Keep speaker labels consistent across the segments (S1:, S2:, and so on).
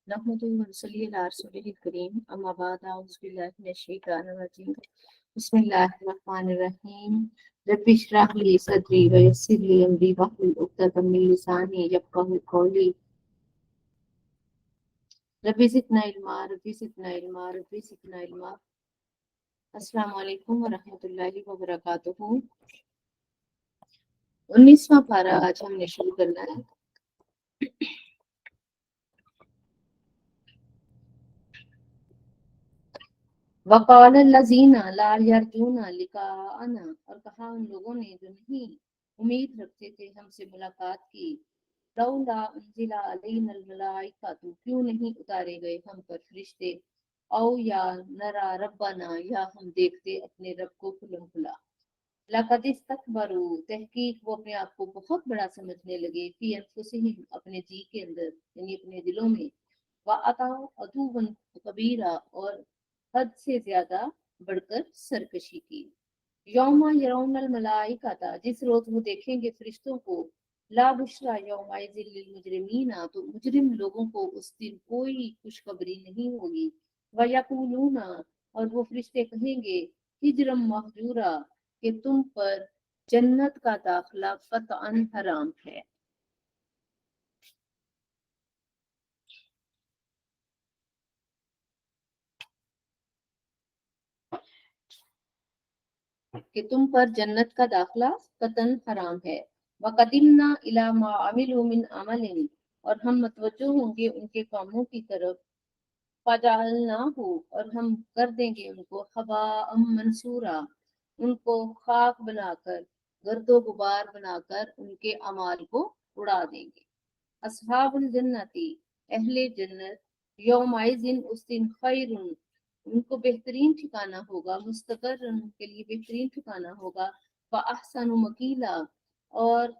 S1: नहमदुहु व नसल्ली अला रसूलिल करीम अम्मा बाद अऊज़ु बिल्लाहि मिनश शैतानिर रजीम बिस्मिल्लाहिर रहमानिर रहीम रब्बि इश्रह ली सदरी व यस्सिर ली अमरी वहलुल उक़दतम मिन लिसानी यफ़क़हू क़ौली रब्बि ज़िदना इल्मा रब्बि ज़िदना इल्मा रब्बि ज़िदना इल्मा। अस्सलामु अलैकुम व रहमतुल्लाहि व बरकातुहू। 19वां पारा आज हमने शुरू करना है। वक़ाल लज़ीना ला यरजूना लिक़ाअना, और कहा उन लोगों ने जो नहीं उम्मीद रखते थे हमसे मुलाकात की, लौला उन्ज़िला अलैनल मलाइकतु, क्यों नहीं उतारे गए हम पर फरिश्ते, औ या नरा रब्बना, या हम देखते अपने रब को खुल्लम खुला। लक़द इस्तकबरू, तहकीक वो अपने आप को बहुत बड़ा समझने लगे, फी अनफुसिहिम, अपने जी के अंदर यानी अपने दिलों में, व अताउ अदुवन कबीरा, और हद से ज्यादा बढ़कर सरकशी की। यौमा यरौनल मलाइकता, जिस रोज वो देखेंगे फरिश्तों को, ला बुशरा यौमाइज़िन लिल मुजरिमीना, तो मुजरिम लोगों को उस दिन कोई खुशखबरी नहीं होगी। व यक़ूलूना, और वो फरिश्ते कहेंगे, हिजरम महजूरा, कि तुम पर जन्नत का दाखिला कतअन हराम है। कि तुम पर जन्नत का दाखिला कतन हराम है। वक़दिमना इला मा अमिलू मिन अमलिन, और हम मतवज्जो होंगे उनके कामों की तरफ, फजअलनाहु, और हम कर देंगे उनको हबाअम मंसूरा, उनको खाक बनाकर, गर्दो गुबार बनाकर उनके अमाल को उड़ा देंगे। अस्हाबुल जन्नती, अहले जन्नत, यौमाइज़िन, उस दिन, खैरुन, उनको बेहतरीन ठिकाना होगा, मुस्तकर, उनके लिए बेहतरीन ठिकाना होगा, व अहसनु मकीला, और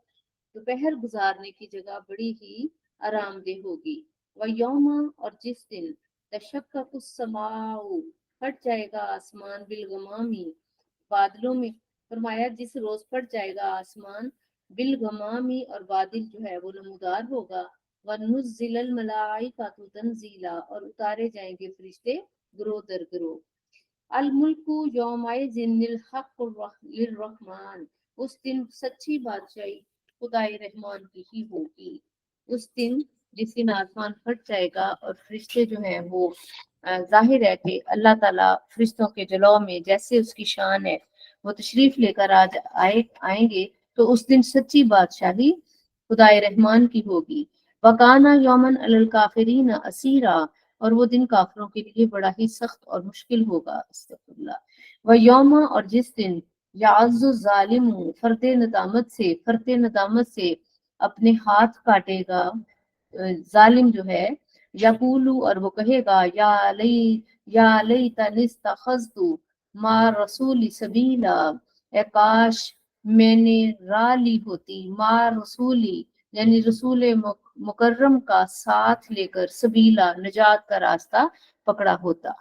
S1: दोपहर गुजारने की जगह बड़ी ही आरामदेह होगी। व यौमा, और जिस दिन, तशक्ककु समाउ, फट जाएगा आसमान, बिलगमामी, बादलों में, फरमाया जिस रोज फट जाएगा आसमान, बिलगमामी, और बादल जो है वो नमूदार होगा। व नुज़्ज़िलल मलाइकतु तंज़ीला, और उतारे जाएंगे फरिश्ते ग्रोह दर ग्रोह। अल मुल्कु यौमाइज़िन लिर्रहमान, उस दिन सच्ची बादशाही खुदाई रहमान की ही होगी। उस दिन, जिस दिन आसमान फट जाएगा और फरिश्ते जो हैं वो जाहिर है कि अल्लाह ताला फरिश्तों के जलौ में जैसे उसकी शान है वो तशरीफ लेकर आज आएंगे, तो उस दिन सच्ची बादशाही खुदाई रहमान की होगी। वकाना यौमन अलल काफिरीन असीरा, और वो दिन काफिरों के लिए बड़ा ही सख्त और मुश्किल होगा। अस्तगफिरुल्लाह। व यौमा, और जिस दिन, याज़ु जालिमु, फरते नदामत से अपने हाथ काटेगा जालिम जो है, यकूलू, और वो कहेगा, या लई तनिस्तखज़तु मा रसूली सबीला, ए काश मैंने रा ली होती, मा रसूली, यानी रसूल मुकर्रम का साथ लेकर, सबीला, निजात का रास्ता पकड़ा होता।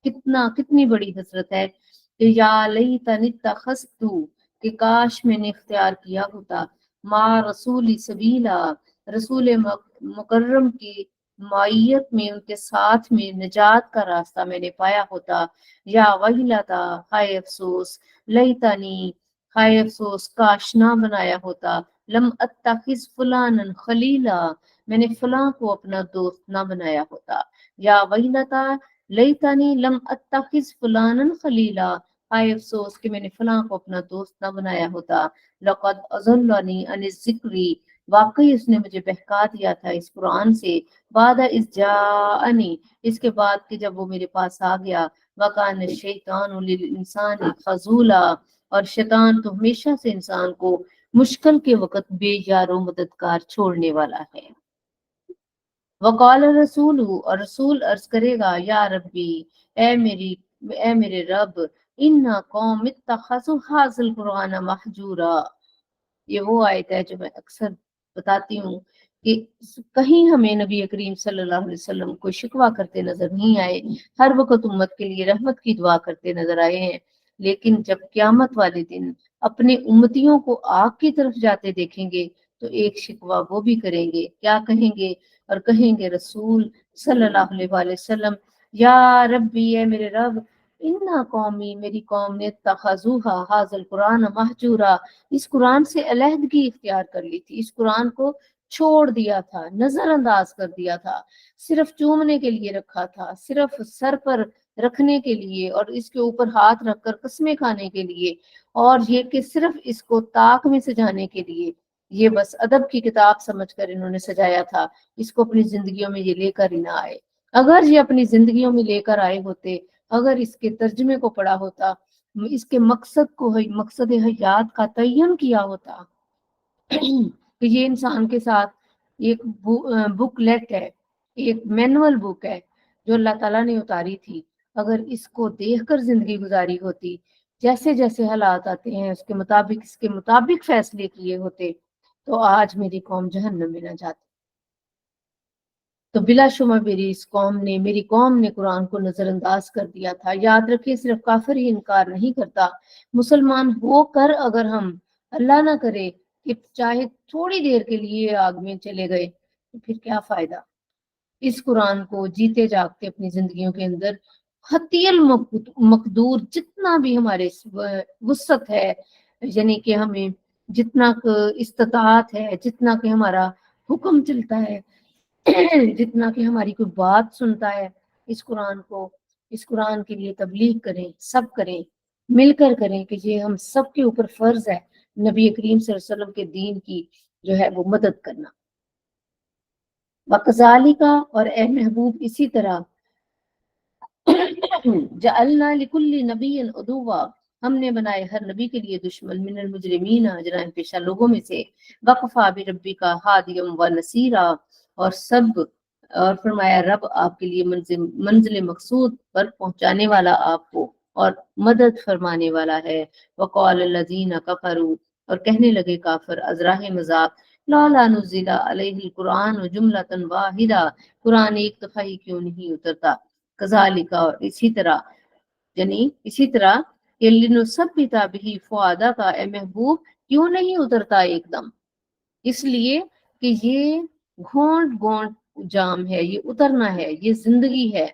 S1: कितनी बड़ी हसरत है कि या लैतनी तखस्तु, कि काश मैंने इख्तियार किया होता, मा रसूली सबीला, रसूल मुकर्रम की मायत में, उनके साथ में निजात का रास्ता मैंने पाया होता। या वहीलता, हाय अफसोस, लैतनी, हाय अफसोस, काश ना बनाया होता, लम अत्तखिज फुलानन खलीला, मैंने फलां को अपना दोस्त ना बनाया होता। या वहीलता लैतनी लम अत्तखिज फुलानन खलीला, हाय अफसोस कि मैंने फलां को अपना दोस्त ना बनाया होता। लक़द अज़ल्लनी अन ज़िक्री, वाकई उसने मुझे बहका दिया था इस कुरान से, बाद इज़ जाअनी, इसके बाद कि जब वो मेरे पास आ गया। वकान शैतान लिल इंसान खजूला, और शैतान तो हमेशा से इंसान को मुश्किल के वक्त बेयारो मददगार छोड़ने वाला है। वकाल रसूल, और रसूल अर्ज करेगा, या रब्बी, ए मेरे रब, इन्ना कौम इत्तखज़ु हाज़िल कुरान महजूरा। ये वो आयत है जो मैं अक्सर बताती हूँ कि कहीं हमें नबी करीम सल्लल्लाहु अलैहि वसल्लम को शिकवा करते नजर नहीं आए, हर वक्त उम्मत के लिए रहमत की दुआ करते नजर आए हैं। लेकिन जब क्यामत वाले दिन अपने उम्मतियों को आग की तरफ जाते देखेंगे, تو ایک شکوہ وہ بھی کریں گے، کیا کہیں گے؟ اور کہیں گے رسول صلی اللہ علیہ وآلہ وسلم یا ربی، اے میرے رب، انا قومی، میری قوم نے اتخذوہا حاضر القرآن مہجورا، اس قرآن سے علیحدگی اختیار کر لی تھی، اس قرآن کو چھوڑ دیا تھا، نظر انداز کر دیا تھا، صرف چومنے کے لیے رکھا تھا، صرف سر پر رکھنے کے لیے اور اس کے اوپر ہاتھ رکھ کر قسمیں کھانے کے لیے، اور یہ کہ صرف اس کو طاق میں سجانے کے لیے، یہ بس ادب کی کتاب سمجھ کر انہوں نے سجایا تھا، اس کو اپنی زندگیوں میں یہ لے کر ہی نہ آئے۔ اگر یہ اپنی زندگیوں میں لے کر آئے ہوتے، اگر اس کے ترجمے کو پڑھا ہوتا، اس کے مقصد کو، مقصد حیات کا تعین کیا ہوتا کہ یہ انسان کے ساتھ ایک بک لیٹ ہے، ایک مینول بک ہے جو اللہ تعالیٰ نے اتاری تھی، اگر اس کو دیکھ کر زندگی گزاری ہوتی، جیسے جیسے حالات آتے ہیں اس کے مطابق فیصلے کیے ہوتے، تو آج میری قوم جہنم میں نہ جاتی۔ تو بلا شبہ میری قوم نے قرآن کو نظر انداز کر دیا تھا۔ یاد رکھیں صرف کافر ہی انکار نہیں کرتا، مسلمان ہو کر اگر ہم، اللہ نہ کرے کہ چاہے تھوڑی دیر کے لیے آگ میں چلے گئے، تو پھر کیا فائدہ؟ اس قرآن کو جیتے جاگتے اپنی زندگیوں کے اندر حتی المقدور جتنا بھی ہمارے وسعت ہے، یعنی کہ ہمیں جتنا استطاعت ہے، جتنا کہ ہمارا حکم چلتا ہے، جتنا کہ ہماری کوئی بات سنتا ہے، اس قرآن کے لیے تبلیغ کریں، سب کریں، مل کر کریں کہ یہ ہم سب کے اوپر فرض ہے، نبی کریم صلی اللہ علیہ وسلم کے دین کی جو ہے وہ مدد کرنا۔ وَكَذَلِكَ، اور اے محبوب اسی طرح، جعلنا لکل نبی عدوا، ہم نے بنائے ہر نبی کے لیے دشمن، من المجرمین، جرائم پیشہ لوگوں میں سے، وقفا بربک ہادیا و نصیرا، اور فرمایا رب آپ کے لیے منزل مقصود پر پہنچانے والا آپ کو اور مدد فرمانے والا ہے۔ وقال الذین کفروا، اور کہنے لگے کافر ازراہ مذاق، لولا نزل علیہ القرآن جملۃ واحدہ، قرآن ایک دفعہ ہی کیوں نہیں اترتا؟ کذالک، اور اسی طرح کہ لنثبت بہ فؤادک، اے محبوب کیوں نہیں اترتا ایک دم؟ اس لیے کہ یہ گھونٹ گھونٹ جام ہے، یہ اترنا ہے، یہ زندگی ہے،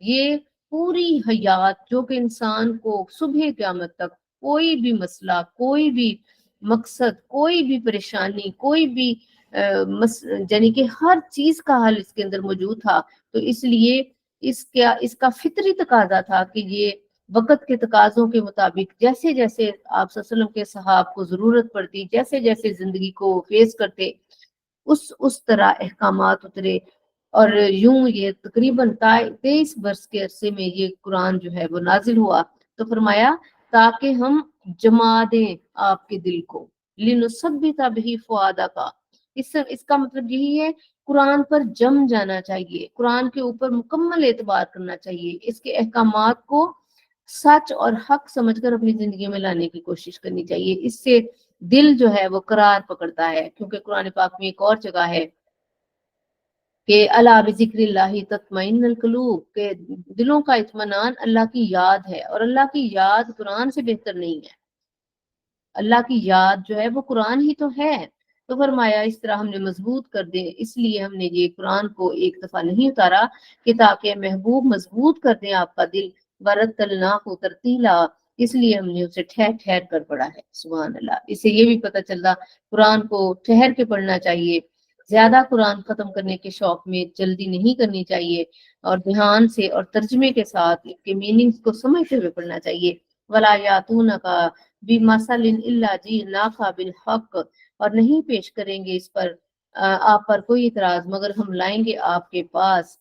S1: یہ پوری حیات جو کہ انسان کو صبح قیامت تک کوئی بھی مسئلہ، کوئی بھی مقصد، کوئی بھی پریشانی، کوئی بھی یعنی کہ ہر چیز کا حل اس کے اندر موجود تھا، تو اس لیے اس کا فطری تقاضا تھا کہ یہ وقت کے تقاضوں کے مطابق جیسے جیسے آپ صلی اللہ علیہ وسلم کے صحاب کو ضرورت پڑتی، جیسے جیسے زندگی کو فیس کرتے، اس طرح احکامات اترے، اور یوں یہ تقریباً 23 برس کے عرصے میں یہ قرآن جو ہے وہ نازل ہوا۔ تو فرمایا تاکہ ہم جما دیں آپ کے دل کو، لنثبت بہ فؤادک، اس کا مطلب یہی ہے قرآن پر جم جانا چاہیے، قرآن کے اوپر مکمل اعتبار کرنا چاہیے، اس کے احکامات کو سچ اور حق سمجھ کر اپنی زندگی میں لانے کی کوشش کرنی چاہیے۔ اس سے دل جو ہے وہ قرار پکڑتا ہے، کیونکہ قرآن پاک میں ایک اور جگہ ہے کہ الا بذکر اللہ تطمئن القلوب، کہ دلوں کا اطمینان اللہ کی یاد ہے، اور اللہ کی یاد قرآن سے بہتر نہیں ہے۔ اللہ کی یاد جو ہے وہ قرآن ہی تو ہے۔ تو فرمایا اس طرح ہم نے مضبوط کر دیں، اس لیے ہم نے یہ قرآن کو ایک دفعہ نہیں اتارا کہ تاکہ محبوب مضبوط کر دیں آپ کا دل، وَرَتَّلْنَاهُ تَرْتِيلًا، اس لیے ہم نے اسے ٹھہر ٹھہر کر پڑھا ہے۔ سبحان اللہ، اس سے یہ بھی پتہ چلتا قرآن کو ٹھہر کے پڑھنا چاہیے، زیادہ قرآن ختم کرنے کے شوق میں جلدی نہیں کرنی چاہیے، اور دھیان سے اور ترجمے کے ساتھ اس کے میننگز کو سمجھتے ہوئے پڑھنا چاہیے۔ وَلَا يَأْتُونَكَ بِمَثَلٍ إِلَّا جِئْنَاكَ بِالْحَقِّ، اور نہیں پیش کریں گے اس پر آپ پر کوئی اعتراض مگر ہم لائیں گے آپ کے پاس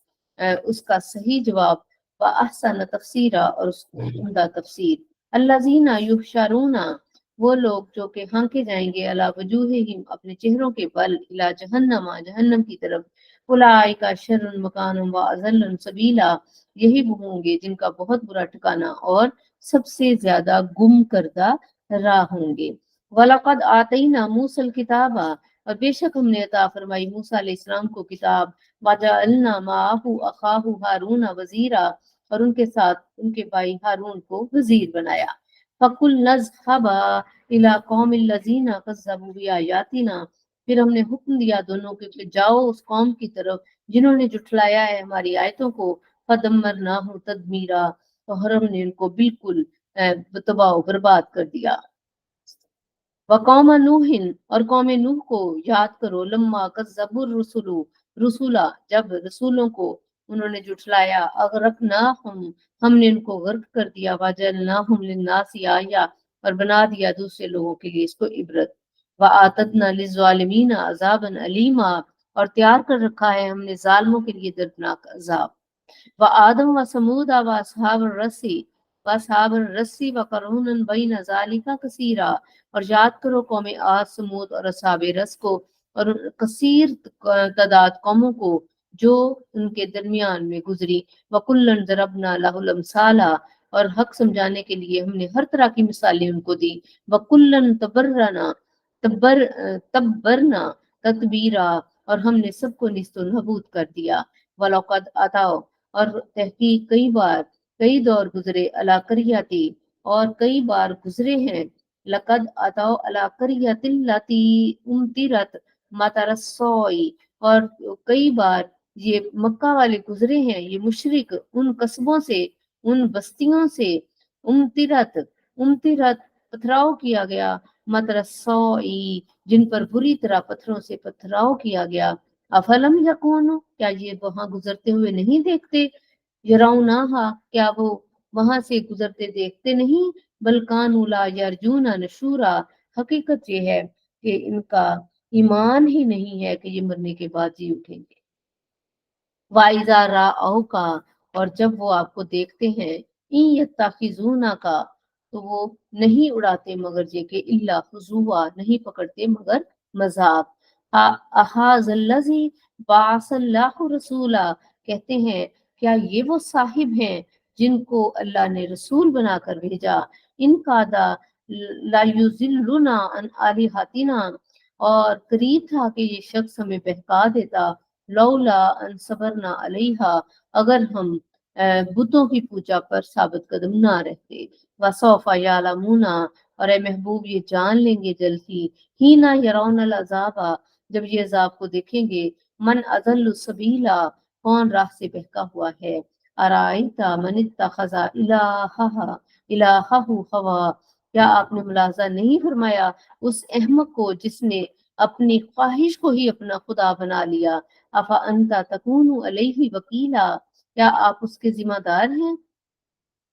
S1: اس کا صحیح جواب، وَأَحْسَنَ تَفْسِيرًا، اور اس کو عمدہ تفسیر۔ الَّذِينَ يُحْشَرُونَ، وہ لوگ جو کہ ہانکے جائیں گے، عَلَى وُجُوهِهِمْ، اپنے چہروں کے بل، إِلَى جہنم، جہنم کی طرف، أُولَٰئِكَ شَرٌّ مَكَانًا وَأَضَلُّ سَبِيلًا، یہی وہ ہوں گے جن کا بہت برا ٹھکانہ اور سب سے زیادہ گم کردہ راہ ہوں گے۔ وَلَقَدْ آتَيْنَا مُوسَى الْكِتَابَ، اور بے شک ہم نے عطا فرمائی موسیٰ علیہ السلام کو کتاب، وَجَعَلْنَا مَعَهُ أَخَاهُ هَارُونَ وَزِيرًا، اور ان کے ساتھ ان کے بھائی ہارون کو وزیر بنایا۔ فَقُلْنَا اذْهَبَا إِلَىٰ قَوْمِ الَّذِينَ كَذَّبُوا بِآيَاتِنَا، फिर हमने हुक्म दिया दोनों के कि जाओ उस कौम की तरफ जिन्होंने जुठलाया है हमारी आयतों को, फदम्मरनाहु तदमीरा, और हमने इनको बिल्कुल तबाह बर्बाद कर दिया। व कौम नूहिन, और कौम नूह को याद करो, लम्मा कज़्ज़बुर रुसुलु रुसुला, जब रसूलों को उन्होंने जुठलाया, अगरकना हमने उनको गर्क कर दिया, वजअलनाहुम लिन्नासि आया, और बना दिया दूसरे लोगों के लिए इसको इबरत। व आतदना लिज़्ज़ालिमीन अज़ाबन अलीमा, और तैयार कर रखा है हमने जालिमों के लिए दर्दनाक अजाब। व आदम व समूद व असहाब रस्सी व करून बैन ज़ालिका कसीरा, और याद करो कौम आद समूद और असहाब रस को, और कसीर तादाद कौमों को जो उनके दरमियान में गुजरी। व कुल्लन ज़रबना लहुल अमसाला, और हक समझाने के लिए हमने हर तरह की मिसालें उनको दी। व कुल्लन तब्बरना ततबीरा, और हमने सबको निस्तो नबूद कर दिया। वलौकद अताओ, और तहकीक कई बार कई दौर गुजरे, अला करियती, और कई बार गुजरे हैं, लकद अताओ अला करियतिल्लती उमतिरत मतरसोई, और कई बार ये मक्का वाले गुजरे हैं, ये मुशरिक उन कस्बों से, उन बस्तियों से, उमतिरत उमतिरत पथराव किया गया, मतरसोई जिन पर बुरी तरह पत्थरों से पथराव किया गया। अफलम यकूनु, क्या ये वहां गुजरते हुए नहीं देखते, यरौनाहा, क्या वो वहां से गुजरते देखते नहीं, बलकानु ला यरजूना नशूरा, हकीकत ये है कि इनका ईमान ही नहीं है कि ये मरने के बाद जी उठेंगे। वाइजा राओ का, और जब वो आपको देखते हैं, इन यत्ताखिजूना का, तो वो नहीं उड़ाते मगर जे के, इल्ला हुजुआ, नहीं पकड़ते मगर मजाक। अहाजल्लजी बासल्लाहु रसूला, कहते हैं क्या ये वो साहिब हैं जिनको अल्लाह ने रसूल बनाकर भेजा। इनका दा लायुजिल्लुना अन आलिहातिना, और करीब था कि ये शख्स हमें बहका देता, लौला अन सबरना अलैहा, अगर हम बुतों की पूजा पर साबित कदम ना रहते। वसौफा यालमूना, और ए महबूब ये जान लेंगे जल्द ही ना यरौनल अजाबा, जब ये अजाब को देखेंगे, मन अजल्लु सबीला, कौन राह से बहका हुआ है। अराइता मन इत्तखज़ा इलाहहु हवा, क्या आपने मुलाजा नहीं फरमाया उस अहमक को जिसने अपनी ख्वाहिश को ही अपना खुदा बना लिया। अफा अंता तकूनु अलैहि वकीला, क्या आप उसके जिम्मेदार हैं।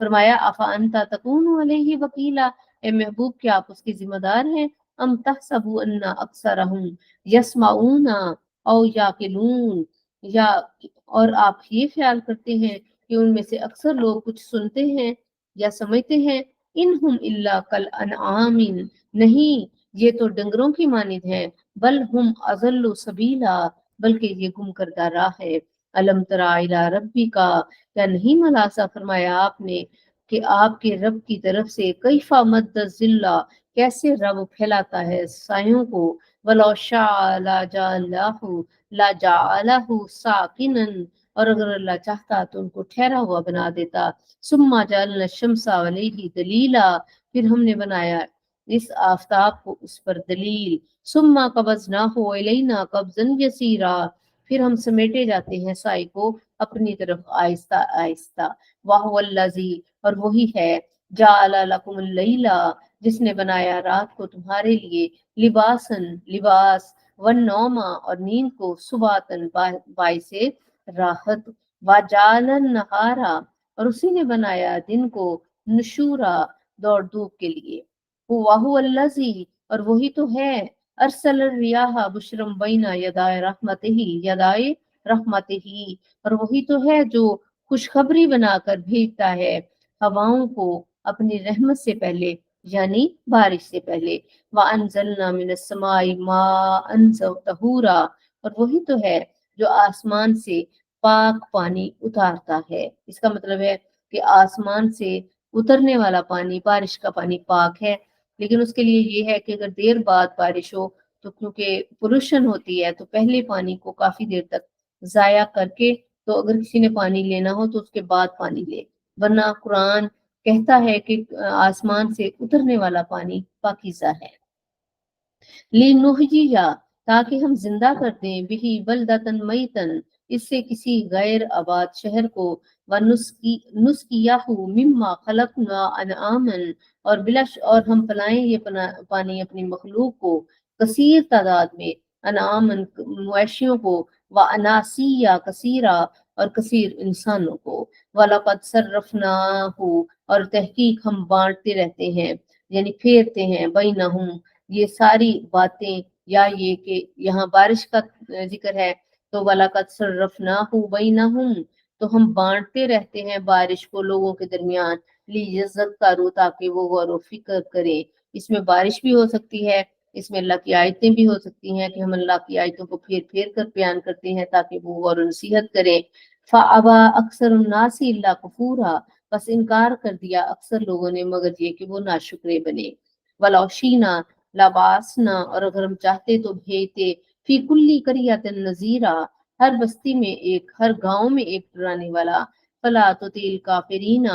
S1: फरमाया अफा अंता तकूनु अलैहि वकीला, ए महबूब क्या आप उसके जिम्मेदार हैं। अम तहसबु अन्ना अक्सरहुम यस्माऊना औ याकिलून, या और आप ये ख्याल करते हैं कि उनमें से अक्सर लोग कुछ सुनते हैं या समझते हैं। इन हम इल्ला कल अनआमिन, नहीं ये तो डंगरों की मानिद हैं। बल हम अजल्लु सबीला, बल्कि ये गुम करदा राह है। अलम तरा इला रब्बी का, क्या नहीं मलासा फरमाया आपने कि आपके रब की तरफ से, कैफा मद्द जिल्ला, कैसे रब फैलाता है सायों को, वलो शाअ ला जाअलहु साकिनन, और अगर अल्लाह चाहता तो उनको ठहरा हुआ बना देता। सुम्मा जअलना शम्सा अलैहि दलीला, फिर हमने बनाया इस आफताब को उस पर दलील। सुम्मा कबज़नाहु इलैना कब्ज़न यसीरा, फिर हम समेटे जाते हैं साई को अपनी तरफ आहिस्ता आहिस्ता। वाह वल्लज़ी, और वही है, जाअला लकुमुल लैला, जिसने बनाया रात को तुम्हारे लिए, लिबासन लिबास, वन नौमा, और नींद को, सुबातन बाइसे राहत, वाजालन नहारा, और उसी ने बनाया दिन को, नशूरा, दौड़ धूप के लिए। वाहु अल्लज़ी, और वही तो है, अरसल रियाहा बुशरम बैना यदाए रहमतिही, और वही तो है जो खुशखबरी बनाकर भेजता है हवाओं को अपनी रहमत से पहले, यानी बारिश से पहले। व अनजलना मिनस समाई माअन तहूरा, और वही तो है जो आसमान से पाक पानी उतारता है। इसका मतलब है कि आसमान से उतरने वाला पानी, बारिश का पानी पाक है, लेकिन उसके लिए ये है कि अगर देर बाद बारिश हो तो क्योंकि पोल्यूशन होती है, तो पहले पानी को काफी देर तक जाया करके, तो अगर किसी ने पानी लेना हो तो उसके बाद पानी ले, वरना कुरान कहता है कि आसमान से उतरने वाला पानी पाकीज़ा है। लिनुहयिया, تاکہ ہم زندہ کر دیں بہی بلدتن میتن، اس سے کسی غیر آباد شہر کو، ونسقیہ مما خلقنا انعاما، اور ہم پلائیں یہ پانی اپنی مخلوق کو کثیر تعداد میں، انعامن مویشیوں کو، واناسیا کثیرہ، اور کثیر انسانوں کو، وَلَقَدْ صَرَّفْنَاهُ، اور تحقیق ہم بانٹتے رہتے ہیں، یعنی پھیرتے ہیں، بینہم، یہ ساری باتیں، یا یہ کہ یہاں بارش کا ذکر ہے تو وَلَقَدْ صَرَّفْنَاهُ بَيْنَهُمْ، تو ہم بانٹتے رہتے ہیں بارش کو لوگوں کے درمیان، لِيَذَّكَّرُوا، تاکہ وہ غور و فکر کریں۔ اس میں بارش بھی ہو سکتی ہے، اس میں اللہ کی آیتیں بھی ہو سکتی ہیں کہ ہم اللہ کی آیتوں کو پھیر پھیر کر بیان کرتے ہیں تاکہ وہ غور و نصیحت کریں۔ فَأَبَى أَكْثَرُ النَّاسِ إِلَّا كُفُورًا، بس انکار کر دیا اکثر لوگوں نے مگر یہ کہ وہ ناشکرے بنے۔ وَلَوْ شِئْنَا لَبَعَثْنَا، اور اگر ہم چاہتے تو بھیجتے، فی کلی قریۃ نذیرا، ہر بستی میں ایک، ہر گاؤں میں ایک ڈرانے والا، فلا تطیع الکافرین،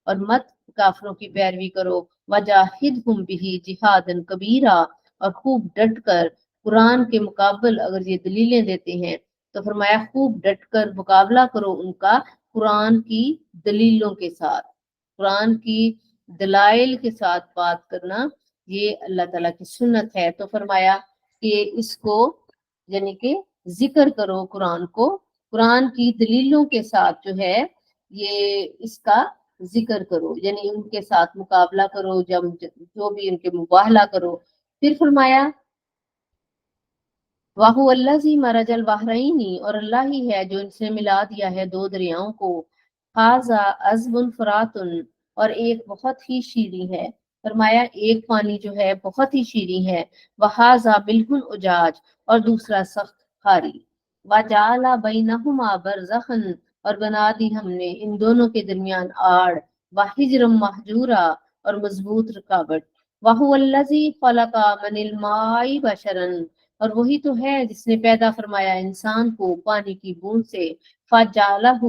S1: اور مت کافروں کی پیروی کرو، وجاہدہم بہ جہادا کبیرا، اور خوب ڈٹ کر قرآن کے مقابل اگر یہ دلیلیں دیتے ہیں تو فرمایا خوب ڈٹ کر مقابلہ کرو ان کا قرآن کی دلیلوں کے ساتھ، قرآن کی دلائل کے ساتھ بات کرنا یہ اللہ تعالیٰ کی سنت ہے۔ تو فرمایا کہ اس کو یعنی کہ ذکر کرو قرآن کو، قرآن کی دلیلوں کے ساتھ جو ہے یہ اس کا ذکر کرو، یعنی ان کے ساتھ مقابلہ کرو، جب جو بھی ان کے مباہلہ کرو۔ پھر فرمایا وَهُوَ الَّذِي مَرَجَ الْبَحْرَيْنِ، اور اللہ ہی ہے جو ان سے ملا دیا ہے دو دریاؤں کو، هَذَا عَذْبٌ فُرَاتٌ، اور ایک بہت ہی شیریں ہے، فرمایا ایک پانی جو ہے بہت ہی شیریں ہے، وَهَذَا مِلْحٌ أُجَاجٌ، اور دوسرا سخت کھاری، وَجَعَلَ بَيْنَهُمَا بَرْزَخًا، اور بنا دی ہم نے ان دونوں کے درمیان آڑ، وَحِجْرًا مَحْجُورًا، اور مضبوط رکاوٹ، وَهُوَ الَّذِي خَلَقَ مِنَ الْمَاءِ بَشَرًا، اور وہی تو ہے جس نے پیدا فرمایا انسان کو پانی کی بوند سے، فَجَعَلَهُ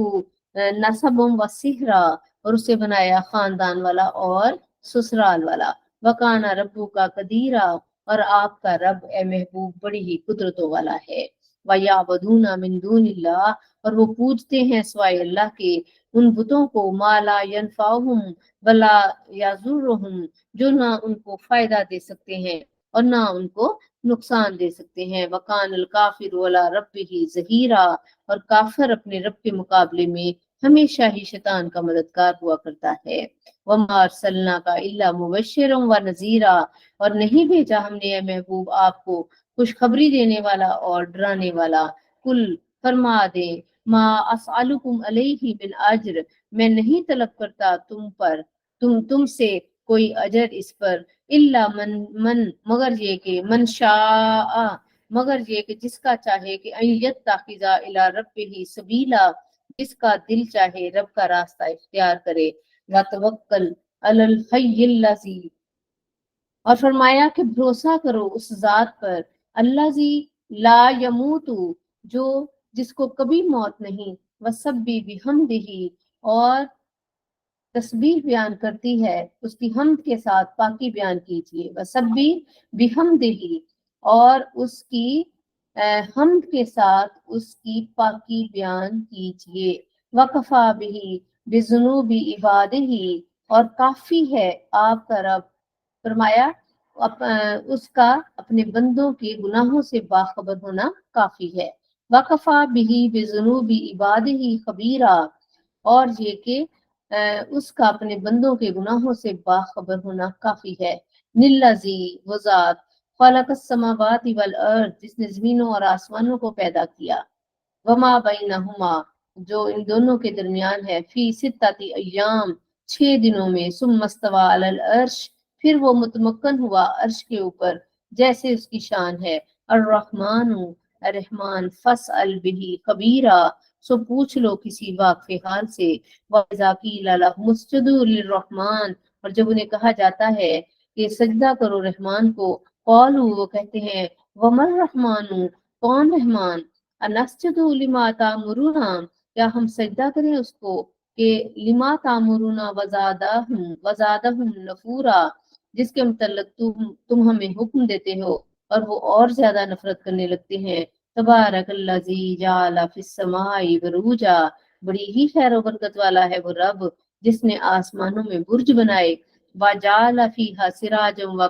S1: نَسَبًا وَصِهْرًا، اور اسے بنایا خاندان والا اور سسرال والا، وَكَانَ رَبُّكَ قَدِيرًا، اور آپ کا رب اے محبوب بڑی ہی قدرتوں والا ہے، وَيَعْبُدُونَ مِن دُونِ اللَّهِ، اور وہ پوجتے ہیں سوائے اللہ کے ان بتوں کو، مَا لَا يَنفَعُهُمْ وَلَا يَضُرُّهُمْ، جو نہ ان کو فائدہ دے سکتے ہیں اور نہ ان کو نقصان دے سکتے ہیں، وَقَانَ الْكَافِرُ عَلَىٰ رَبِّهِ ظَهِيرًا، اور کافر اپنے رب کے مقابلے میں ہمیشہ ہی شیطان کا مددگار ہوا کرتا ہے، وَمَا أَرْسَلْنَاكَ إِلَّا مُبَشِّرًا وَنَذِيرًا، اور نہیں بھیجا ہم نے اے محبوب آپ کو خوشخبری دینے والا اور ڈرانے والا، کل فرما دے، ما اسألکم علیہ من اجر، میں نہیں طلب کرتا تم سے کوئی اجر اس پر، الا من مگر یہ کہ من شاء، مگر یہ کہ جس کا چاہے کہ ان یتخذ الی ربہ سبیلا، جس کا دل چاہے رب کا راستہ اختیار کرے، وتوکل علی الحی الذی، اور فرمایا کہ بھروسہ کرو اس ذات پر، الذی لا یموت، جو جس کو کبھی موت نہیں، وسبح بحمدہ، اور تسبیح بیان کرتی ہے اس کی حمد کے ساتھ پاکی بیان کیجیے، وسبح بحمدہ، اور اس کی حمد کے ساتھ اس کی پاکی بیان کیجیے، وکفا بہ بذنوب عبادہ، اور کافی ہے آپ کا رب، فرمایا اس کا اپنے بندوں کے گناہوں سے باخبر ہونا کافی ہے، وکفا بہ بذنوب عبادہ خبیرا، اور یہ کہ اس کا اپنے بندوں کے گناہوں سے باخبر ہونا کافی ہے، نلذی، وہ ذات، خلق السماوات والارض، جس نے زمینوں اور آسمانوں کو پیدا کیا، وما بینہما، جو ان دونوں کے درمیان ہے، فی ستۃ ایام، 6 دنوں میں، ثم استوی علی العرش، پھر وہ متمکن ہوا عرش کے اوپر جیسے اس کی شان ہے، الرحمن، الرحمن، فاسأل بہ خبیرا، سو پوچھ لو کسی واقف حال سے، وَإِذَا قِيلَ لَهُمُ اسْجُدُوا لِلرَّحْمَٰنِ، اور جب انہیں کہا جاتا ہے کہ سجدہ کرو رحمان کو، قالوا، وہ کہتے ہیں، وَمَا الرَّحْمَٰنُ، کون رحمان، أَنَسْجُدُ لِمَا تَأْمُرُونَ، کیا ہم سجدہ کریں اس کو کہ لما تأمرون وزادہم نفورا، جس کے متعلق تم ہمیں حکم دیتے ہو، और वो और ज्यादा नफरत करने लगते हैं। तबारकल्लज़ी जअल फिस्समाई बुरूजा, बड़ी ही खैर और बरकत वाला है वो रब जिसने आसमानों में बुर्ज बनाए। वजाल फीहा सिराजम व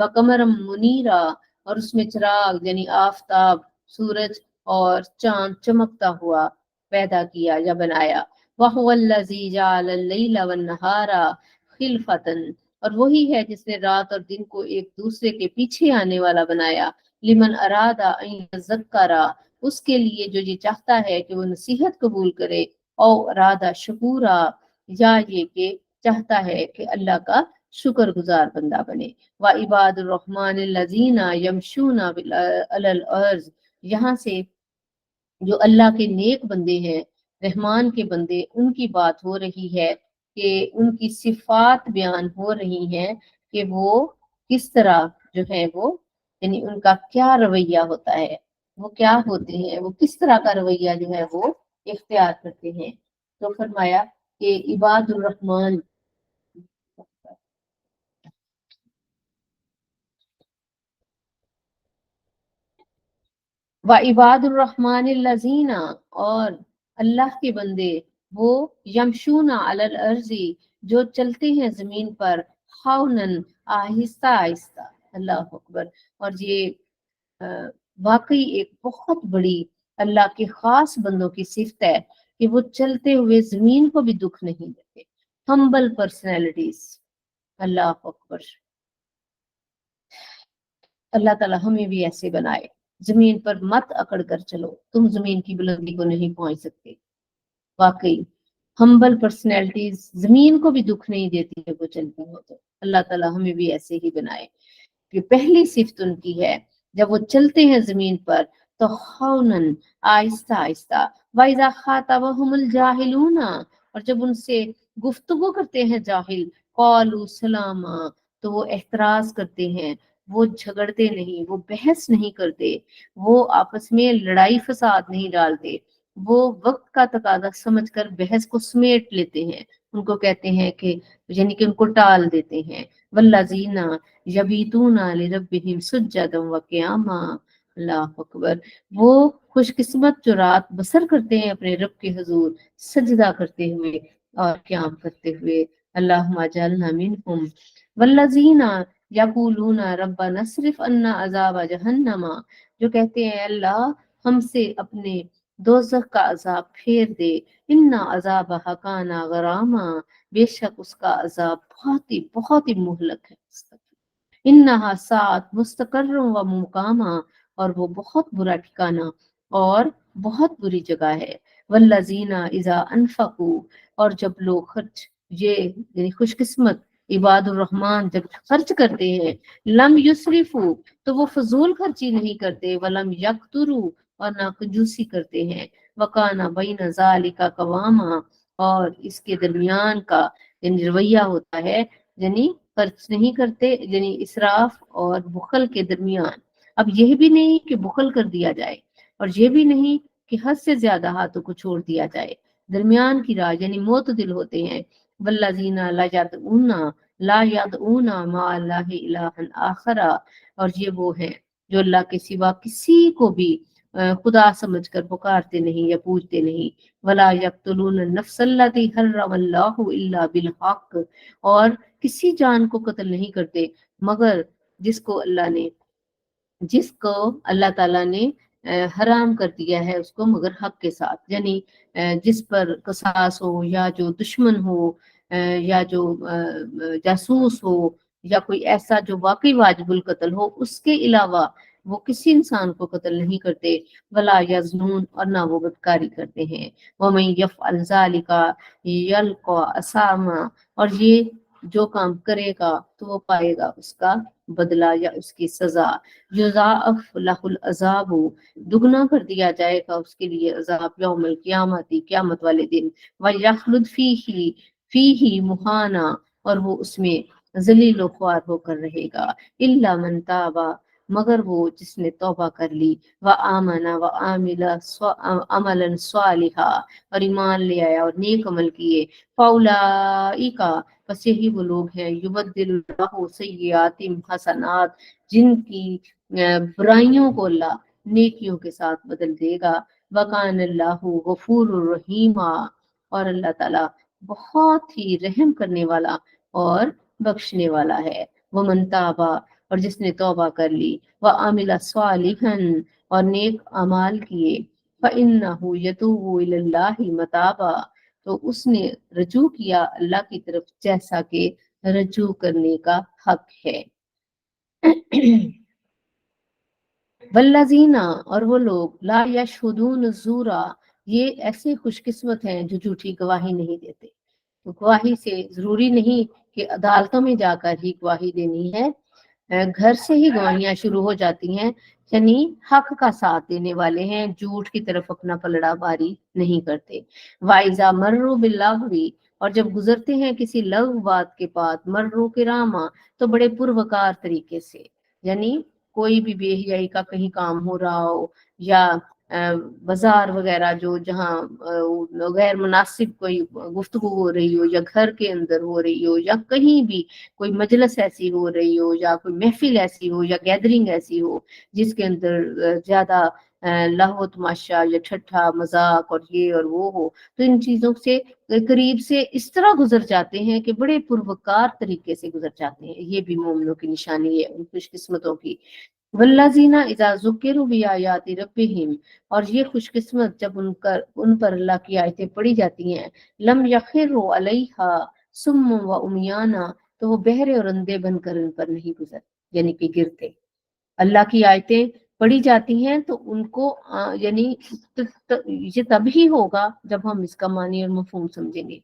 S1: कमरम मुनीरा, और उसमें चिराग यानी आफताब, सूरज और चांद चमकता हुआ पैदा किया या बनाया। वहुवल्लज़ी जअल अल-लैला वन-नहारा खिलफतन, और वही है जिसने रात और दिन को एक दूसरे के पीछे आने वाला बनाया। लिमन अरादा अन यज़क्करा, उसके लिए जो ये चाहता है कि वो नसीहत कबूल करे। और अरादा शकूरा, या ये कि चाहता है कि अल्लाह का शुक्रगुजार बंदा बने। व इबादुर रहमान लजीना यमशूना अलल अर्ज, यहाँ से जो अल्लाह के नेक बंदे हैं, रहमान के बंदे, उनकी बात हो रही है कि उनकी सिफात बयान हो रही हैं कि वो किस तरह जो है वो, यानी उनका क्या रवैया होता है, वो क्या होते हैं, वो किस तरह का रवैया जो है वो इख्तियार करते हैं। तो फरमाया कि इबादुर रहमान, व इबादुर रहमान लजीना, और अल्लाह के बंदे वो यमशूना अलल अर्जी, जो चलते हैं जमीन पर, हाउनन, आहिस्ता आहिस्ता। अल्लाह अकबर। और ये अ, वाकई एक बहुत बड़ी अल्लाह के खास बंदों की सिफत है कि वो चलते हुए जमीन को भी दुख नहीं देते। Humble personalities. अल्लाह अकबर। अल्लाह ताला हमें भी ऐसे बनाए। जमीन पर मत अकड़ कर चलो, तुम जमीन की बुलंदी को नहीं पहुंच सकते। वाकई हम्बल पर्सनैलिटीज जमीन को भी दुख नहीं देती है वो चलती हो तो। अल्लाह ताला हमें भी ऐसे ही बनाए। कि पहली सिफ्त उनकी है, जब वो चलते हैं जमीन पर तो हौनन, आहिस्ता आहिस्ता। वाइजा खाताबहुमुल जाहिलूना, और जब उनसे गुफ्तगू करते हैं जाहिल, कौलू सलामा, तो वो एतराज करते हैं, वो झगड़ते नहीं, वो बहस नहीं करते, वो आपस में लड़ाई फसाद नहीं डालते, वो वक्त का तकाजा समझकर बहस को समेट लेते हैं, उनको कहते हैं कि, यानी कि उनको टाल देते हैं। वल्लजीना यबीतूना लिरब्बिहिम सुज्जदन व क़ियामा। अल्लाह अकबर। वो खुशकिस्मत जो रात बसर करते हैं अपने रब के हुजूर सजदा करते हुए और क़याम करते हुए। अल्लाहुम्मा जअलना मिनहुम। वल्लजीना यक़ूलूना रब्बना अस्रिफ अन्ना अज़ाब जहन्नमा, जो कहते हैं अल्लाह हमसे अपने दोज़ख का अजाब फेर दे। इन्ना अज़ाबहा काना गरामा, बेशक उसका अजाब बहुत ही मुहलक है। इन्नहा सात मुस्तकर्र व मुकामा, और वो बहुत बुरा ठिकाना और बहुत बुरी जगह है। वल्लजीना इजा अनफकू, और जब लोग खर्च, ये यानी खुशकिस्मत इबादुर रहमान जब खर्च करते हैं, लम युसरिफू, तो वो फजूल खर्ची नहीं करते, वलम यकतुरू, और ना कंजूसी करते हैं, वकाना बैन ज़ालिका कवामा, और इसके दरमियान का यानी रवैया होता है, यानी खर्च नहीं करते, यानी इसराफ और बुखल के दरमियान। अब यह भी नहीं कि बुखल कर दिया जाए और यह भी नहीं कि हद से ज्यादा हाथों को छोड़ दिया जाए, दरमियान की राह यानी मोतदिल होते हैं। वल्लजीना ला यदऊना मा अल्लाहि इलाहन आखरा, और ये वो हैं जो अल्लाह के सिवा किसी को भी खुदा समझकर पुकारते नहीं या पूजते नहीं। वला यक्तुलून नफ्सल्लती हर्रमल्लाहु इल्ला बिल हक, और किसी जान को कत्ल नहीं करते मगर जिसको अल्लाह ताला ने हराम कर दिया है उसको, मगर हक के साथ, यानी जिस पर कसास हो, या जो दुश्मन हो, या जो जासूस हो, या कोई ऐसा जो वाकई वाजिबुल कत्ल हो, उसके अलावा वो किसी इंसान को कत्ल नहीं करते। वला यज़नून, और ना वो बदकारी करते हैं। वमन यफ़अल ज़ालिका यल्क़ा असामा, और ये जो काम करेगा तो वो पाएगा उसका बदला या उसकी सजा। युज़ाअफ़ लहुल अज़ाबु, दुगना कर दिया जाएगा उसके लिए अजाब, यौमल क़ियामती, क़यामत वाले दिन। व यख़लुद फीही मुहाना, और वो उसमें जलील ख्वार होकर रहेगा। इल्ला मन ताबा, मगर वो जिसने तौबा कर ली, व आमना व आमिला अमलन स्वालिहा, और ईमान ले आया और नेक अमल किए। फौलाइका, बस यही वो लोग हैं युबद्दिलुल्लाहु सय्यिआतिहिम हसनात, जिनकी बुराइयों को अल्लाह नेकियों के साथ बदल देगा। वकान अल्लाहु गफूरुर रहीमा, और अल्लाह ताला बहुत ही रहम करने वाला और बख्शने वाला है। वो मनताबा, और जिसने तौबा कर ली, व आमिला सालिहन, और नेक अमाल किए, फ़इन्नहु यतूबु इलल्लाहि मताबा, तो उसने रजू किया अल्लाह की तरफ जैसा कि रजू करने का हक है। वल्लजीना, और वो लोग ला यशहुदून ज़ूरा, ये ऐसे खुशकिस्मत हैं जो झूठी गवाही नहीं देते। तो गवाही से जरूरी नहीं कि अदालतों में जाकर ही गवाही देनी है, घर से ही गवाहियां शुरू हो जाती हैं। यानी हक का साथ देने वाले हैं, झूठ की तरफ अपना पलड़ा भारी नहीं करते। वाइजा मर्रू बिल्लाहवी, और जब गुजरते हैं किसी लघु बात के बाद, मर्रू किरामा, तो बड़े पुरवकार तरीके से। यानी कोई भी बेहयाई का कहीं काम हो रहा हो, या बाजार वगैरह जो जहाँ गैर मुनासिब कोई गुफ्तगू हो रही हो, या घर के अंदर हो रही हो, या कहीं भी कोई मजलिस ऐसी हो रही हो, या कोई महफिल ऐसी हो, या गैदरिंग ऐसी हो जिसके अंदर ज्यादा लहव तमाशा या ठट्ठा मजाक और ये और वो हो, तो इन चीजों से करीब से इस तरह गुजर जाते हैं कि बड़े पुरवकार तरीके से गुजर जाते हैं। ये भी मोमिनों की निशानी है, उन खुशकिस्मतों की। वल्लजीना इज़ा ज़ुकिरू बिआयाति रब्बिहिम, और ये खुशकिस्मत जब उन पर अल्लाह की आयतें पढ़ी जाती हैं, लम यखिरु अलैहा सुम्म व उमियाना, तो वो बहरे और अंधे बनकर इन पर नहीं गुजर, यानी कि गिरते। अल्लाह की आयतें पढ़ी जाती हैं तो उनको यानी ये तभी होगा जब हम इसका मानी और मफहूम समझेंगे।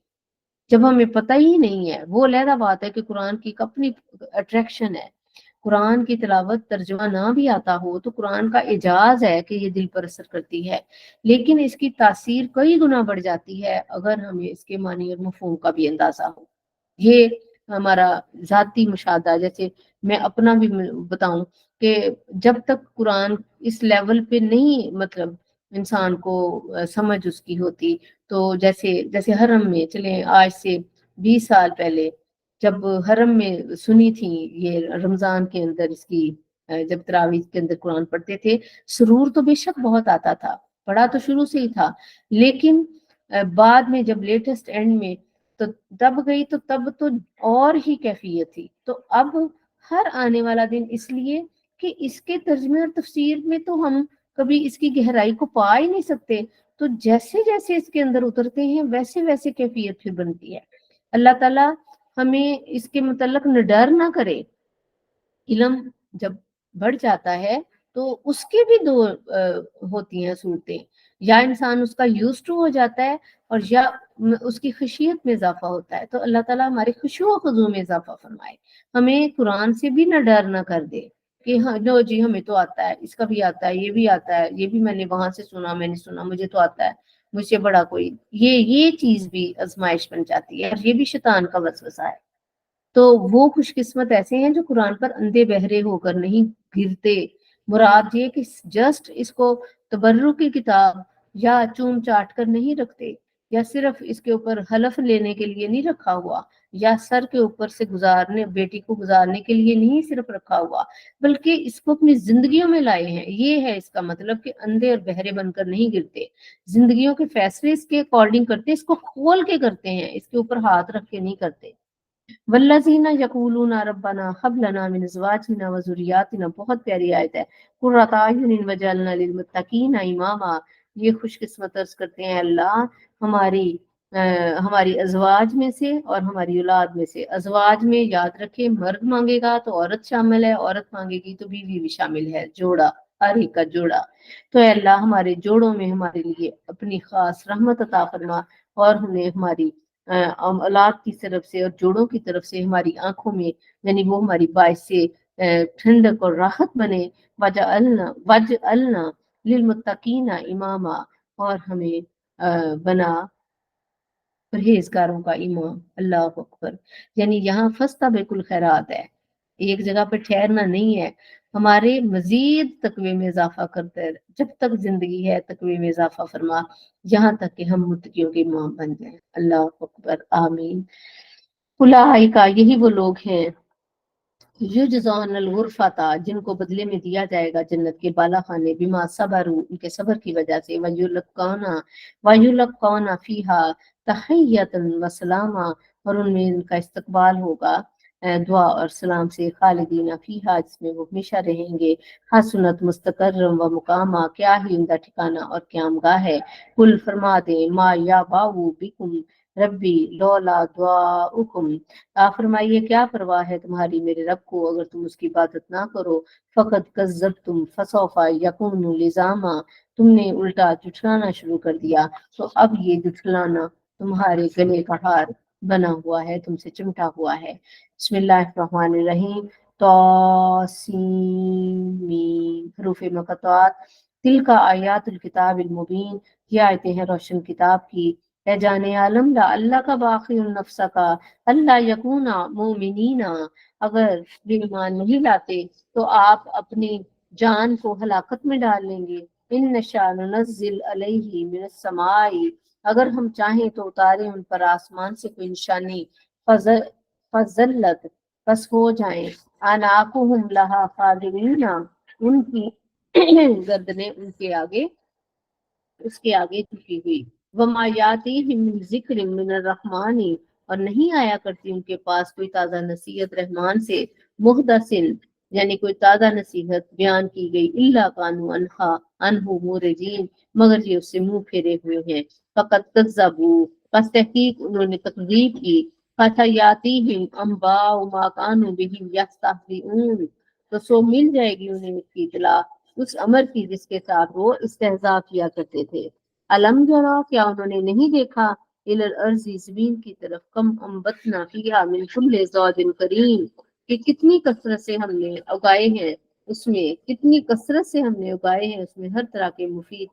S1: जब हमें पता ही नहीं है, वो अलहदा बात है कि कुरान की एक अपनी अट्रैक्शन है। कुरान की तिलावत तर्जुमा ना भी आता हो तो कुरान का एजाज है कि ये दिल पर असर करती है, लेकिन इसकी तासीर कई गुना बढ़ जाती है अगर हमें इसके मानी और मफहूम का भी अंदाजा हो। ये हमारा जाती मुशाहदा, जैसे मैं अपना भी बताऊं कि जब तक कुरान इस लेवल पे नहीं, मतलब इंसान को समझ उसकी होती, तो जैसे जैसे हरम में चले, आज से 20 साल पहले जब हरम में सुनी थी ये रमजान के अंदर इसकी जब तरावीह के अंदर कुरान पढ़ते थे, सुरूर तो बेशक बहुत आता था, पढ़ा तो शुरू से ही था, लेकिन बाद में जब लेटेस्ट एंड में तो तब गई, तो तब तो और ही कैफियत थी। तो अब हर आने वाला दिन, इसलिए कि इसके तर्जमे और तफसीर में तो हम कभी इसकी गहराई को पा ही नहीं सकते, तो जैसे जैसे इसके अंदर उतरते हैं वैसे वैसे कैफियत फिर बनती है। अल्लाह ताला हमें इसके मुतल्लक न डर ना करे। इल्म जब बढ़ जाता है तो उसकी भी दो होती हैं सूरतें, या इंसान उसका यूज टू हो जाता है, और या उसकी खुशियत में इजाफा होता है। तो अल्लाह ताला हमारे खुशू व खुजू में इजाफा फरमाए, हमें कुरान से भी न डर ना कर दे कि हाँ लो जी हमें तो आता है, इसका भी आता है, ये भी आता है, ये भी मैंने वहां से सुना, मैंने सुना, मुझे तो आता है, मुझसे बड़ा कोई, ये चीज भी आजमाइश बन जाती है, और ये भी शैतान का वसवसा है। तो वो खुशकिस्मत ऐसे हैं जो कुरान पर अंधे बहरे होकर नहीं गिरते। मुराद ये कि जस्ट इसको तबर्रु की किताब या चूम चाट कर नहीं रखते, या सिर्फ इसके ऊपर हलफ लेने के लिए नहीं रखा हुआ, या सर के ऊपर से गुजारने, बेटी को गुजारने के लिए नहीं सिर्फ रखा हुआ, बल्कि इसको अपनी जिंदगियों में लाए हैं। ये है इसका मतलब कि अंधे और बहरे बनकर नहीं गिरते, जिंदगियों के फैसले इसके अकॉर्डिंग करते, इसको खोल के करते हैं, इसके ऊपर हाथ रख के नहीं करते। वल्लज़ीना यक़ूलूना रब्बना हब लना मिन अज़वाजिना व ज़ुर्रिय्यातिना, बहुत प्यारी आयत है। कुर्रता अयुनिन वजअलना लिलमुत्तक़ीना इमामा, ये खुशकिस्मत अर्ज करते हैं अल्लाह हमारी हमारी अज़वाज में से और हमारी औलाद में से। अज़वाज में याद रखें मर्द मांगेगा तो औरत शामिल है, औरत मांगेगी तो बीवी भी शामिल है, जोड़ा, हर एक का जोड़ा। तो ऐ अल्लाह हमारे जोड़ों में हमारे लिए अपनी खास रहमत अता फरमा, और हमें हमारी औलाद की तरफ से और जोड़ों की तरफ से हमारी आंखों में, यानी वो हमारी बाइस से ठंडक और राहत बने। वज अलना लिलमुत्तकीना इमामा, और हमें बना परहेजगारों का इमाम। अल्लाह अकबर। यानी यहाँ फस्ता बिल्कुल खैरात है, एक जगह पर ठहरना नहीं है, हमारे मजीद तकवे में इजाफा करते हैं, जब तक जिंदगी है तकवे में इजाफा फरमा, यहाँ तक कि हम मुत्तकियों के इमाम बन जाएं। अल्लाह अकबर, आमीन। उलाइका यही वो लोग हैं युजज़ौन अल-गुरफ़ता जिनको बदले में दिया जाएगा जन्नत के बाला खाने बिमा सबरू उनके सब्र की वजह से वयुलक्कौना फीहा तहियतन व सलामा और उनमें इनका इस्तकबाल होगा दुआ और सलाम से खालिदीना फीहा जिसमें वो हमेशा रहेंगे हसनत मुस्तकर्रम व मुकामा क्या ही उनका ठिकाना और क़यामगाह है कुल फरमा दे मा या बाऊ बिकुम रब्बी लौला दुआउकुम फरमाइए क्या परवाह है तुम्हारी मेरे रब को अगर तुम उसकी इबादत ना करो फकत कज़्ज़बतुम फसौफा यकूनु लिज़ामा तुमने उल्टा जुठलाना शुरू कर दिया तो अब ये जुठलाना तुम्हारे गले का हार बना हुआ है तुमसे चिमटा हुआ है बिस्मिल्लाहिर्रहमानिर्रहीम तौसीमीम हरूफ मुक़त्तआत तिल का आयातुल किताबिल मुबीन ये आयतें हैं रोशन किताब की है जाने आलम ला अल्लाह का बाकी नफ्सा का अल्लाह यकूना मोमिनीना अगर वे ईमान नहीं लाते तो आप अपनी जान को हलाकत में डाल लेंगे इन नशा नुनज़्ज़िल अलैहि मिनस समाई अगर हम चाहें तो उतारें उन पर आसमान से कोई निशानी फजल्लत बस हो जाए अनाकुहुम लहा खादिमीना उनकी गर्दनें उनके आगे उसके आगे झुकी हुई वमायाती जिक्र मिनर रहमानी और नहीं आया करती उनके पास कोई ताज़ा नसीहत रहमान से मुहदसिन यानी कोई ताज़ा नसीहत बयान की गई इल्ला कानू अनहा अनहु मुरजीन मगर ये उससे मुंह फेरे हुए हैं फकत कज़्ज़बू बस तहकीक उन्होंने तकज़ीब की फतयातीहिम अंबाउ मा कानू बिही यस्तहज़िऊन तो सो मिल जाएगी उन्हें इसकी इतला उस अमर की जिसके साथ वो इस्तेहजा किया करते थे अलम जरा क्या उन्होंने नहीं देखा इलल अर्ज़ी ज़मीन की तरफ कम अम्बतना फीहा मिन कुल्ले ज़ौजिन करीम कि कितनी कसरत से हमने उगाए हैं उसमें कितनी कसरत से हमने उगाए हैं उसमें हर तरह के मुफीद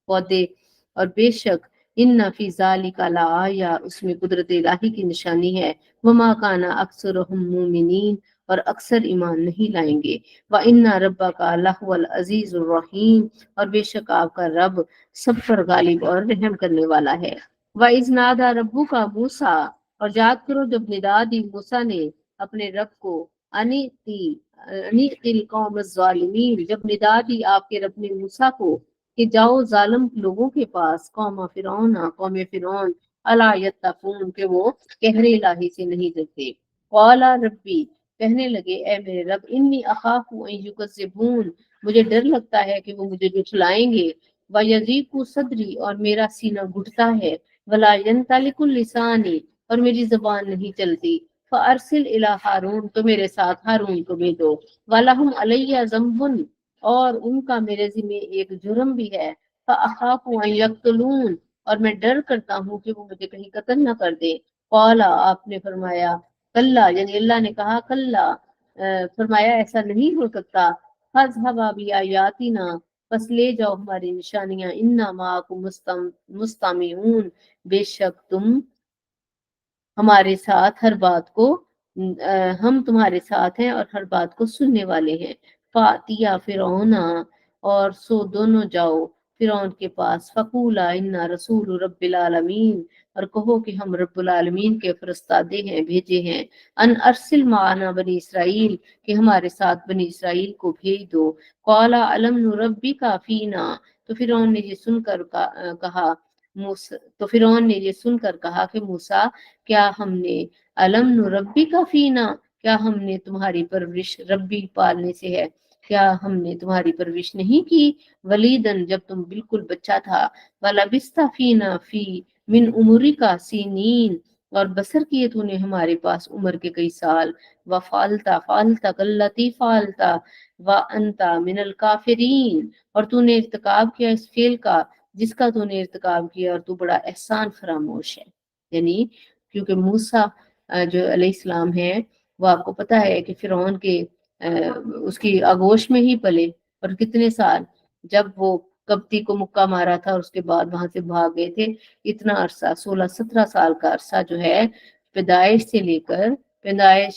S1: पौधे और बेशक इन नफी ज़ालिका लाया उसमें कुदरत इलाही की निशानी है वमा काना अक्सरुहुम मुमिनीन और अक्सर ईमान नहीं लाएंगे व इन्ना रब्बा का लहुवल अजीजुर रहीम और बेशक आपका रब सब पर गालिब और रहम करने वाला है व इज़नादा रब्बू का मूसा और याद करो जब निदा दी मूसा ने अपने रब को अनितिल कौम ज़ालिमीन जब निदा दी आपके रब ने मूसा को कि जाओ जालिम लोगों के पास कौम फिरौन अला यत्तकून के वो कहरे इलाही से नहीं डरते कौला रब्बी कहने लगे ए मेरे रब इन्नी अखाफु अन युकज़्ज़िबून मुझे डर लगता है कि वो मुझे झुठलाएंगे व यज़ीकु सदरी और मेरा सीना घुटता है वला यंतलिकुल लिसानी और मेरी जुबान नहीं चलती फअरसिल इला हारून तो मेरे साथ हारून को भेजो वलहुम अलैया ज़म्बुन और उनका मेरे ज़िम्मे एक जुर्म भी है फअखाफु अन यक्तुलून और मैं डर करता हूँ कि वो मुझे कहीं कत्ल न कर दे कौला आपने फरमाया कल्ला यानी अल्लाह ने कहा कल्ला फरमाया ऐसा नहीं हो सकता फज़हबा बिआयातिना बस ले जाओ हमारी निशानियां इन्ना माकुम मुस्तमिऊन बेशक तुम हमारे साथ हर बात को हम तुम्हारे साथ हैं और हर बात को सुनने वाले हैं फातिया फिरौना और सो दोनों जाओ फिरौन के पास फकूला इन्ना रसूल रब्बिल आलमीन और कहो कि हम रब्बुल आलमीन के फरस्तादे हैं भेजे हैं अन अरसिल माना बनी इसराइल कि हमारे साथ बनी इसराइल को भेज दो कौला अलम नुरब्बी का फीना तो फिरौन ने ये सुनकर कहा मूसा तो फिरौन ने ये सुनकर कहा कि मूसा क्या हमने अलम नुरब्बी का फीना क्या हमने तुम्हारी परवरिश रब्बी पालने से है क्या हमने तुम्हारी परवरिश नहीं की वलीदन जब तुम बिल्कुल बच्चा था वाला बिस्ता फीना फी मिन उमरी का सीनीन और बसर किए तूने हमारे पास उम्र के कई साल व फालता फालता कल्लती फालता व अंता मिनल काफिरीन और तूने इर्तिकाब किया इस फेल का जिसका तूने इर्तिकाब किया और तू बड़ा एहसान फरामोश है यानी क्योंकि मूसा जो अलैहिस्सलाम है वो आपको पता है कि फिरौन के उसकी आगोश में ही पले और कितने साल जब वो कब्ती को मुक्का मारा था और उसके बाद वहां से भाग गए थे इतना अरसा 16-17 साल का अरसा जो है पैदाइश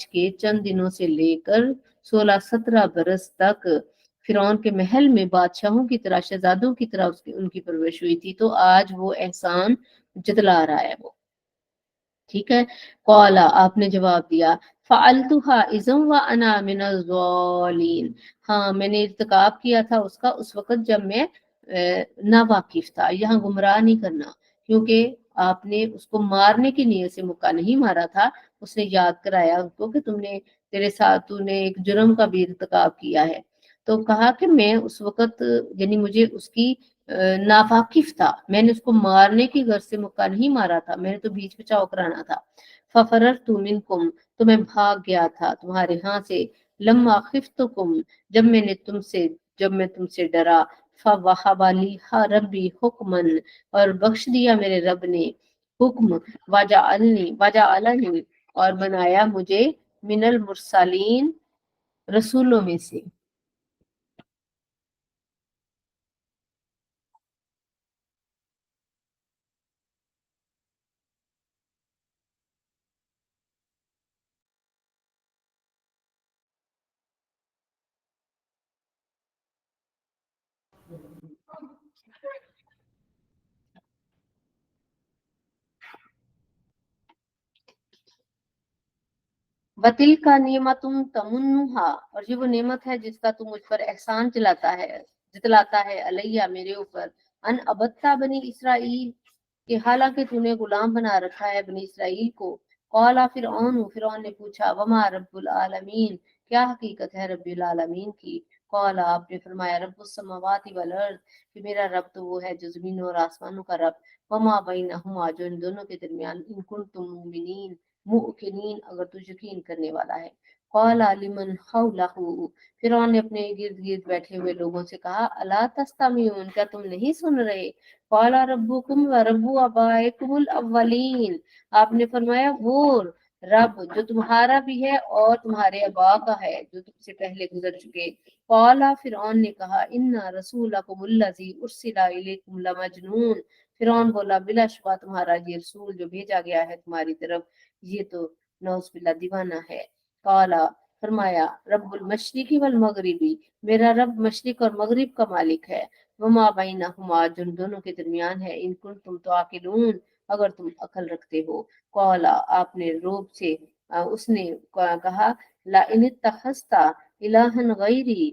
S1: के चंद दिनों से लेकर 16-17 बरस तक फिरौन के महल में बादशाहों की तरह शहजादों की तरह उसकी उनकी परवरिश हुई थी तो आज वो एहसान जतला रहा है वो ٹھیک ہے. قالا آپ نے جواب دیا فعلتها اذا وانا من الضالین، ہاں میں نے ارتکاب کیا تھا اس کا اس وقت جب میں ناواقف تھا. یہاں گمراہ نہیں کرنا، کیونکہ آپ نے اس کو مارنے کی نیت سے مکہ نہیں مارا تھا. اس نے یاد کرایا اس کو کہ تم نے تیرے ساتھ تو نے ایک جرم کا بھی ارتکاب کیا ہے. تو کہا کہ میں اس وقت یعنی مجھے اس کی ناواقف تھا، میں نے اس کو مارنے کی غرض سے مکہ نہیں مارا تھا، میں نے تو بیچ بچاؤ کرانا تھا. ففررت منکم، تو میں بھاگ گیا تھا تمہارے ہاں سے. لما خفتکم، جب میں تم سے ڈرا. فوہب لی ربی حکمن، اور بخش دیا میرے رب نے حکم. وجعلنی، اور بنایا مجھے من المرسلین، رسولوں میں سے. وَتِلْ کا نعمت تمنھا، اور یہ وہ نعمت ہے جس کا تو مجھ پر احسان جتلاتا ہے علیہ، میرے اوپر. ان ابتا بنی اسرائیل، کہ حالانکہ تو نے غلام بنا رکھا ہے بنی اسرائیل کو. قالا فرعون نے پوچھا وما رب العالمین، کیا حقیقت ہے رب العالمین کی. قالا، آپ نے فرمایا رب السماوات والارض، کہ میرا رب تو وہ ہے جو زمینوں اور آسمانوں کا رب. وما بینہما، جو ان دونوں کے درمیان. ان کنتم مومنین، موقنین، اگر تو یقین کرنے والا ہے. قال لمن حولہ، فرعون نے اپنے گرد گرد بیٹھے ہوئے لوگوں سے کہا الا تستمعون، کیا تم نہیں سن رہے. قال ربکم و رب آبائکم الاولین، آپ نے فرمایا وہ رب جو تمہارا بھی ہے اور تمہارے آبا کا ہے جو تم سے پہلے گزر چکے. قال فرعون نے کہا ان رسولکم الذی ارسل الیکم لمجنون، فرعون بولا بلا شبہ تمہارا یہ رسول جو بھیجا گیا ہے تمہاری طرف یہ تو نوز باللہ دیوانہ ہے. قالا، فرمایا رب المشرقی والمغربی، میرا رب مشرق اور مغرب کا مالک ہے. وما بینہما، جن دونوں کے درمیان ہے. ان کنتم تعقلون، اگر تم عقل رکھتے ہو. قالا، آپ نے روب سے اس نے کہا لئن اتخذت الہا غیری،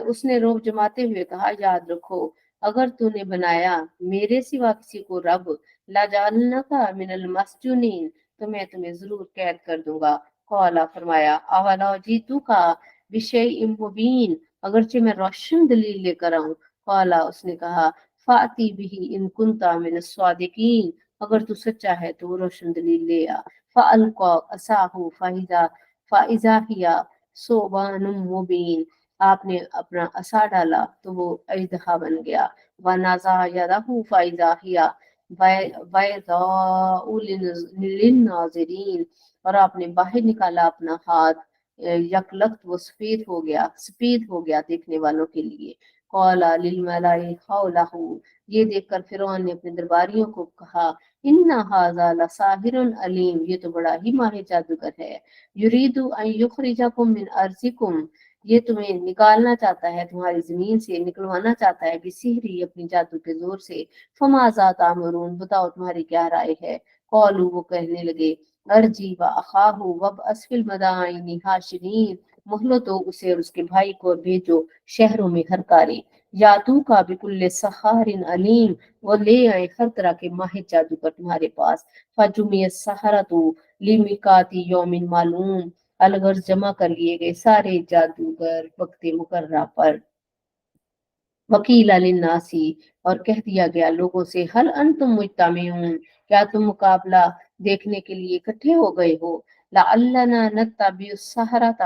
S1: اس نے روب جماتے ہوئے کہا یاد رکھو اگر تو نے بنایا میرے سوا کسی کو رب، لجعلنک من المسجونین، تو میں تمہیں ضرور قید کر دوں گا. قالا، فرمایا اولا جیتو کا بشیء مبین، اگرچہ میں روشن دلیل لے کر آؤں. قالا، اس نے کہا فاتی بھی ان کنتا من الصادقین، اگر تو سچا ہے تو وہ روشن دلیل لے آ. فالقا عصاہ فاذا ہی ثعبان مبین، آپ نے اپنا عصا ڈالا تو وہ اژدہا بن گیا. ونزع یدہ فاذا ہی بیضاء للناظرین، اور آپ نے باہر نکالا اپنا ہاتھ، یکلخت وہ سفید ہو گیا دیکھنے والوں کے لیے. قال للملأ حولہ، یہ دیکھ کر فرعون نے اپنے درباریوں کو کہا ان ھذا لساحر علیم، یہ تو بڑا ہی ماہر جادوگر ہے. یرید ان یخرجکم من ارضکم، یہ تمہیں نکالنا چاہتا ہے تمہاری زمین سے، نکلوانا چاہتا ہے بسحری، اپنی جادو کے زور سے. فماذا تأمرون، بتاؤ تمہاری کیا رائے ہے. قالوا، وہ کہنے لگے ارجی و اخاہ وابعث فی المدائن حاشرین، مہلت دو اسے اور اس کے بھائی کو بھیجو شہروں میں ہر کاری. یاتو کا بکل سحار علیم، وہ لے آئے ہر طرح کے ماہر جادوگر تمہارے پاس. فجمع السحرۃ لمیقات یوم معلوم، الغرض جمع کر لیے گئے سارے جادوگر وقت مقررہ پر. وکیل للناسی، اور کہہ دیا گیا لوگوں سے حل انتم مجتمعون، کیا تم مقابلہ دیکھنے کے لیے اکٹھے ہو گئے ہو. لعلنا نتبع السحرۃ،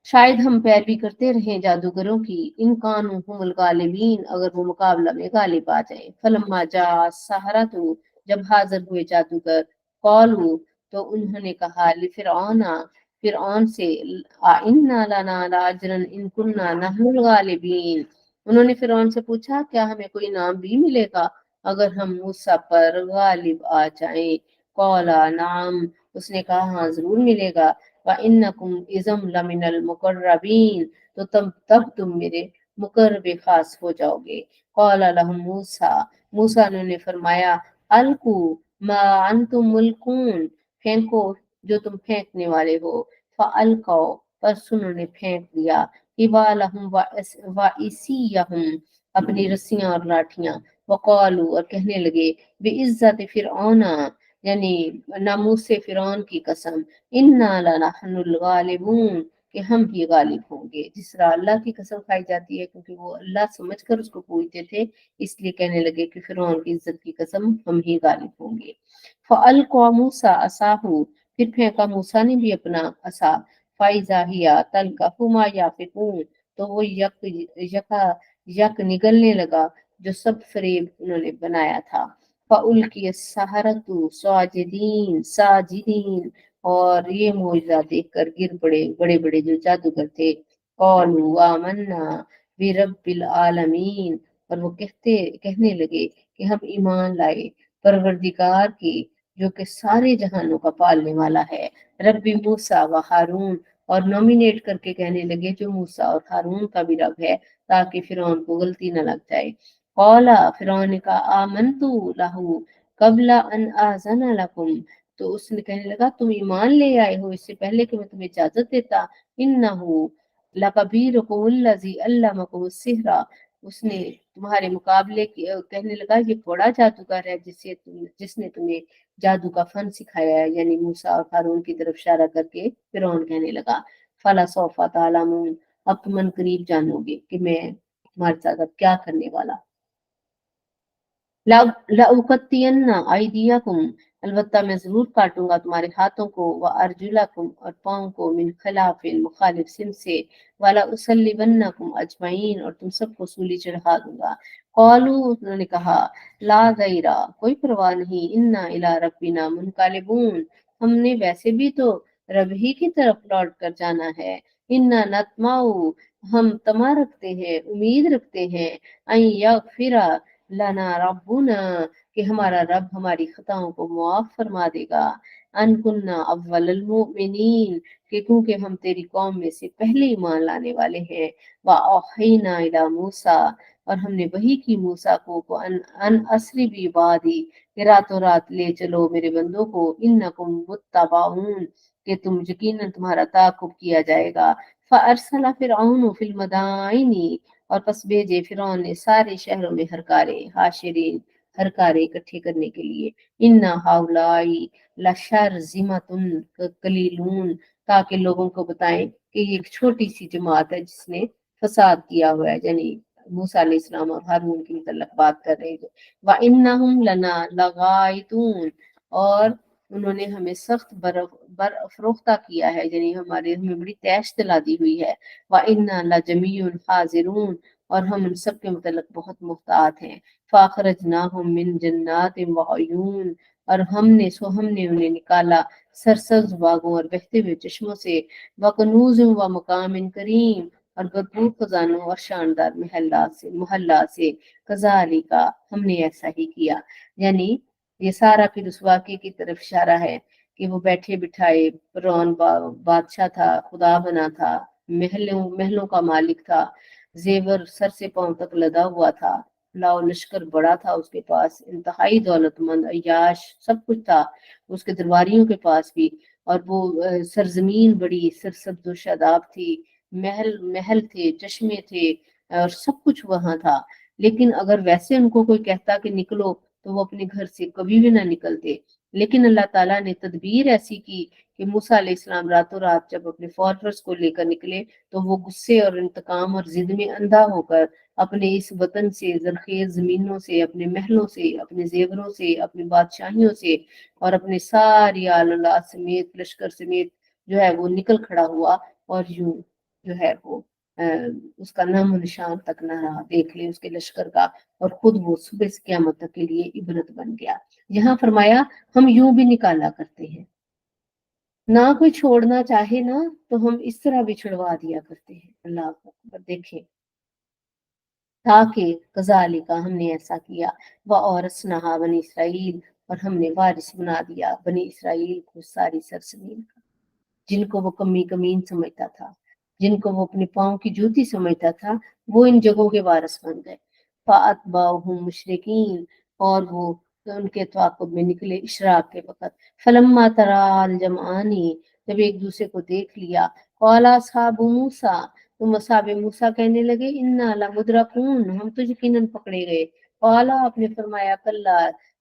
S1: شاید ہم پیروی کرتے رہیں جادوگروں کی. ان کانوا هم الغالبین، اگر وہ مقابلہ میں غالب آ جائیں. فلما جاء السحرۃ، جب حاضر ہوئے جادوگر. قالوا، تو انہوں نے کہا لفرعون، فرعون سے ان لنا لاجرا ان كنا نحن الغالبین، انہوں نے فرعون سے پوچھا کیا ہمیں کوئی انعام بھی ملے گا اگر ہم موسیٰ پر غالب آ جائیں. قالا نعم، اس نے کہا ہاں ضرور ملے گا. وَإِنَّكُمْ إِذًا لَمِنَ الْمُقَرَّبِينَ، تو تب تم میرے مقرب خاص ہو جاؤ گے. قال لهم موسیٰ، موسیٰ نے فرمایا القوا मा अंतुम मुल्कून, फेंको जो तुम फेंकने वाले हो। फ़अल्क़ौ, बस उन्होंने फेंक दिया। हिबालहुम व इसियहुम, अपनी रस्सियां और लाठियां। वक़ालू, और कहने लगे, बिइज़्ज़ति फ़िरऔना, यानी नामूस फ़िरौन की कसम, इन्ना लनहनुल गालिबून, कि हम ही गालिब होंगे। जिस तरह अल्लाह की कसम खाई जाती है, क्योंकि वो अल्लाह समझकर उसको पूछते थे, इसलिए कहने लगे कि फिरौन की इज्जत की कसम, हम ही गालिब होंगे। फ़अल्क़ा मूसा असाहू, फिर फेंका मूसा ने भी अपना असा। फ़ाइज़ा हिया तल्क़फ़ु मा याफ़िकून, तो वो यका यक निगलने लगा जो सब फरेब उन्होंने बनाया था। फ़उल्क़िय अस्सहरतु साजिदीन साजिदीन, और ये मोइज़ा देखकर गिर पड़े बड़े बड़े जो जादूगर थे। क़ालू आमन्ना बिरब्बिल आलमीन, और वो कहने लगे कि हम ईमान लाए परवरदिगार की, जो कि सारे जहानों का पालने वाला है। रब्बी मूसा व हारून, और नॉमिनेट करके कहने लगे जो मूसा और हारून का भी रब है, ताकि फिरौन को गलती न लग जाए। कौला, फिरौन ने कहा, आमनतु लहू कबला अन आज़न लकुम, तो उसने कहने लगा, तुम ईमान ले आए हो इससे पहले कि मैं तुम्हें इजाजत देता। इन्नहु लकबीरुकुमुल्लज़ी अल्लमकुमुस सिहरा, उसने तुम्हारे मुकाबले कहने लगा, ये बड़ा जादूगर है जिसने तुम्हें जादू का फन सिखाया है, यानी मूसा और हारून की तरफ इशारा करके फिरौन कहने लगा। फला सौफा तालमून, अब तुम करीब जानोगे कि मैं तुम्हारे साथ अब क्या करने वाला। लउकत्तियन्ना आइदियकुम, अलबत्ता मैं जरूर काटूंगा तुम्हारे हाथों को, व अर्जुलकुम, और पाँव को, मिन खिलाफिन, मुखालिफ सिम से, वाला उसल्लिबन्नकुम अजमईन, और तुम सबको सूली चढ़ा दूंगा। कौलू, उन्होंने कहा, ला दैरा, कोई परवाह नहीं, इन्ना इला रब्बिना मुनकालिबून, हमने वैसे भी तो रब ही की तरफ लौट कर जाना है। इन्ना नतमाऊ, हम तमा रखते हैं, उम्मीद रखते हैं, अन यगफिरा लना रब्बुना, कि हमारा रब हमारी खताओं को मुआफ फरमा देगा। अनकुन्ना अव्वलल मोमिनीन, कि क्योंकि हम तेरी कौम में से पहले ईमान लाने वाले हैं। व औहैना इला मूसा, और हमने वही की मूसा को अन असरी भी इबादी, कि रातों रात ले चलो मेरे बंदों को। इन्नकुम मुत्तबाऊन, कि तुम यकीनन तुम्हारा ताकुब किया जाएगा। फअरसला फिरऔन फिल मदाइनी, और पस भेजे फिरौन ने सारे शहरों में हरकारे, हाशिरीन, हरकारे इकट्ठे करने के लिए। इन्ना हाउलाई लशरजिमतुन कलीलून, ताकि लोगों को बताएं कि ये एक छोटी सी जमात है जिसने फसाद किया हुआ है, यानी मूसा अलैहिस्सलाम और हारून की मुतल्लक बात कर रहे हैं। व इन्नहुम लना लगाइतून, और उन्होंने हमें सख्त बरफरोख्ता किया है, यानी हमें बड़ी तैश दिला दी हुई है। व इन्ना लजमीउन हाजिरून, और हम उन सब के मुतल्लक बहुत मुहतात हैं। फाखरजनाहुम मिन जन्नातिन व अयून, और हमने उन्हें निकाला सरसब्ज बागों और बहते हुए चश्मों से। व कनूज व मकामिन करीम, और भरपूर खजानों और शानदार मोहल्ला से। कजालिका, हमने ऐसा ही किया। यानी ये सारा फिर उस वाक़े की तरफ इशारा है कि वो बैठे बिठाए फिरौन बादशाह था, खुदा बना था, महलों महलों का मालिक था, जेवर सर से पांव तक लदा हुआ था, लाओ लश्कर बड़ा था उसके पास, इंतहाई दौलतमंद, अय्याश, सब कुछ था उसके दरबारियों के पास भी। और वो सरजमीन बड़ी सरसब्ज शादाब थी, महल महल थे, चश्मे थे, और सब कुछ वहां था। लेकिन अगर वैसे उनको कोई कहता कि निकलो, तो वो अपने घर से कभी भी ना निकलते। लेकिन अल्लाह ताला ने तदबीर ऐसी की कि मूसा अलैहिस्सलाम रातों रात जब अपने फॉलोअर्स को लेकर निकले, तो वो गुस्से और इंतकाम और जिद में अंधा होकर अपने इस वतन से, जरखेज जमीनों से, अपने महलों से, अपने जेवरों से, अपनी बादशाहियों से, और अपने सारी आल औलाद समेत, लश्कर समेत जो है वो निकल खड़ा हुआ। और यूं जो है वो अ, उसका नामो निशान तक न रहा, देख ले उसके लश्कर का। और खुद वो सुबह से क़यामत तक के लिए इबरत बन गया। यहाँ फरमाया, हम यूं भी निकाला करते हैं, ना कोई छोड़ना चाहे ना, तो हम इस तरह भी छुड़वा दिया करते हैं। अल्लाह अकबर, देखें, ताकि कजाली का हमने ऐसा किया। व और स्नहा बनी इसराइल, और हमने वारिस बना दिया बनी इसराइल को सारी सरजमीन का। जिनको वो कमी कमीन समझता था, जिनको वो अपने पाँव की जूती समझता था, वो इन जगहों के वारिस बन गए। फातबाहुम मुशरिकीन, और वो तो उनके ताक़ुब में निकले इशराक के वक़्त। फलम्मा तराल जमआनी, जब एक दूसरे को देख लिया, क़ाला अस्हाबु मूसा, तो असहाबे मूसा कहने लगे, इन्ना लमुदरकून, हम तो यकीनन पकड़े गए। क़ाला, आपने फरमाया, कल्ला,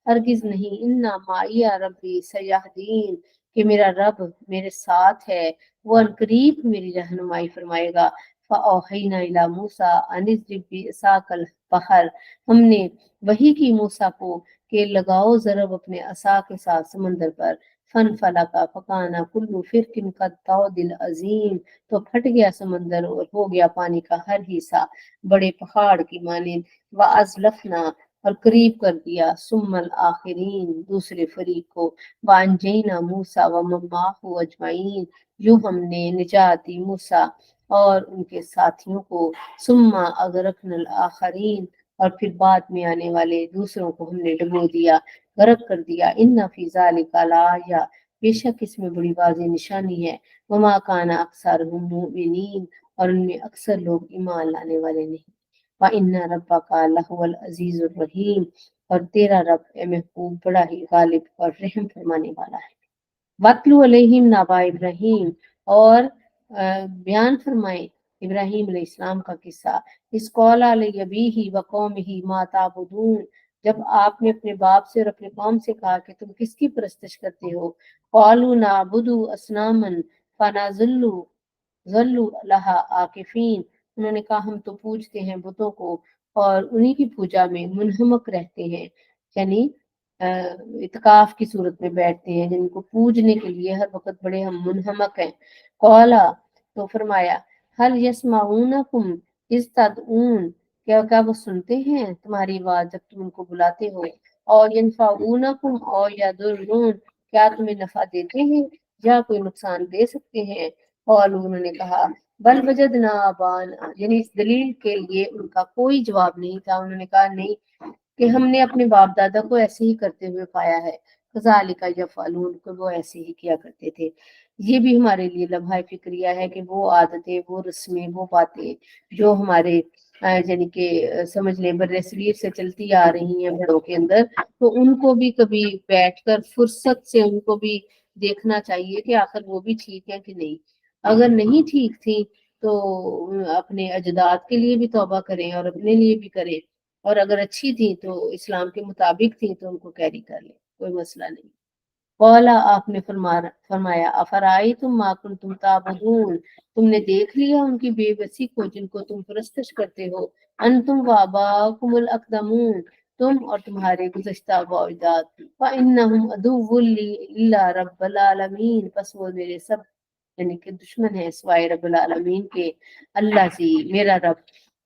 S1: हरगिज नहीं, इन्ना माइया रब्बी सयहदीन, कि मेरा रब मेरे साथ है, वो अनकरीब मेरी रहनुमाई फरमाएगा। फ़अौहैना इला मूसा अनिज़रिब बिअसाकल बहर, हमने वही की मूसा को कि लगाओ ज़रब अपने असा के साथ समंदर पर। फन फलका फकाना कुल्लु फिरकिन कत्तौदिल अजीम, तो फट गया समंदर और हो गया पानी का हर हिस्सा बड़े पहाड़ की मानिंद। व अज़लफना, और करीब कर दिया, सुम्मल आखिरीन, दूसरे फरीक को। वांजैना मूसा व मम्माहु अजमईन, यूं हमने निजात दी मूसा और उनके साथियों को। सुम्मा अगरकनल आखरीन, और फिर बाद में आने वाले दूसरों को हमने डुबो दिया, गर्क कर दिया। इन्ना फी ज़ालिका लाया, बेशक इसमें बड़ी वाज़ेह निशानी है। वमा काना अक्सरुहुम मुमिनीन, और उनमें अक्सर लोग ईमान लाने वाले नहीं। व इन्ना रब्बका लहुवल अजीजुर रहीम, और तेरा रब ए महबूब बड़ा ही गालिब और रहम फरमाने वाला है। वत्लु अलैहिम नबा इब्राहिम, और बयान फरमाए इब्राहिम अलैहिस्सलाम का किस्सा। इस कौला अबीही व कौमिही मा ताबुदून, जब आपने अपने बाप से और अपने कौम से कहा कि तुम किसकी परस्तिश करते हो। क़ालू नाबुदु असनामन फनज़ल्लु ज़ल्लु लहा आकिफीन, उन्होंने कहा हम तो पूजते हैं बुतों को और उन्हीं की पूजा में मुनहमक रहते हैं, यानी इत्काफ की सूरत में बैठते हैं, जिनको पूजने के लिए हर वक्त बड़े हम मुनहमक हैं। कौला, तो फरमाया, हल यस्माऊनकुम इस तदऊन, क्या क्या वो सुनते हैं तुम्हारी आवाज जब तुम उनको बुलाते हो। और यनफाऊनकुम और यदुर्रून, क्या तुम्हें नफा देते हैं या कोई नुकसान दे सकते हैं। और उन्होंने कहा, बल वजदना आबाना, यानी इस दलील के लिए उनका कोई जवाब नहीं था। उन्होंने कहा नहीं, कि हमने अपने बाप दादा को ऐसे ही करते हुए पाया है। कज़ालिका यफ़अलून, को वो ऐसे ही किया करते थे। ये भी हमारे लिए लम्हा फिक्रिया है कि वो आदतें, वो रस्में, वो बातें जो हमारे यानी कि समझ लें बर्रे सगीर से चलती आ रही हैं बड़ों के अंदर, तो उनको भी कभी बैठकर फुर्सत से उनको भी देखना चाहिए कि आखिर वो भी ठीक है कि नहीं। अगर नहीं ठीक थी तो अपने अजदाद के लिए भी तौबा करें और अपने लिए भी करें, और अगर अच्छी थी तो इस्लाम के मुताबिक थी तो उनको कैरी कर ले, कोई मसला नहीं। कौला, आपने फरमाया, अफराई तुम माकुन तुम ताबून, तुमने देख लिया उनकी बेबसी को जिनको तुम परस्तश करते हो। अन तुम वाबाकुमुल अकदमून, तुम और तुम्हारे गुज़श्ता अजदाद। व इन्नहुम अदुव्वुल ली इल्ला रब्बल आलमीन, बस वो मेरे सब यानी कि दुश्मन है सिवाय रब्बुल आलमीन के, अल्लाह जी मेरा रब।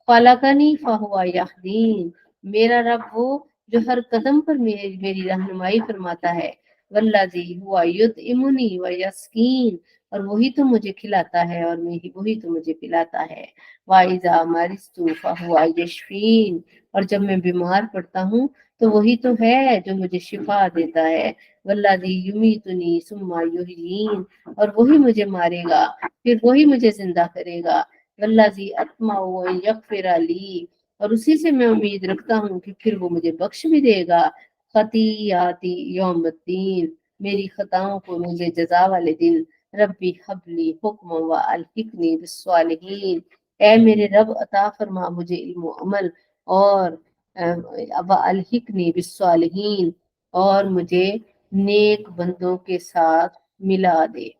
S1: खलकनी फहुवा यहदीन, मेरा रब वो जो हर कदम पर मेरी रहनुमाई फरमाता है। वल्लज़ी हुवा युतइमुनी व यस्कीन, और वही तो मुझे खिलाता है और वही तो मुझे पिलाता है। वाइजा मरिस्तु फहुवा यशफीन, और जब मैं बीमार पड़ता हूँ तो वही तो है जो मुझे शिफा देता है। वल्लज़ी युमीतुनी सुम्मा युहयीन, और वही मुझे मारेगा फिर वही मुझे जिंदा करेगा। वल्लज़ी अत्माउ अन यग़फ़िर ली, और उसी से मैं उम्मीद रखता हूँ कि फिर वो मुझे बख्श भी देगा। खतीयाती यौमद्दीन, मेरी खताओं को रोज़े जज़ा वाले दिन। रब्बी हबली हुक्म व अलहिकनी बिस्सालिहीन, ऐ मेरे रब अता फरमा मुझे इल्म व अमल, और व अलहिकनी बिस्सालिहीन, और मुझे नेक बंदों के साथ मिला दे।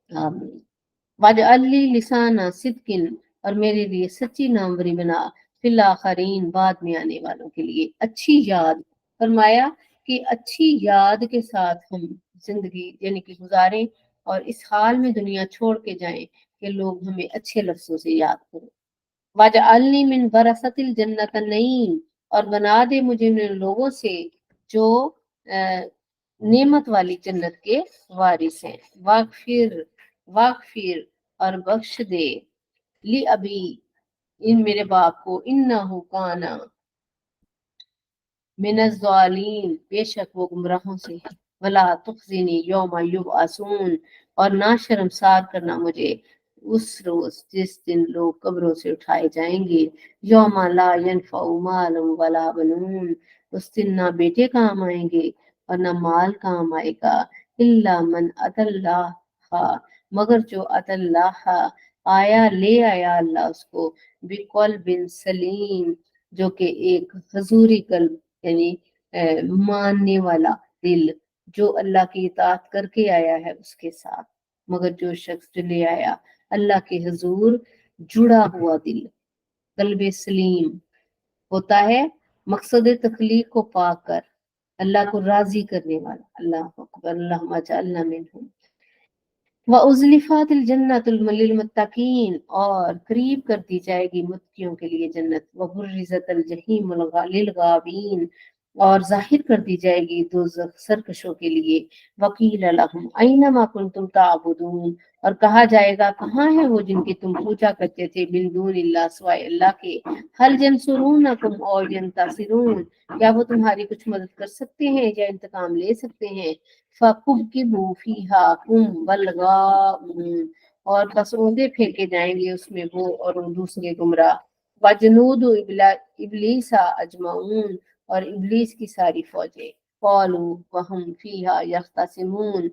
S1: आमीन। वजअली लिसाना सिद्किन, और मेरे लिए सच्ची नामवरी बना। फिल आखरीन, बाद में आने वालों के लिए अच्छी याद। फरमाया कि अच्छी याद के साथ हम जिंदगी यानी कि गुजारें, और इस हाल में दुनिया छोड़ के जाएं कि लोग हमें अच्छे लफ्जों से याद करें। वजअलनी मिन वरसतिल जन्नत नईम, और बना दे मुझे उन लोगों से जो नेमत वाली जन्नत के वारिस हैं। वागफिर वागफिर, और बख्श दे, ली अभी, इन मेरे बाप को, इन्ना काना मिनज़्ज़ालिन, बेशक वो गुमराहों से है। वला तुखज़िनी यौमा युबअसून, और ना शर्मसार करना मुझे उस रोज जिस दिन लोग कब्रों से उठाए जाएंगे। यौमा ला यनफ़उ मालुम वला बनून, उस दिन ना बेटे काम आएंगे और ना माल काम आएगा, इल्ला मन अतल्लाह, मगर जो अतल्लाह आया, ले आया अल्लाह उसको, बिकौल बिन सलीम, जो कि एक हजूरी कल्ब, यानी मानने वाला दिल, जो अल्लाह की इताअत करके आया है उसके साथ। मगर जो शख्स जो ले आया अल्लाह के हुजूर जुड़ा हुआ दिल, कल्ब सलीम होता है मकसद तखलीक को पाकर अल्लाह को राजी करने वाला। अल्लाह अकबर, अल्लाहुम्मा जअलना मिनहुम। व उज़लिफ़ातिल जन्नतुल लिल मुत्तकीन, और करीब कर दी जाएगी मुत्कियों के लिए जन्नत। व बुर्रिज़तल जहीम लिल गावीन, और जाहिर कर दी जाएगी दोज़ख सरकशों के लिए। वकील लहुम ऐनमा कुंतुम ताबुदून, और कहा जाएगा कहाँ है वो जिनकी तुम पूजा करते थे, बिन दूनिल्लाह, सिवाय अल्लाह के। हल यंसुरूनकुम औ यंतसिरून, क्या वो तुम्हारी कुछ मदद कर सकते हैं या इंतकाम ले सकते हैं। फकुबकिबू फीहा कुम वलगाऊन, और बस औंधे फेंके जाएंगे उसमें वो और वो दूसरे गुमराह। वजनूद इबलीसा अजमाउन, और इबलीस की सारी फौजें। कौलू वहम फीहा यख्तसिमून,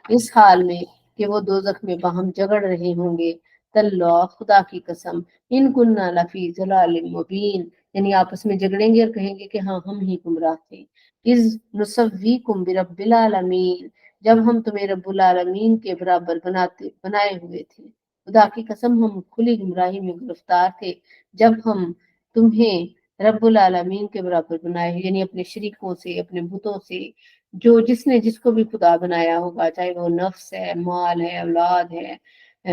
S1: इस हाल में कि वो दोजख में बाहम झगड़ रहे होंगे। तल्ला, खुदा की कसम, इन कुन्ना लफी जलालिम मुबीन, यानी आपस में झगड़ेंगे और कहेंगे कि हाँ हम ही गुमराह थे। इज नुसव्वीकुम बिरब्बिल आलमीन, जब हम तुम्हें रब्बुल आलमीन के बराबर बनाए हुए थे। खुदा की कसम, हम खुली गुमराही में गिरफ्तार थे जब हम तुम्हें रब्बुल आलमीन के बराबर बनाए, यानी अपने शरीकों से, अपने बुतों से। जो जिसने जिसको भी खुदा बनाया होगा, चाहे वो नफ्स है, माल है, औलाद है,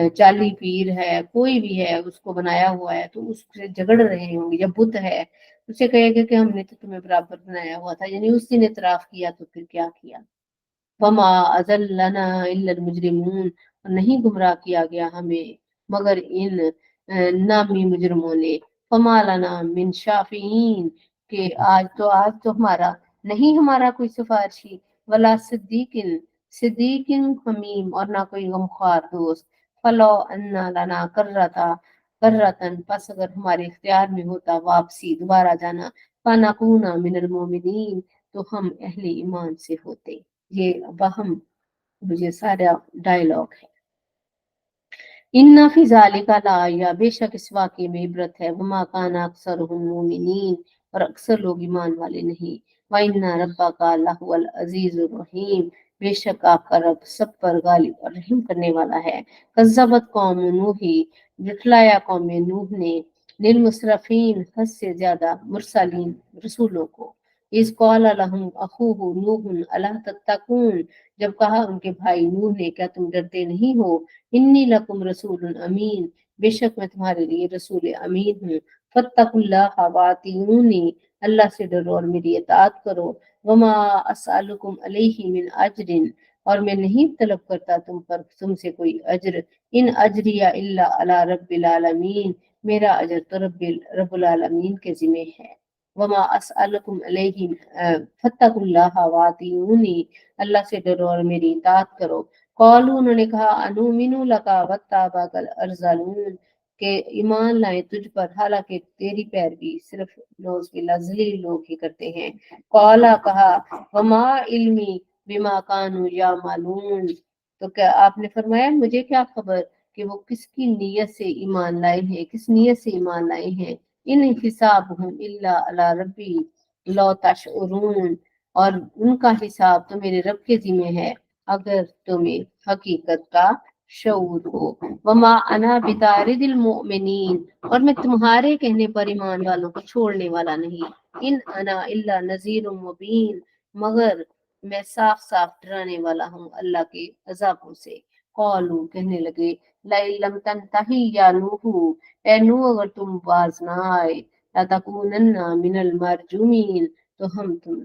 S1: चाली पीर है, कोई भी है उसको बनाया हुआ है, तो उससे झगड़ रहे होंगे। या बुत है, उसे कहेगा कि हमने तो तुम्हें बराबर बनाया हुआ था, यानी उस दिन इतराफ किया तो फिर क्या किया। वमा अज़ल्लना इल्लल मुजरिमून, और नहीं गुमराह किया गया हमें मगर इन नामी मुजरिमों ने। फमा लना मिन शाफीन, के आज तो हमारा नहीं, हमारा कोई सिफारशी। वला सिद्दीकिन, सिद्दीकिन हमीम, और ना कोई गमख्वार दोस्त। फलो अन्ना लना कररतन, बस अगर हमारे इख्तियार में होता वापसी, दोबारा जाना, फनकूना मिनल मोमिनीन, तो हम अहले ईमान से होते। ये वहम, मुझे सारा डायलॉग है। इन्ना फी ज़ालिका लाया, बेशक इस वाक़े में इबरत है। वमा काना अक्सरुहुम मोमिनीन, और अक्सर लोग ईमान वाले नहीं। व इन्ना रब्बका लहुवल अज़ीज़ुर रहीम, बेशक आपका रब सब पर गालिब और रहम करने वाला है। कज़्ज़बत कौम नूही, झुठलाया कौम नूह ने, लिल मुसरफीन, हद से ज्यादा, मुरसलीन, रसूलों को। इस कौल लहुम अखूहु नूहुन अला तत्तकून, जब कहा उनके भाई नूह ने, क्या तुम डरते नहीं हो। इन्नी लकुम रसूल अमीन, बेशक मैं तुम्हारे लिए रसूल अमीन हूँ। फत्तकुल्लाह वातिऊनी, अल्लाह से डरो और मेरी इताअत करो। वमा अस्अलुकुम अलैहि मिन अजरिन, और मैं नहीं तलब करता तुमसे कोई अजर। इन अजरिया इल्ला अला रब्बिल आलमीन, मेरा अजर तो रब्बुल आलमीन के जिम्मे है। वमा अस्अलुकुम अलैहि फत्तकुल्लाह वातिऊनी, अल्लाह से डरो और मेरी इताअत करो। कौलू, उन्होंने कहा, अनुमिनु लका वत्ताबाकल अर्ज़लून, के ईमान लाए तुझ पर, हालांकि तेरी पैरवी सिर्फ नौज बिल्ला जलील लोग ही करते हैं। कौला, कहा, वमा इल्मी बिमा कानू या मालून, तो क्या आपने फरमाया मुझे क्या खबर कि वो किसकी नीयत से ईमान लाए हैं, किस नीयत से ईमान लाए हैं। इन हिसाबुहुम इल्ला अला रब्बी लौ तशउरून, और उनका हिसाब तो मेरे रब के जिम्मे है, अगर तुम्हें हकीकत का शऊर हो। वमा अना बितारिदिल मोमिनीन, और मैं तुम्हारे कहने पर ईमान वालों को छोड़ने वाला नहीं। इन अना इल्ला नज़ीर मुबीन, मगर मैं साफ साफ डराने वाला हूँ अल्लाह के अजाबों से। कौलू, कहने लगे, लम तंतही या नूहू, ए नूह अगर तुम बाज ना आए, लतकूनन्ना मिनल मरजूमीन, तो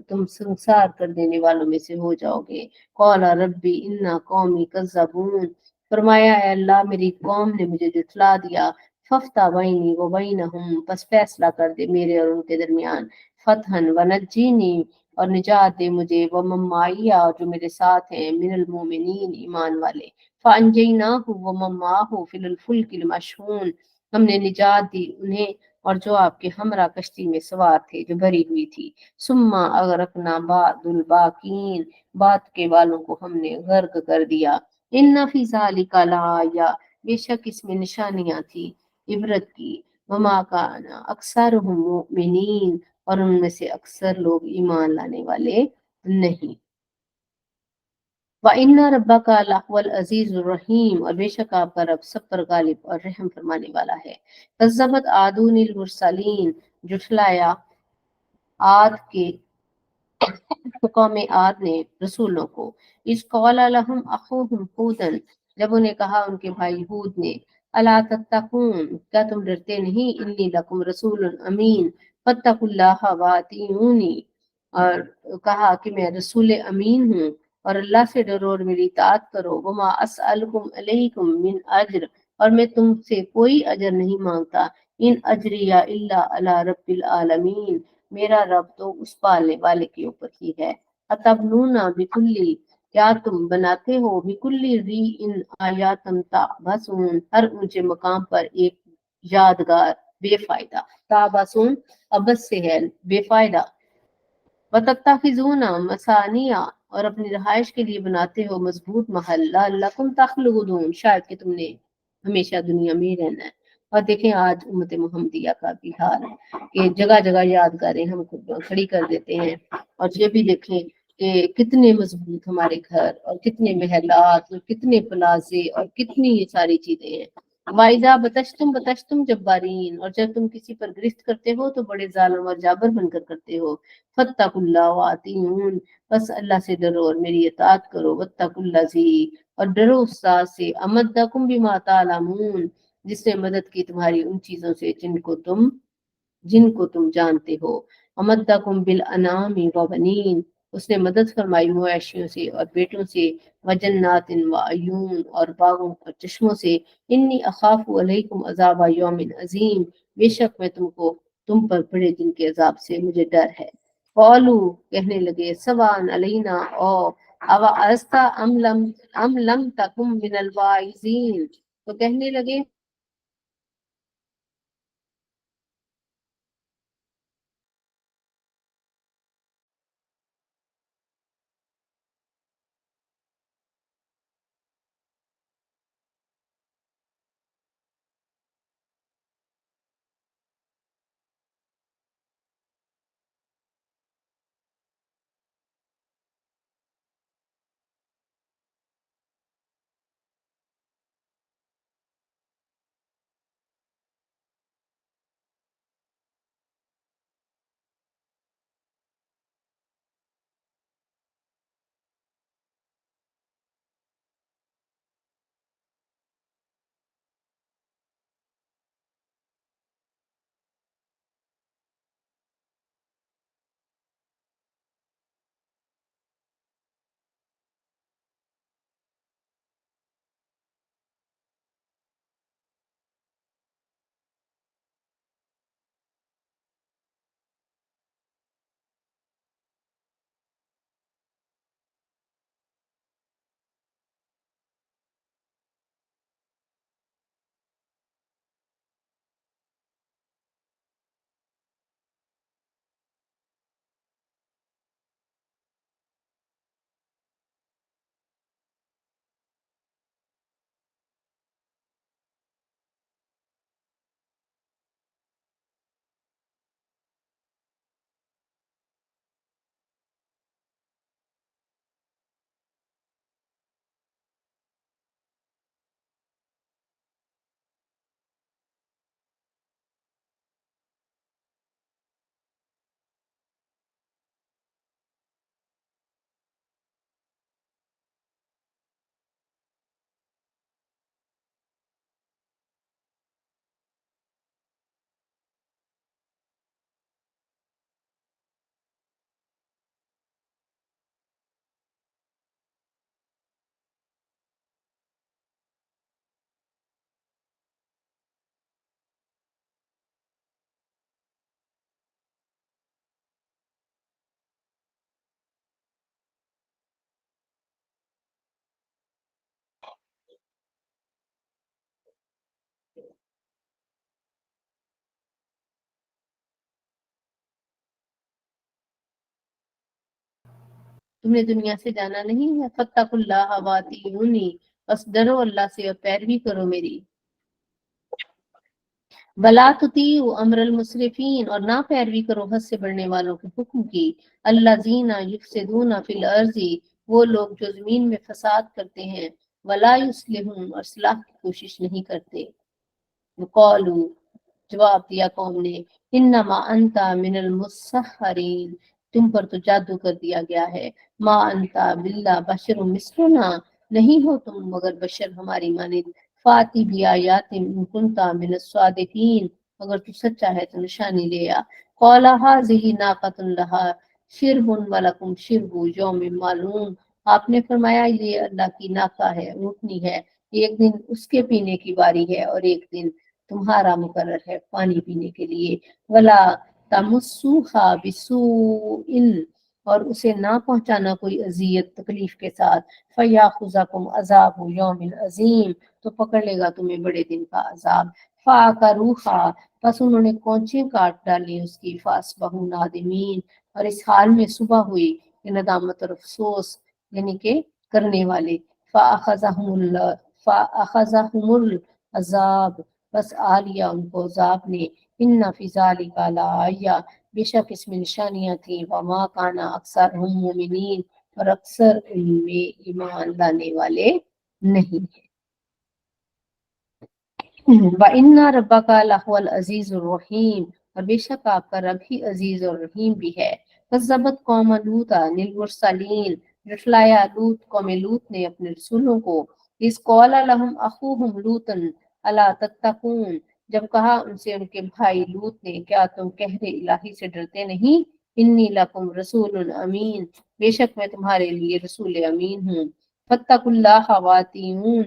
S1: तुम संसार कर देने वालों में से हो जाओगे। कौला रब्बी इन्ना कौमी कज़्ज़बून, फरमाया, है अल्लाह मेरी कौम ने मुझे जुठला दिया। फफ्ता बैनी व बैनहुम, बस फैसला कर दे मेरे और उनके दरमियान। फतहन व नज्जीनी, और निजात दे मुझे, व मम्माइया, जो मेरे साथ हैं, मिनल मोमिनीन, ईमान वाले। फ़अंजयनाहु व मम्माहु फिल फुल्किल मशहून, हमने निजात दी उन्हें اور جو آپ کے ہمراہ کشتی میں سوار تھے جو بھری ہوئی تھی۔ سما اغرقنا بعد الباقین، بعد کے والوں کو ہم نے غرق کر دیا۔ ان فی ذالک لآیہ، بے شک اس میں نشانیاں تھی عبرت کی۔ وما کان اکثرهم مؤمنین، اور ان میں سے اکثر لوگ ایمان لانے والے نہیں۔ وَإِنَّ رَبَّكَ لَهُوَ الْعَزِيزُ الرَّحِيمُ، اور بے شک آپ کا رب سب پر غالب اور رحم فرمانے والا ہے۔ کذبت عادٌ المرسلین، جھٹلایا عاد کے قوم عاد نے رسولوں کو۔ اس قال لهم اخوهم ہود، جب انہیں کہا ان کے بھائی ہود نے، الا تتقون، کیا تم ڈرتے نہیں، انی لکم رسول امین، فاتقوا اللہ واطیعونی، اور کہا کہ میں رسول امین ہوں اور اللہ سے ڈرو اور میری اطاعت کرو۔ وما اسألکم علیکم من اجر، اور میں تم سے کوئی اجر نہیں مانگتا۔ ان اجریہ الا علی رب العالمین، میرا رب تو اس پالنے والے کے اوپر ہی ہے۔ اتبنون بکلی، کیا تم بناتے ہو، بکلی ری ان آیاتن تعبثون، ہر اونچے مقام پر ایک یادگار بے فائدہ۔ تعبثون ابس سے ہے بے فائدہ۔ وتتخذون مسانیہ، اور اپنی رہائش کے لیے بناتے ہو مضبوط محل، لعلکم تخلدون، شاید کہ تم نے ہمیشہ دنیا میں ہی رہنا ہے۔ اور دیکھیں آج امت محمدیہ کا بھی حال ہے کہ جگہ جگہ یادگاریں ہم کھڑی کر دیتے ہیں، اور یہ بھی دیکھیں کہ کتنے مضبوط ہمارے گھر اور کتنے محلات اور کتنے پلازے اور کتنی یہ ساری چیزیں ہیں۔ وَإِذَا بَطَشْتُمْ بَطَشْتُمْ جَبَّارِينَ، اور جب تم کسی پر گرفت کرتے ہو تو بڑے ظالم اور جابر بن کر کرتے ہو۔ فَاتَّقُوا اللَّهَ وَأَطِیعُونِ، بس اللہ سے ڈرو اور میری اطاعت کرو۔ وَاتَّقُوا الَّذِی، اور ڈرو اس ذات سے، أَمَدَّکُم بِمَا تَعْلَمُونَ، جس نے مدد کی تمہاری ان چیزوں سے جن کو تم جانتے ہو۔ امدکم بالانعام وبنین، اس نے مدد فرمائی مویشیوں سے اور بیٹوں سے، وجنات وعیون، اور باغوں اور چشموں سے۔ انی اخاف علیکم عذاب یوم عظیم، بے شک میں تم پر بڑے دن کے عذاب سے مجھے ڈر ہے۔ قالو، کہنے لگے، سواء علینا، او اوعظت ام لم تکم من الواعظین، تو کہنے لگے تم نے دنیا سے جانا نہیں ہے؟ فاتقوا واطیعونی، بس ڈرو اللہ سے اور پیروی کرو میری۔ ولا تطیعوا امر المسرفین، اور نہ پیروی کرو حد سے بڑھنے والوں کے حکم کی۔ الذین یفسدون فی الارض، وہ لوگ جو زمین میں فساد کرتے ہیں۔ ولا یصلحون، اور اصلاح کی کوشش نہیں کرتے۔ وقالوا، جواب دیا قوم نے، انما انت من المسحرین، تم پر تو جادو کر دیا گیا ہے۔ ما انت باللہ بشر مثلنا، نہیں ہو تم مگر بشر ہماری مانند۔ فاتی بھی آیات ان کنتا من الصادقین، اگر تو سچا ہے تو نشانی لے آ۔ قال هذه ناقۃ لها شرب ولکم شرب یوم معلوم، آپ نے فرمایا یہ اللہ کی ناقہ ہے، اونٹنی ہے، ایک دن اس کے پینے کی باری ہے اور ایک دن تمہارا مقرر ہے پانی پینے کے لیے۔ ولا تمسوها بسوء، اور اسے نہ پہنچانا کوئی اذیت تکلیف کے ساتھ۔ فیاخذکم عذاب یوم عظیم، تو پکڑ لے گا تمہیں بڑے دن کا عذاب۔ فعقروها، پس انہوں نے کونچیں کاٹ ڈالی اس کی۔ فاصبحوا نادمین، اور اس حال میں صبح ہوئی کہ ندامت اور افسوس یعنی کہ کرنے والے۔ فاخذهم العذاب، بس آ لیا ان کو عذاب نے۔ ان فی ذلک لآیہ، بے شک اس میں نشانیاں تھیں۔ وما کان اکثرهم مومنین، اور اکثر ان میں ایمان لانے والے نہیں ہیں۔ وَإِنَّ رَبَّكَ لَهُوَ الْعَزِيزُ الرَّحِيمُ، اور بے شک آپ کا رب ہی عزیز اور رحیم بھی ہے۔ كَذَّبَتْ قَوْمَ لُوطٍ الْمُرْسَلِينَ، جھٹلایا قوم لوط نے اپنے رسولوں کو۔ اِذْ قَالَ لَهُمْ أَخُوهُمْ لُوطٌ أَلَا تَتَّقُونَ، جب کہا ان سے ان کے بھائی لوط نے، کیا تم قہر الہی سے ڈرتے نہیں؟ انی لکم رسول امین، بے شک میں تمہارے لیے رسول امین ہوں۔ فاتقوا اللہ واتقون،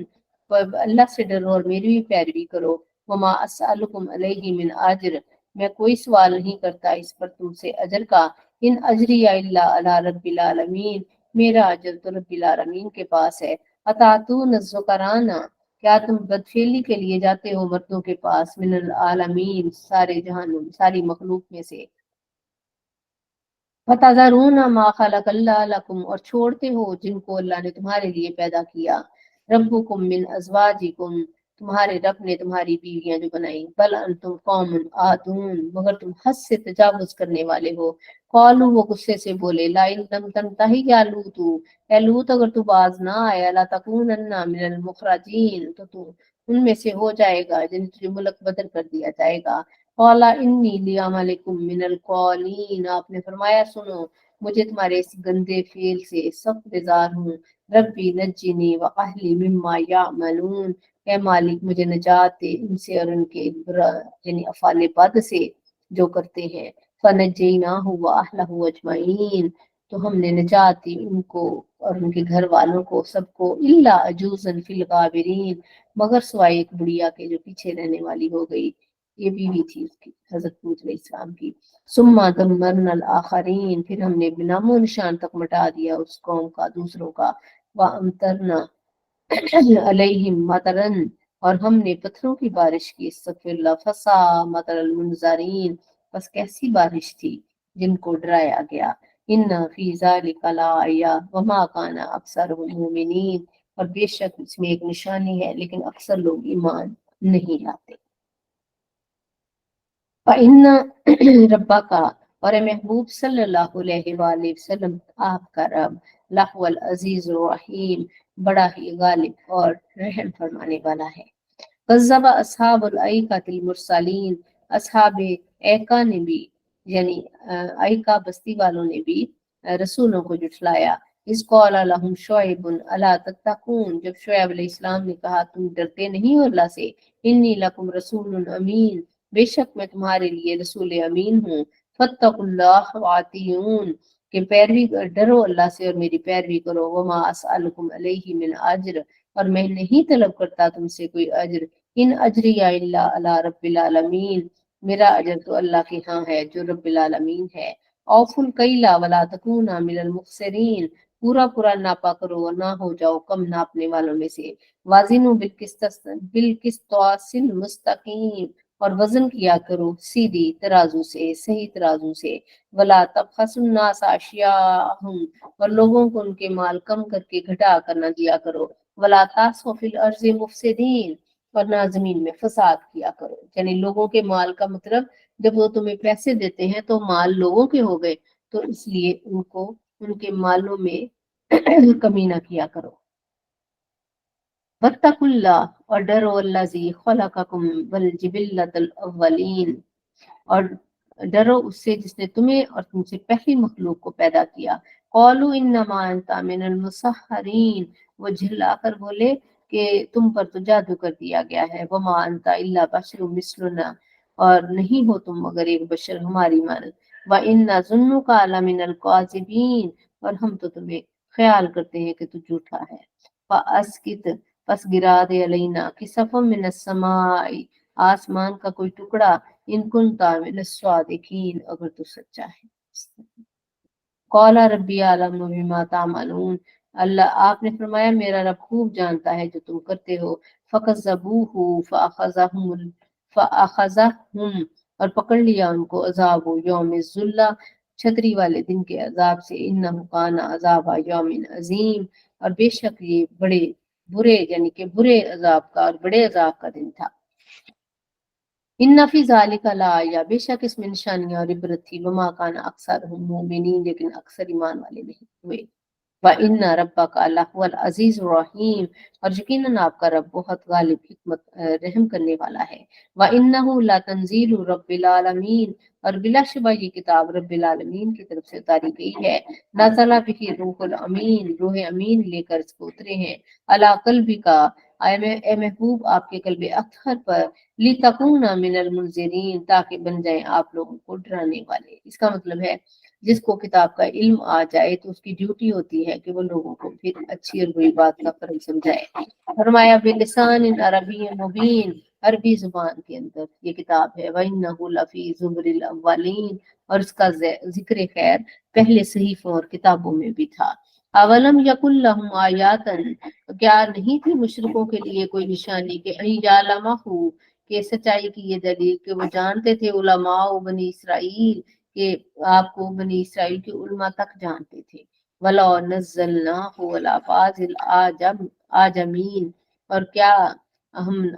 S1: اللہ سے ڈرو اور میری بھی پیروی کرو۔ وما اسألکم علیہ من اجر، میں کوئی سوال نہیں کرتا اس پر تم سے اجر کا۔ ان اجری الا علی رب العالمین، میرا اجر تو رب العالمین کے پاس ہے۔ اتاتون الذکرانا، کیا تم بدفعلی کے لیے جاتے ہو مردوں کے پاس؟ من العالمین، سارے جہانوں ساری مخلوق میں سے۔ وَتَذَرُونَ مَا خَلَقَ اللَّهُ لَكُمْ، اور چھوڑتے ہو جن کو اللہ نے تمہارے لیے پیدا کیا۔ ربکم من ازواجکم، تمہارے رب نے تمہاری بیویاں جو بنائی۔ بل انتم قوم عادون، مگر تم حد سے تجاوز کرنے والے ہو۔ قالوا، وہ غصے سے بولے، لئن لم تنتہی یا لوط، اے لوط اگر تو باز نہ آیا، لتکونن من المخرجین، تو ان میں سے ہو جائے گا جن تجھے ملک بدر کر دیا جائے گا۔ قال انی لعملکم من القالین، آپ نے فرمایا سنو، مجھے تمہارے اس گندے فعل سے سخت بیزار ہوں۔ ربی نجنی واہلی مما یعملون، اے مالک مجھے نجات دے ان سے اور ان کے یعنی افعال بد سے جو کرتے ہیں۔ فنجیناہ واہلہ اجمعین، تو ہم نے نجات دی ان کو اور ان کے گھر والوں کو سب کو۔ الا عجوزا فی الغابرین، مگر سوائے ایک بڑھیا کے جو پیچھے رہنے والی ہو گئی، یہ بیوی تھی اس کی حضرت لوط علیہ السلام کی۔ ثم دمرنا الآخرین، پھر ہم نے بنام و نشان تک مٹا دیا اس قوم کا دوسروں کا۔ وَأَمْطَرْنَا عَلَيْهِمْ مَطَرًا، اور ہم نے پتھروں کی بارش کی۔ استغفر اللہ، فَسَاءَ مَطَرَ الْمُنذَرِينَ، بس کیسی بارش تھی جن کو ڈرایا گیا۔ إِنَّ فِي ذَلِكَ لَآیَةً وَمَا كَانَ أَكْثَرُهُم مُؤْمِنِينَ، اور بے شک اس میں ایک نشانی ہے لیکن اکثر لوگ ایمان نہیں لاتے۔ فَإِنَّ رَبَّكَ، اور اے محبوب صلی اللہ علیہ وآلہ وسلم، آپ کا رب لَهُوَ العزیز الرحیم، بڑا ہی غالب اور رحم فرمانے والا ہے۔ کذب اصحاب الایکۃ المرسلین، اصحاب ایکا نے بھی یعنی ایکا بستی والوں نے بھی رسولوں کو جھٹلایا۔ اس قال لهم شعیب الا تتقون، جب شعیب علیہ السلام نے کہا تم ڈرتے نہیں ہو اللہ سے۔ انی لکم رسول امین، بے شک میں تمہارے لیے رسول امین ہوں۔ فاتقوا اللہ واطیعون، کہ پیروی ڈرو اللہ سے اور میری پیروی کرو۔ وما اسألکم علیہ من اجر، اور میں نہیں طلب کرتا تم سے کوئی اجر۔ ان اجری الا علی رب العالمین، میرا اجر تو اللہ کے ہاں ہے جو رب العالمین ہے۔ اوفوا الکیل ولا تکونوا من المخسرین، پورا پورا ناپا کرو اور نہ ہو جاؤ کم ناپنے والوں میں سے۔ وازنوا بالقسطاس المستقیم، اور وزن کیا کرو سیدھی ترازو سے، صحیح ترازو سے، ولا تبخسوا الناس اشیاءہم، اور لوگوں کو ان کے مال کم کر کے گھٹا کر نہ دیا کرو، ولا تعثوا فی الارض مفسدین، اور نہ زمین میں فساد کیا کرو، یعنی لوگوں کے مال کا مطلب جب وہ تمہیں پیسے دیتے ہیں تو مال لوگوں کے ہو گئے، تو اس لیے ان کو ان کے مالوں میں کمی نہ کیا کرو۔ واتقوا اللہ، اور ڈرو الذی خلقکم والجبلۃ الاولین، اور ڈرو اس سے جس نے تمہیں اور تم سے پہلی مخلوق کو پیدا کیا۔ قالوا انما انت من المسحرین، وہ جھلا کر بولے کہ تم پر تو جادو کر دیا گیا ہے، وما انت الا بشر مثلنا، اور نہیں ہو تم مگر ایک بشر ہماری مانند، وَإِنَّ ظُنُّكَ لَمِنَ الْكَاذِبِينَ، اور ہم تو تمہیں خیال کرتے ہیں کہ تو جھوٹا ہے۔ فَأَسْقِطْ، پس گرا دے علینا کسفا من السماء، آسمان کا کوئی ٹکڑا، ان کنت من الصادقین، اگر تو سچا ہے۔ قال ربی اعلم بما تعملون، اللہ آپ نے فرمایا میرا رب خوب جانتا ہے جو تم کرتے ہو۔ فکذبوہ فاخذہم، اور پکڑ لیا ان کو عذاب یوم الذلہ، چھتری والے دن کے عذاب سے، انہ کان عذاب یوم عظیم، اور بے شک یہ بڑے برے یعنی کہ برے عذاب کا اور بڑے عذاب کا دن تھا۔ ان فی ذالک لآیہ، بے شک اس میں نشانیاں اور عبرت تھی، وما کان اکثرهم مؤمنین، لیکن اکثر ایمان والے نہیں ہوئے۔ وَإِنَّ رَبَّكَ لَهُوَ الْعَزِيزُ الرَّحِيمُ، اور یقیناً آپ کا رب بہت غالب حکمت رحم کرنے والا ہے۔ وَإِنَّهُ لَتَنزِيلُ رَبِّ الْعَالَمِينَ، اور بلا شبہ یہ کتاب رب العالمین کی طرف سے اتاری گئی ہے۔ نزل بہ روح الامین، روح امین لے کر اس کو اترے ہیں، علی قلبک، اے محبوب آپ کے قلب اطہر پر، لِتَكُونَ مِنَ الْمُنذِرِينَ، تاکہ بن جائیں آپ لوگوں کو ڈرانے والے۔ اس کا مطلب ہے جس کو کتاب کا علم آ جائے تو اس کی ڈیوٹی ہوتی ہے کہ وہ لوگوں کو پھر اچھی اور بری بات کا فرق سمجھائے۔ فرمایا بلسان عربی مبین، عربی زبان کے اندر یہ کتاب ہے۔ وَإِنَّهُ لَفِي زُبُرِ الْأَوَّلِينَ، اور اس کا ذکر خیر پہلے صحیفوں اور کتابوں میں بھی تھا۔ اولم یکن لہم آیاتن، کیا نہیں تھی مشرکوں کے لیے کوئی نشانی کہ یعلمہ، کہ سچائی کی یہ دلیل کہ وہ جانتے تھے، علماء بنی اسرائیل، کہ آپ کو بنی اسرائیل کے علماء تک جانتے تھے۔ وَلَوْ نَزَّلْنَاهُ عَلَىٰ بَعْضِ الْأَعْجَمِينَ، اور کیا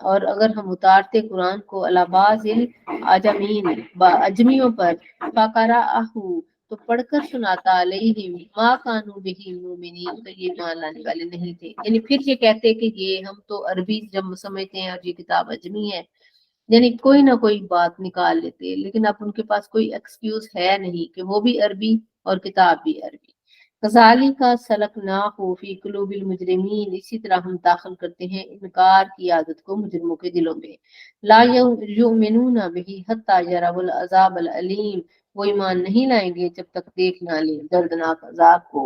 S1: اور اگر ہم اتارتے قرآن کو علی بعض العجمین، اجمیوں پر، فَقَرَأَهُ، تو پڑھ کر سناتا علیہم ما کانوا بہ مؤمنین، تو یہ مان لانے والے نہیں تھے۔ یعنی پھر یہ کہتے کہ یہ ہم تو عربی جب سمجھتے ہیں اور یہ کتاب اجمی ہے، یعنی کوئی نہ کوئی بات نکال لیتے، لیکن اب ان کے پاس کوئی ایکسکیوز ہے نہیں کہ وہ بھی عربی اور کتاب بھی عربی۔ کذالک سلکناہ فی قلوب المجرمین، اسی طرح ہم داخل کرتے ہیں انکار کی عادت کو مجرموں کے دلوں میں۔ لا یؤمنون بہ حتی یروا العذاب العلیم، وہ ایمان نہیں لائیں گے جب تک دیکھ نہ لیں دردناک عذاب کو۔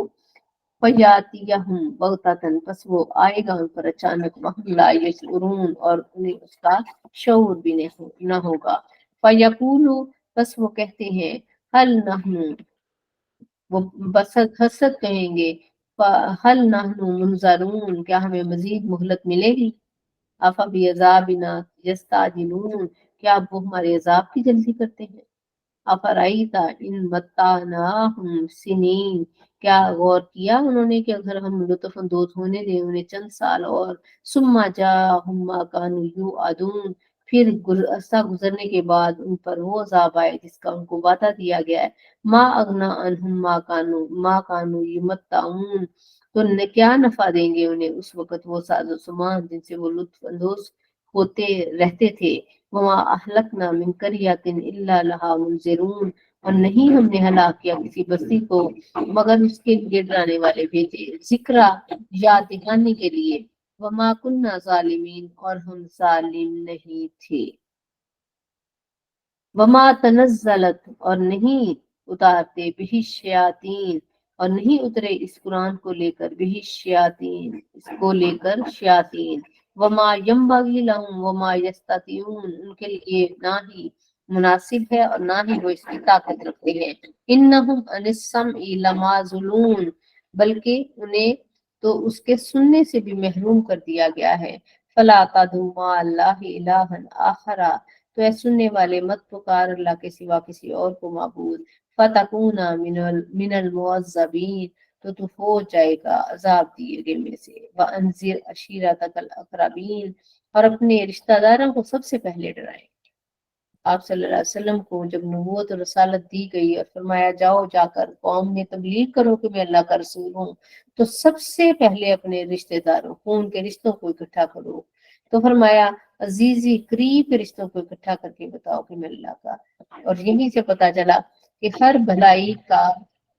S1: فَیَأْتِیَہُم بَغْتَةً، پس وہ آئے گا ان پر اچانک، وَہُمْ لَا یشعرون، اور انہیں اس کا شعور بھی نہ ہوگا۔ فَیَقُولُ، پس وہ کہتے ہیں، هَلْ نَحْنُ، وہ بس حسد کہیں گے، هَلْ نَحْنُ مُنظَرُونَ، کیا ہمیں مزید مہلت ملے گی؟ أَفَبِعَذَابِنَا یَسْتَعْجِلُونَ، کیا اب وہ ہمارے عذاب کی جلدی کرتے ہیں؟ افرائیت ان متعناہم سنین، کیا غور کیا انہوں نے کہ اگر ہم لطف اندوز ہونے دیں انہیں چند سال اور، ثم جاءہم ما کانوا یوعدون، پھر عرصہ گزرنے کے بعد ان پر وہ عذاب آئے جس کا ان کو وعدہ دیا گیا ہے۔ ما اغنا عنہم ما کانوا یمتعون، تو کیا نفع دیں گے انہیں اس وقت وہ ساز و سامان جن سے وہ لطف اندوز ہوتے رہتے تھے۔ وما اہلکنا من قریۃ الا لها منذرون، اور نہیں ہم نے ہلاک کیا کسی بستی کو مگر اس کے لیے ڈرانے والے بھیجے، ذکرا، یاد دہانی کے لیے۔ وما کننا ظالمین، اور ہم ظالم نہیں تھے۔ وما تنزلت، اور نہیں اتارتے بہ الشیاطین، اور نہیں اترے اس قرآن کو لے کر بہ الشیاطین، اس کو لے کر شیاطین۔ وما ینبغی لہم وما یستطیعون، ان کے لیے نہ ہی مناسب ہے اور نہ ہی وہ اس کی طاقت رکھتے ہیں۔ انہم عن السمع لمعزولون، بلکہ انہیں تو اس کے سننے سے بھی محروم کر دیا گیا ہے۔ فلا تدعوا مع اللہ الہا آخر، تو ऐ सुनने वाले मत पुकार अल्लाह के सिवा किसी और को माबूद, फतकूना मिनल मुअज़्ज़बीन, तो तू हो जाएगा अजाब दिए गए में से, व अंजिर अशीरतकल अक़रबीन, और अपने रिश्तेदारों को सबसे पहले डराए। आप सल्लल्लाहु अलैहि वसल्लम को जब नबूवत और रसालत दी गई और फरमाया जाओ जाकर कौम में तबलीग करो कि मैं अल्लाह का रसूल हूँ, तो सबसे पहले अपने रिश्तेदारों खून के रिश्तों को इकट्ठा करो। तो फरमाया अजीजी करीब के रिश्तों को इकट्ठा करके बताओ कि मैं अल्लाह का। और यहीं से पता चला कि हर भलाई का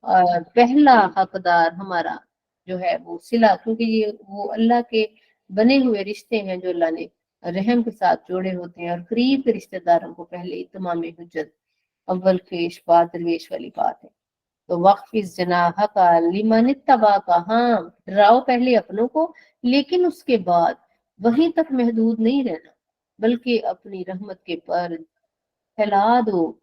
S1: पहला हकदार हमारा जो है वो सिला, क्योंकि ये वो अल्लाह के बने हुए रिश्ते हैं जो अल्लाह ने रहम के साथ जोड़े होते हैं, और करीब के रिश्तेदारों को पहले इत्माम हुज्जत अव्वल पेश बाद दरवेश वाली बात है। तो वक्फिस जनाह का लिमन इत्तबा का, हाँ डराओ पहले अपनों को, लेकिन उसके बाद वहीं तक महदूद नहीं रहना, बल्कि अपनी रहमत के पर फैला दो।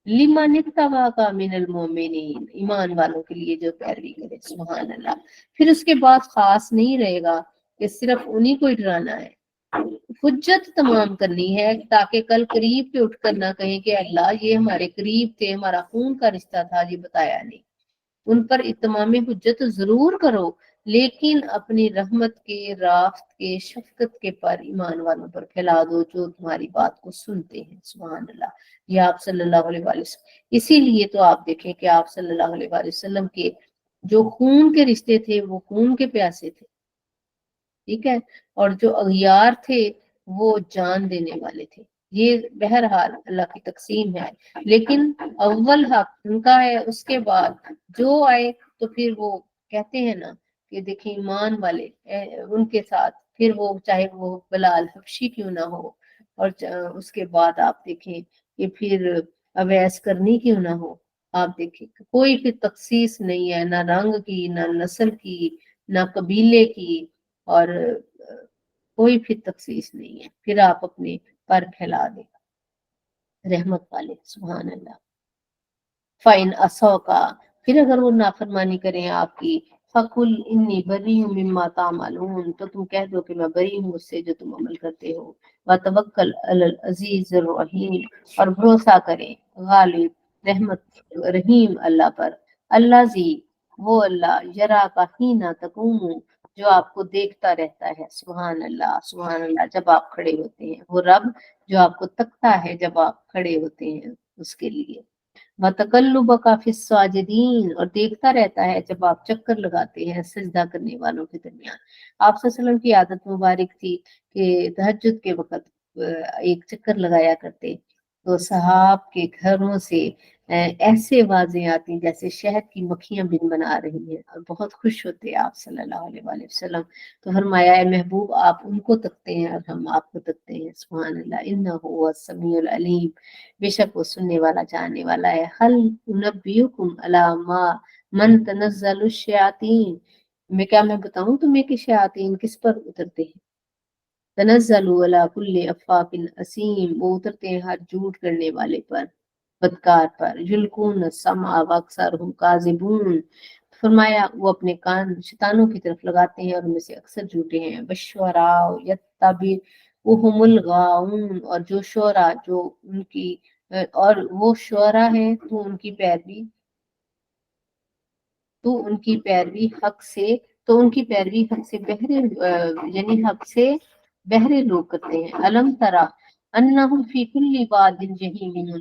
S1: लिमन इत्तबा का मिनल मोमिनीन, ईमान वालों के लिए जो पैरवी करे, सुभान अल्लाह। फिर उसके बाद खास नहीं रहेगा कि सिर्फ उन्हीं को ही डराना है, हुज्जत तमाम करनी है, ताकि कल करीब के उठकर ना कहें कि अल्लाह ये हमारे करीब थे, हमारा खून का रिश्ता था, ये बताया नहीं। उन पर इत्माम हुज्जत जरूर करो, लेकिन अपनी रहमत के, राफ्त के, शफकत के पर ईमान वालों पर फैला दो जो तुम्हारी बात को सुनते हैं, सुभान अल्लाह। ये आप सल्लल्लाहु अलैहि वसल्लम, इसीलिए तो आप देखें कि आप सल्लल्लाहु अलैहि वसल्लम के जो खून के रिश्ते थे वो खून के प्यासे थे, ठीक है, और जो अगियार थे वो जान देने वाले थे। ये बहरहाल अल्लाह की तकसीम है, लेकिन अव्वल हक उनका है, उसके बाद जो आए तो फिर वो कहते हैं ना कि देखिए ईमान वाले उनके साथ, फिर वो चाहे वो बिलाल हबशी क्यों ना हो, और उसके बाद आप देखें कि फिर अवैस करनी क्यों ना हो, आप देखें कोई फिर तखसीस नहीं है, ना रंग की, ना नस्ल की, ना कबीले की, और कोई फिर तखसीस नहीं है, फिर आप अपने पर फैला दें रहमत वाले, सुभान अल्लाह। फाइन असौ का, फिर अगर वो नाफरमानी करें आपकी, फकुल इन्नी बरी हूँ मिम्मा तामलून, तो तुम कह दो कि मैं बरी हूँ उससे जो तुम अमल करते हो। व तवक्कल अलल अजीज रहीम, और भरोसा करें गालिब रहमत रहीम अल्लाह पर। अल्लाह जी, वो अल्लाह यरा का ही ना तकूम, जो आपको देखता रहता है, सुभान अल्लाह सुभान अल्लाह, जब आप खड़े होते हैं, वो रब जो आपको तकता है जब आप खड़े होते हैं उसके लिए। वतकल्लुबका फिस साजिदीन, और देखता रहता है जब आप चक्कर लगाते हैं सजदा करने वालों के दरमियान। आप सल्लल्लाहु अलैहि वसल्लम की आदत मुबारक थी कि तहज्जुद के वक्त एक चक्कर लगाया करते, तो सहाब के घरों से ऐसे आवाजें आती जैसे शहद की मक्खियां बिन बना रही हैं, और बहुत खुश होते आप सल्लल्लाहु अलैहि वसल्लम। तो फरमाया है महबूब आप उनको तकते हैं और हम आपको तकते हैं, सुभान अल्लाह। इन्नहु हुवस समीउल अलीम, बेशक वो सुनने वाला जानने वाला है। हल उनब्बियुकुम अला मा मन तनज़्ज़लु शयातीन, मैं बताऊं तुम्हें कि शयातीन किस पर उतरते हैं। तनज़्ज़लु अला कुल्ली अफ़ाकिन असीम, वो उतरते हैं हर झूठ करने वाले पर, बदकार पर। युल्कून समा व अक्सरुहुम काज़िबून, फरमाया वो अपने कान शैतानों की तरफ लगाते हैं और उनमें से अक्सर झूठे हैं। बशरा यत्तबिउहुमुल गाऊन, और जो शोरा जो उनकी और वो शोरा है तो उनकी पैरवी हक से, तो उनकी पैरवी हक से बहरे यानी हक से बहरे लोग करते हैं। अलम तरा अन्नहुम फी कुल्ली वादिन यहीमून,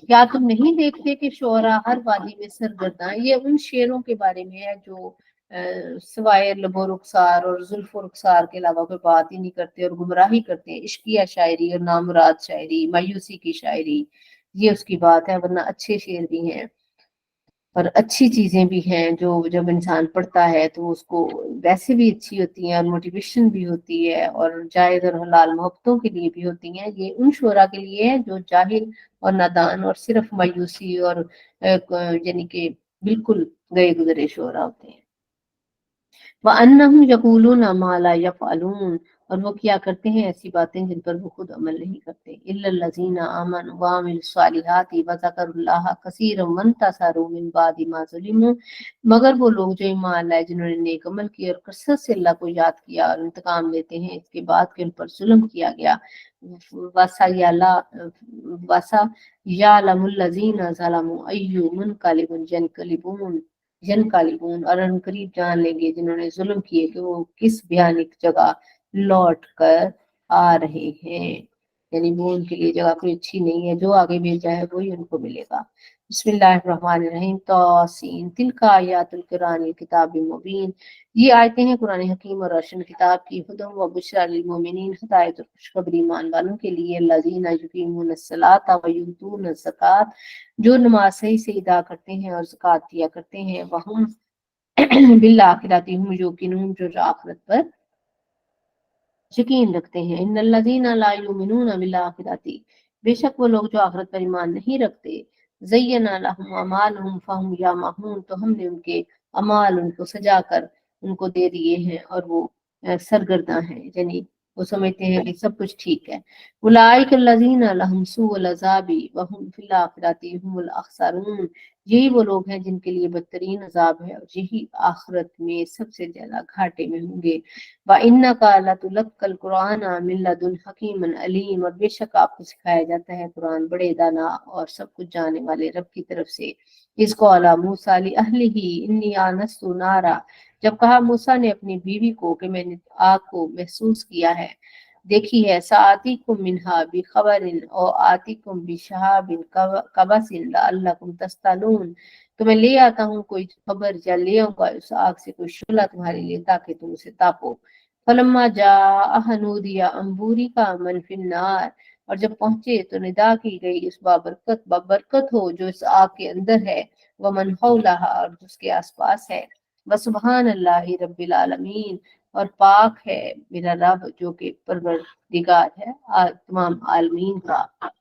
S1: क्या तुम नहीं देखते कि शोरा हर वादी में सरगर्दा। ये उन शेरों के बारे में है जो सवाए लबो रुखसार और जुल्फो रुखसार के अलावा कोई बात ही नहीं करते और गुमराही करते हैं। इश्किया शायरी और नामुराद शायरी, मायूसी की शायरी, ये उसकी बात है, वरना अच्छे शेर भी हैं और अच्छी चीजें भी हैं जो जब इंसान पढ़ता है तो उसको वैसे भी अच्छी होती हैं और मोटिवेशन भी होती है और जायज और हलाल मोहब्बतों के लिए भी होती हैं। ये उन शोरा के लिए है जो जाहिल और नादान और सिर्फ मायूसी और यानी कि बिल्कुल गए गुजरे शोरा होते हैं। व अन्नहुम यकूलून मा ला यफअलून, और वो किया करते हैं ऐसी बातें जिन पर वो खुद अमल नहीं करते। इल्लल्लज़ीना आमनु व अमिलुस्सालिहाति व ज़करुल्लाह कसीरन वंतसरू मिन बादि मा ज़ुलिमू, मगर वो लोग जो ईमान लाए जिन्होंने नेक अमल किए और कसरत से अल्लाह को याद किया और इंतकाम लेते हैं इसके बाद कि उन पर जुल्म किया गया। वसा यालमुल्लज़ीना ज़लमू अय्यु मुनक़लिबुन यनक़लिबून, और अनकरीब जान लेंगे जिन्होंने जुल्म किए कि वो किस भयानक जगह लौट कर आ रहे हैं। यानी वो उनके लिए जगह कोई अच्छी नहीं है, जो आगे भेजा है वही उनको मिलेगा। बिस्मिल्लाहिर्रहमानिर्रहीम। तौसीन तिलका आयातुल कुरानिल किताबिल मुबीन, ये आयतें हैं कुरान हकीम और रोशन किताब की। हुदम व बुशरा लिल मोमिनीन, हिदायत और खुशखबरी ईमान वालों के लिए। लज़ीना युकीमूनस्सलाता व युतूनज़ ज़कात, जो नमाज सही से अदा करते हैं और ज़कात दिया करते हैं। वहुम बिल्आखिरति हुम युक़िनून, जो आखिरत पर यकीन रखते हैं। इन्नल्लज़ीना ला युमिनूना बिल आखिरति, बेशक वो लोग जो आखिरत पर ईमान नहीं रखते। ज़य्यना लहुम अमालहुम फहुम यामहून, तो हमने उनके अमाल उनको सजा कर उनको दे दिए हैं और वो सरगर्दा हैं, यानी वो समझते हैं कि सब कुछ ठीक है। उलाइकल्लज़ीना लहुम सूउल अज़ाबी व हुम फिल आखिरति हुमुल अख़सरून, यही वो लोग हैं जिनके लिए बदतरीन अजाब है और यही आखिरत में सबसे ज्यादा घाटे में होंगे। व इन्नका लतुलक्कल कुरान मिन लदुन हकीमन अलीम, और बेशक आपको सिखाया जाता है कुरान बड़े दाना और सब कुछ जानने वाले रब की तरफ से। इसको अला मूसा ली अहलिही इन्नी आनस्तु नारा, जब कहा मूसा ने अपनी बीवी को कि मैंने आग को महसूस किया है, देखी है। साआतिकुम मिनहा बिखबरिन और आतिकुम बिशहाबिन कबसिन लअल्लकुम तस्तलून, तो मैं ले आता हूँ कोई खबर या ले आऊंगा उस आग से कोई शोला तुम्हारे लिए ताकि तुम उसे तापो। फलम्मा जाअ नूदिया अंबूरी का मन फिन्नार, और जब पहुंचे तो निदा की गई उस बाबरकत हो जो इस आग के अंदर है। व मन हौलाहा, और जिसके आसपास है। व सुबहान अल्लाहि रब्बिल आलमीन, और पाक है मेरा रब जो कि परवरदिगार है तमाम आलमीन का।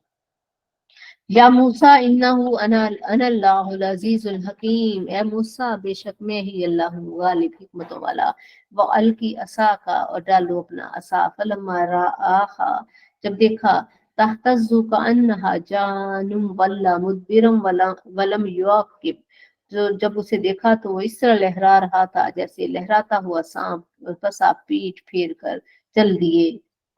S1: या मूसा इन्नहु अनल्लाहुल अजीजुल हकीम, ए मूसा बेशक मैं ही अल्लाह हूँ गालिब हिकमतों वाला। व अलकी असा का, और डालो अपना असा। फलम्मा राआहा, जब देखा। तहतज़्ज़ु कअन्नहा जानुम वल्ला मुदबिरम वलम युअक़िब, जो जब उसे देखा तो वो इस तरह लहरा रहा था जैसे लहराता हुआ सांप, बस आप पीठ फेर कर चल दिए।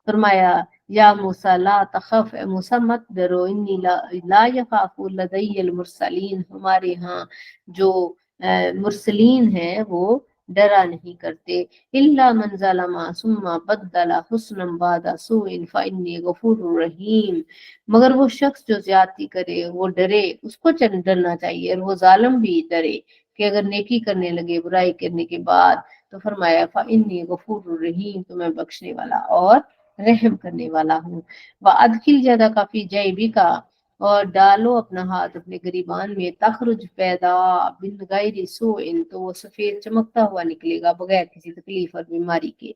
S1: फरमाया या मूसा ला तखफ, ए मूसा मत डरो। इन्नी ला यखाफु लदय्यल मुरसलीन, हमारे यहाँ जो मुरसलीन हैं वो डरा नहीं करते। इल्ला मन ज़लमा सुम्मा बद्दला हुस्नम बादा सुइन फइन्नी गफूरुर रहीम, मगर वो शख्स जो ज्यादती करे वो डरे, उसको डरना चाहिए, और वो जालिम भी डरे कि अगर नेकी करने लगे बुराई करने के बाद। तो फरमाया फइन्नी गफूरुर रहीम, तो मैं बख्शने वाला और रहम करने वाला हूँ। व अदखिल ज्यादा काफी जैबी का, और डालो अपना हाथ अपने गिरीबान में। तखरुज पैदा बिन गैरि सूइन, तो वो सफेद चमकता हुआ निकलेगा बगैर किसी तकलीफ और बीमारी के।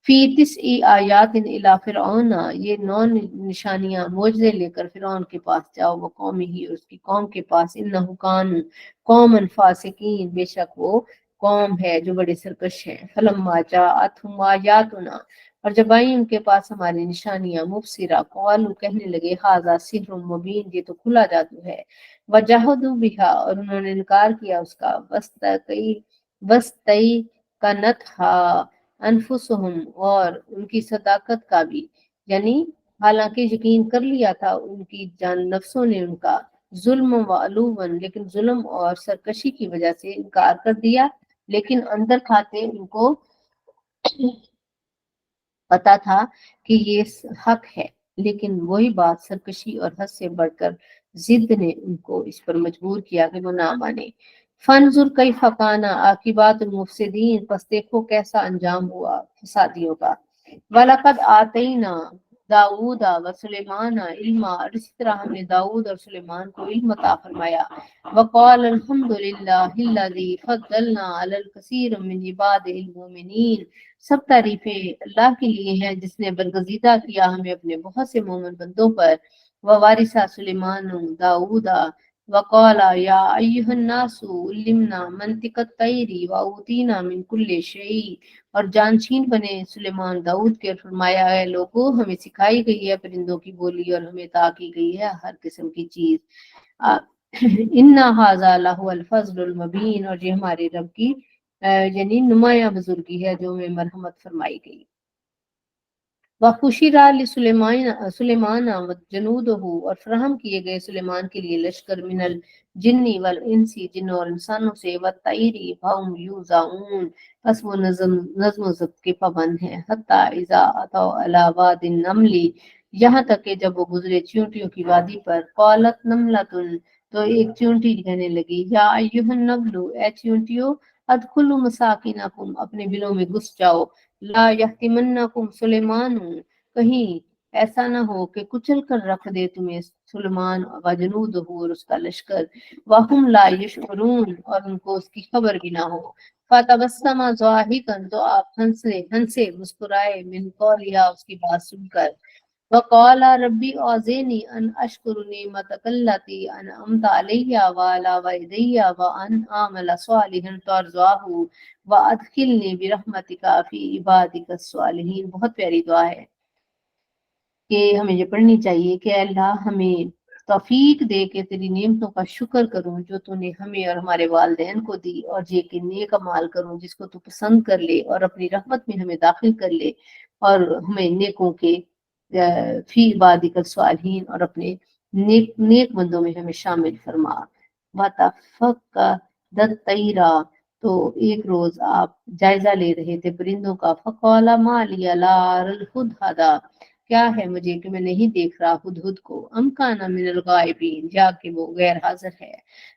S1: फी तिस्ई आयातिन इला फिरऔना, ये 9 निशानियां मोजज़े लेकर फिरौन के पास जाओ। वो कौम ही, उसकी कौम के पास। इन्नहु कान कौमन फासिकीन, बेशक वो कौम है जो बड़े सरकश हैं। फलम्मा जाअतहुम आयातुना, और जब आई उनके पास हमारी निशानियां मुबसिरा, कौलू कहने लगे हाजा सिहरुम मुबीन, ये तो खुला जादू है। वजहदू बिहा, और उन्होंने इनकार किया उसका। वस्तई का नतहा अनफुसहुम, और उनकी सदाकत का भी, यानी हालांकि यकीन कर लिया था उनकी जान नफ्सों ने उनका। जुल्म व अलूवन, लेकिन जुल्म और सरकशी की वजह से इनकार कर दिया। लेकिन अंदर खाते उनको पता था कि ये हक है, लेकिन वही बात सरकशी और हद से बढ़कर जिद ने उनको इस पर मजबूर किया कि वो ना माने। फंजुर कई फकाना आकिबात मुफसिदीन, बस देखो कैसा अंजाम हुआ फसादियों का। वलकद आतईना दाऊदा व सुलेमाना इल्मा, और इसी तरह हमने दाऊद और सुलेमान को इल्म अता फरमाया। वक़ाल अल्हम्दुलिल्लाहिल्लज़ी फ़द्दलना अलल कसीर मिन इबादिल मोमिनीन, सब तारीफें अल्लाह के लिए हैं जिसने बरगजीदा किया हमें अपने बहुत से मोमिन बंदों पर। व वारिसा सुलेमान दाऊदा, वक़ाला या अय्युहन्नासु उल्लिमना मंतिक़त तैरी व ऊतीना मिन कुल्लि शै। और जानशीन बने सुलेमान दाऊद के, और फरमाया है लोगों हमें सिखाई गई है परिंदों की बोली और हमें अता की गई है हर किस्म की चीज। इन्ना हाजा लहुल फज़लुल मुबीन, और ये हमारे रब की यानी नुमाया बुजुर्गी है जो हमें मरहमत फरमाई गई। वखुशिरा सुलेमान सुलेमान व जनूदहु, और फराहम किए गए सुलेमान के लिए लश्कर मिनल जिन्नी वल इंसी, जिन्नों और इंसानों से, व तैरी फहुम यूजाऊन, बस वो नज्म ज़ब्त के पाबंद हैं। हत्ता इज़ा अतौ अला वादिन नमली, यहाँ तक कि जब वो गुजरे चींटियों की वादी पर, क़ालत नमलतुन, तो एक चींटी कहने लगी, या अय्युहन नमलु, ए चींटियों, अदखुलु मसाकिनकुम, अपने बिलों में घुस जाओ, ला यहतिमन्नकुम सुलेमान, कहीं ऐसा ना हो कि कुचल कर रख दे तुम्हें सुलेमान व जनूदहु, और उसका लश्कर, वहुम ला यशउरून, और उनको उसकी खबर भी ना हो। फतबस्समा ज़ाहिकन, तो आप हंसे हंसे मुस्कुराए, मिन कौलिहा, उसकी बात सुनकर। वक़ाला रब्बी औज़िनी अन अशकुर निअमतकल्लती अनअमत अलैया व अला वालिदैया व अन आमल सालिहन तर्ज़ाहु व अदखिलनी बिरहमतिका फी इबादिका सालिहीन। बहुत प्यारी दुआ है कि हमें ये पढ़नी चाहिए कि अल्लाह हमें तौफीक दे के तेरी नेमतों का शुक्र करूं जो तूने हमें और हमारे वालिदैन को दी, और ये कि नेक अमाल करूं जिसको तू पसंद कर ले, और अपनी रहमत में हमें दाखिल कर ले, और हमें नेकों के फी इबादिक सालिहीन, और अपने नेक नेक बंदों में हमें शामिल फरमा। वतफक्कदत तैरा, तो एक रोज आप जायजा ले रहे थे परिंदों का। फक़ाला मा लिया ला अरल हुदहदा, क्या है मुझे कि मैं नहीं देख रहा हुदहुद को। अम काना मिनल गायबीन, या कि वो गैर हाजिर है।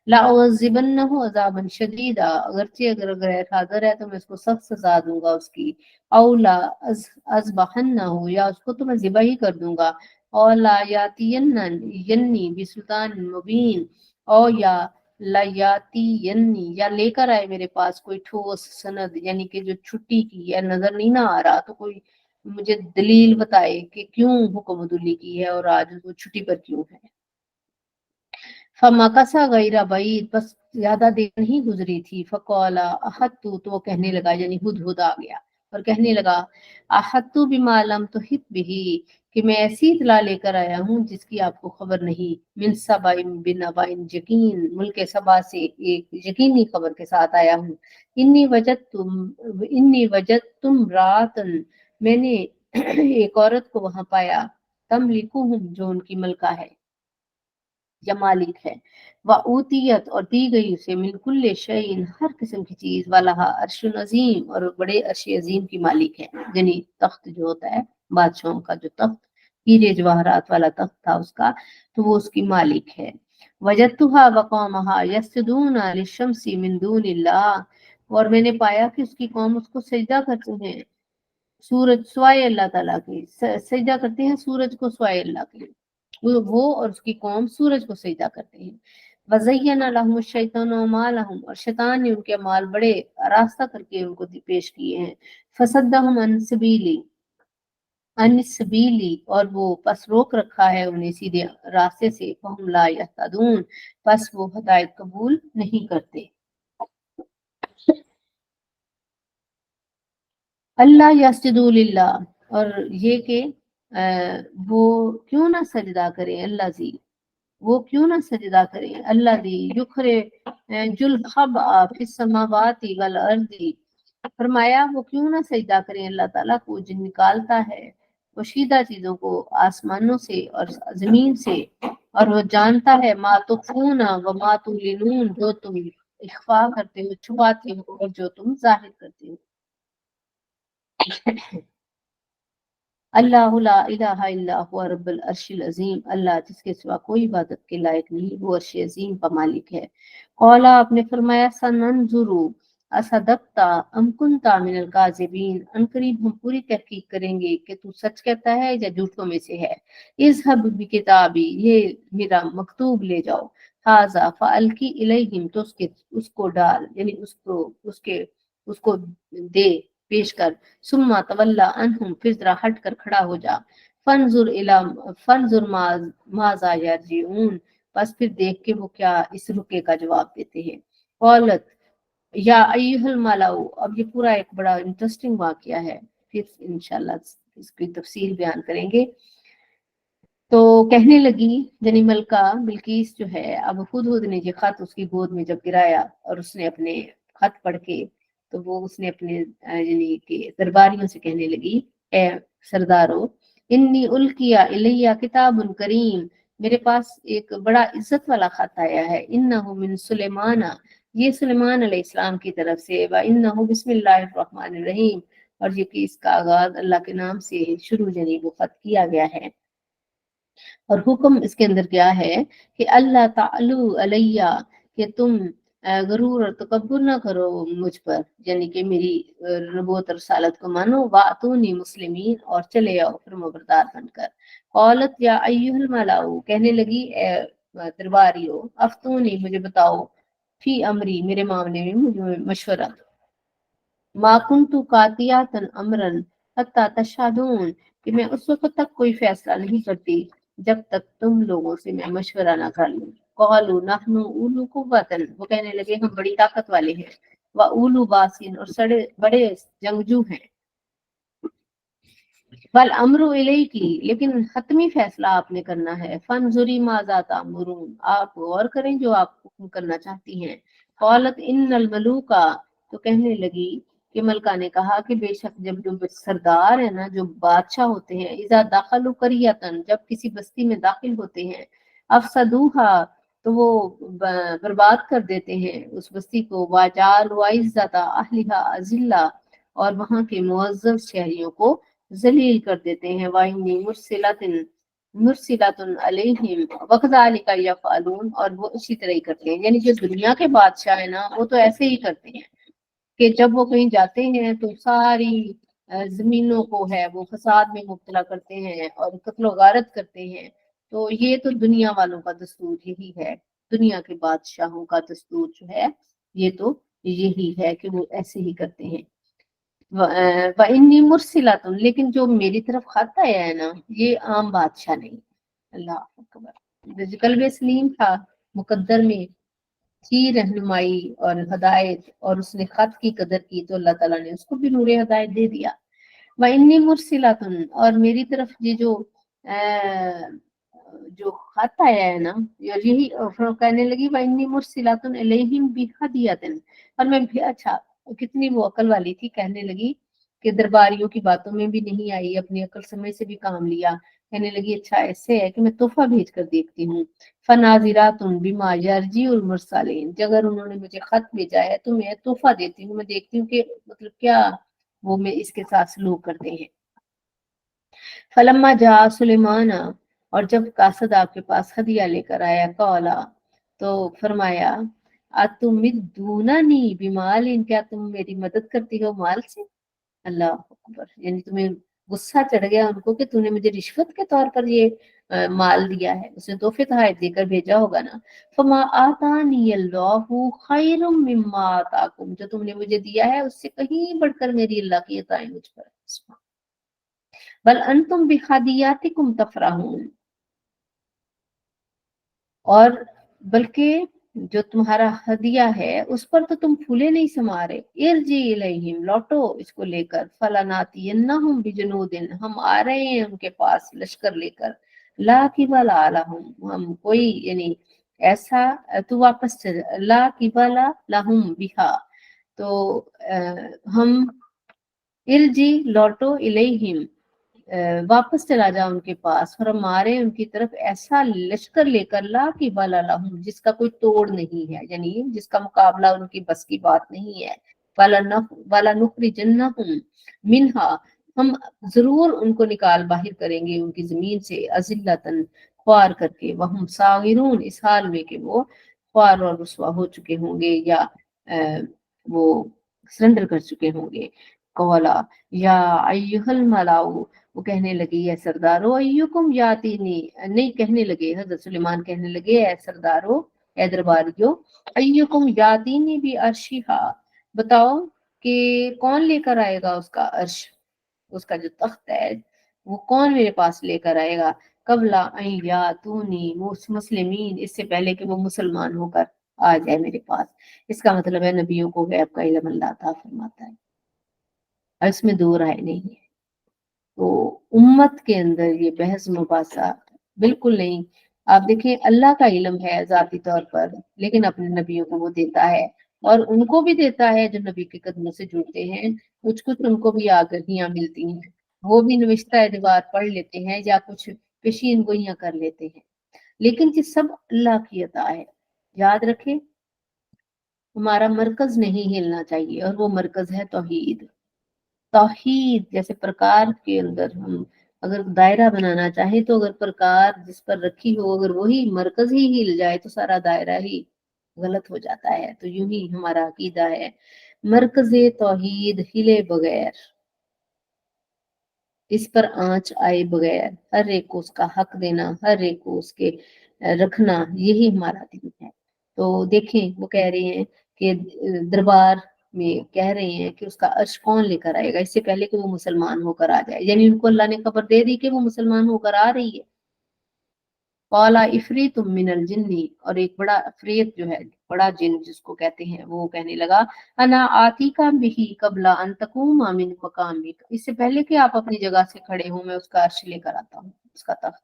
S1: लाउज़िबन्नहु अज़ाबन शदीदा, अगरचे अगर गैर हाजिर है तो मैं उसको सख्त सजा दूंगा उसकी। औला अज़बहन्नहु, या उसको तो मैं ज़िबा ही कर दूंगा। औला यन्नी बिसुल्तान मुबीन, और या लयाती यन्नी, या लेकर आए मेरे पास कोई ठोस सनद, यानी कि जो छुट्टी की है, नजर नहीं ना आ रहा तो कोई मुझे दलील बताए कि क्यों हुक्मदुल्ली की है और आज वो छुट्टी पर क्यों है। फमकसा गैरा बैद, बस ज्यादा देर नहीं गुजरी थी। फकौला अहत्तु, तो वो कहने लगा, यानी हुदहुद आ गया और कहने लगा, अहत्तु बिमालम तो हित बिही, कि मैं ऐसी इतला लेकर आया हूँ जिसकी आपको खबर नहीं। मिन सबाइन बिन अबाइन यकीन, मुल्क सबा से एक यकीनी खबर के साथ आया हूँ। इन्नी वजद तुम रातन, मैंने एक औरत को वहां पाया, तम लिखूहम, जो उनकी मलका है या मालिक है। व ऊतियत, और दी गई उसे, मिन कुल्ले शैइन, हर किस्म की चीज, वाला अर्शुन अजीम, और बड़े अर्श अजीम की मालिक है। यानी तख्त जो होता है बादशाहों का, जो तख्त हीरे जवाहरात वाला तख्त था उसका, तो वो उसकी मालिक है। वजदतुहा वक़ौमहा यसजुदूना लिशम्सी मिन दूनिल्लाह, और मैंने पाया कि उसकी कौम उसको सजदा करते हैं, सूरज स्वाय अल्लाह ताला के, सजदा करते हैं सूरज को स्वाय अल्लाह के। वो और उसकी कौम सूरज को सजदा करते हैं। वज़य्यना लहुम शैतान मालहुम, और शैतान ने उनके माल बड़े रास्ता करके उनको पेश किए हैं। फसद्दहुम अन सबीली, और वो बस रोक रखा है उन्हें सीधे रास्ते से। फहुम ला यहतदून, बस वो हदायत कबूल नहीं करते। अल्लाह यस्जुदू लिल्लाह, और ये कि वो क्यों ना सजदा करें अल्लाह जी, वो क्यों ना सजदा करें अल्लाह दी, युखरे जुल खब फिस समावाती वल अर्दी, फरमाया वो क्यों ना सजदा करें अल्लाह ताला को जो निकालता है पोशीदा चीजों को आसमानों से और जमीन से, और वो जानता है मा तुखफूना व मा तुलिनून, जो तुम इख्फा करते हो छुपाते हो और जो तुम जाहिर करते हो। अल्लाह ला इलाहा इल्ला हुवा रब्बुल अर्शिल अजीम, अल्लाह जिसके सिवा कोई इबादत के लायक नहीं, वो अर्श अजीम का मालिक है। कौला, आपने फरमाया, सनंजुरु असदक्ता अम कुंता मिनल काज़िबीन, अनकरीब हम पूरी तहकीक करेंगे कि तू सच कहता है या झूठों में से है। इज़हब बि किताबी, ये मेरा मकतूब ले जाओ। हाजा फअल्की इलैहिम, तो उसको डाल, यानी उसको दे, पेश कर। सुम्मा तवल्ला अनहुम, फिर जरा हट कर खड़ा हो जा। फनजुर इला फनजुर माजा यरजिऊन, बस फिर देख के वो क्या इस रुके का जवाब देते हैं। कौलत या अय्युहल मलाउ, अब ये पूरा एक बड़ा इंटरेस्टिंग वाकया है, फिर इंशाल्लाह इसकी तफसील बयान करेंगे। तो कहने लगी जनी मलका बिल्किस जो है, अब हुदहुद ने ये खत उसकी गोद में जब गिराया और उसने अपने खत पढ़ के, तो वो उसने अपने यानी कि दरबारियों से कहने लगी, ए सरदारो, इन्नी उल्किया इलैया किताबुन करीम, मेरे पास एक बड़ा इज्जत वाला खत आया है, इन्नहु मिन सुलेमाना, ये सुलेमान अलैहिस्सलाम की तरफ से, व इन्नहु बिस्मिल्लाहिर रहमानिर रहीम, और ये कि इसका आगाज अल्लाह के नाम से शुरू जनी वो खत किया गया है। और हुक्म इसके अंदर क्या है कि अल्लाह तालू अलैया, कि तुम गरूर और तकब्बुर ना करो मुझ पर, यानी कि मेरी नबूवत और रसालत को मानो, वातूनी मुस्लिमीन, और चले आओ फरमाबरदार बनकर। औलत या अय्युहल मलाऊ, कहने लगी ए दरबारियो, अफ्तूनी, मुझे बताओ, फी अमरी, मेरे मामले में मुझे मशवरा दो, मा कुन्तु कातियातन अमरन हत्ता तशहदून, कि मैं उस वक्त तक कोई फैसला नहीं करती जब तक तुम लोगों से मैं मशवरा ना कर लूं। कहलू नहनु उलू कुव्वतन, वो कहने लगे हम बड़ी ताकत वाले हैं, व उलू बासिन, और सड़े बड़े जंगजू हैं, वल अमरु इलैकी, लेकिन हतमी फैसला आपने करना है, फनजुरी माज़ा तामुरून, आप गौर करें जो आप हुक्म करना चाहती हैं। कौलत इन्नल मलूका, तो कहने लगी कि मलका ने कहा कि बेशक जब जो सरदार है ना, जो बादशाह होते हैं, इजा दाखलू करियतन, जब किसी बस्ती में दाखिल होते हैं, अफसदूहा, तो वो बर्बाद कर देते हैं उस बस्ती को, वाजाल वाइज्जता अहलिहा अजिल्ला, और वहां के मुअज्जब शहरियों को जलील कर देते हैं। वाइन्नी मुरसिलातिन मुरसिलातुन अलैहिम वकज़ालिका यफ़अलून, और वो इसी तरह ही करते हैं। यानी जो दुनिया के बादशाह है ना, वो तो ऐसे ही करते हैं कि जब वो कहीं जाते हैं तो सारी जमीनों को है वो फसाद में मुब्तला करते हैं और कत्लो गारत करते हैं। तो ये तो दुनिया वालों का दस्तूर यही है, दुनिया के बादशाहों का दस्तूर जो है ये तो यही है कि वो ऐसे ही करते हैं। व इन्नी मुरसिलातुन, लेकिन जो मेरी तरफ खत आया है ना, ये आम बादशाह नहीं। अल्लाह अकबर, कल्ब सलीम था, मुकद्दर में थी रहनुमाई और हदायत, और उसने खत की कदर की तो अल्लाह ताला ने उसको भी नूर हदायत दे दिया। व इन्नी मुरसिलातुन, और मेरी तरफ ये जो खत आया है ना, यही फिर कहने लगी, व इन्नी मुरसिलातुन इलैहिम बिहदियतिन, और मैं भी, अच्छा कितनी वो अकल वाली थी, कहने लगी कि दरबारियों की बातों में भी नहीं आई, अपनी अकल समझ से भी काम लिया। कहने लगी अच्छा ऐसे है कि मैं तोहफा भेज कर देखती हूँ। फनाजिरातुन बिमा यरजीउल मुरसलीन, अगर उन्होंने मुझे खत भेजा है तो मैं तोहफा देती हूँ, मैं देखती हूँ कि मतलब क्या वो मैं इसके साथ सलूक करते हैं। फलम्मा जा सुलेमाना, और जब कासद आपके पास हदिया लेकर आया, कौला, तो फरमाया, अतुमिद्दूना नी बिमाल, क्या तुम मेरी मदद करती हो माल से। अल्लाह अकबर, यानी तुम्हें गुस्सा चढ़ गया उनको कि तूने मुझे रिश्वत के तौर पर ये माल दिया है, उसने तोहफे तोहफे देकर भेजा होगा ना। फमा आतानी अल्लाहु खैरुम मिम्मा आताकुम, जो तुमने मुझे दिया है उससे कहीं बढ़कर मेरी अल्लाह की अताएं मुझ पर है। बल अंतुम बिखादियातिकुम तफराहून, और बल्कि जो तुम्हारा हदिया है उस पर तो तुम फूले नहीं समा रहे। इरजी इलैहिम, लौटो इसको लेकर, फलानातियन्नहुम बिजुनूदिन, हम आ रहे हैं उनके पास लश्कर लेकर, ला किबला लहुम, हम कोई यानी ऐसा, तू वापस चल, ला किबला लहुम बिहा, तो हम, इरजी लौटो इलैहिम, वापस चला जा उनके पास, और हमारे उनकी तरफ ऐसा लश्कर लेकर ला कि वाला लाहूं, जिसका कोई तोड़ नहीं है, यानी जिसका मुकाबला उनकी बस की बात नहीं है। वाला नुखरी जन्नहुम मिनहा, हम जरूर उनको निकाल बाहर करेंगे उनकी जमीन से, अजिल्लतन, ख्वार करके, वहम सागिरून, इस हाल में कि वो ख्वार और रुसवा हो चुके होंगे, या वो सरेंडर कर चुके होंगे। कौला या अय्युहल मलाऊ, वो कहने लगी है सरदारो, अय्युकुम यातीनी, नहीं कहने लगे हजरत सुलेमान कहने लगे, ए सरदारो, ए दरबारियो, अय्युकुम यातीनी भी अर्शिहा, बताओ कि कौन लेकर आएगा उसका अर्श, उसका जो तख्त है वो कौन मेरे पास लेकर आएगा। कबला यातूनी मुस्लिमीन, इससे पहले कि वो मुसलमान होकर आ जाए मेरे पास। इसका मतलब है नबियों को गैब का इल्म अल्लाह अता फरमाता है, और इसमें दो राय नहीं है। तो उम्मत के अंदर ये बहस मुबासा बिल्कुल नहीं। आप देखें, अल्लाह का इल्म है जाती तौर पर, लेकिन अपने नबियों को वो देता है, और उनको भी देता है जो नबी के कदमों से जुड़ते हैं। कुछ कुछ उनको भी आगाहियां मिलती हैं, वो भी नविश्ता एतबार पढ़ लेते हैं या कुछ पेशीन गोइयां कर लेते हैं, लेकिन ये सब अल्लाह की अता है। याद रखें, हमारा मरकज नहीं हिलना चाहिए, और वो मरकज है तौहीद। तौहीद जैसे प्रकार के अंदर हम अगर दायरा बनाना चाहें, तो अगर प्रकार जिस पर रखी हो, अगर वही मरकज ही हिल जाए तो सारा दायरा ही गलत हो जाता है। तो यूं ही हमारा अकीदा है, मरकज तौहीद हिले बगैर, इस पर आंच आए बगैर, हर एक को उसका हक देना, हर एक को उसके रखना, यही हमारा दीन है। तो देखें, वो कह रहे हैं कि दरबार में कह रहे हैं कि उसका अर्श कौन लेकर आएगा, इससे पहले कि वो मुसलमान होकर आ जाए। यानी उनको अल्लाह ने खबर दे दी कि वो मुसलमान होकर आ रही है। कौला इफरीतुम मिनल जिन्नी, और एक बड़ा अफरीत जो है, बड़ा जिन जिसको कहते हैं, वो कहने लगा, अना आती का बिही कबला अन तकूमा मिन मकामिक, इससे पहले कि आप अपनी जगह से खड़े हो, मैं उसका अर्श लेकर आता हूँ, उसका तख्त।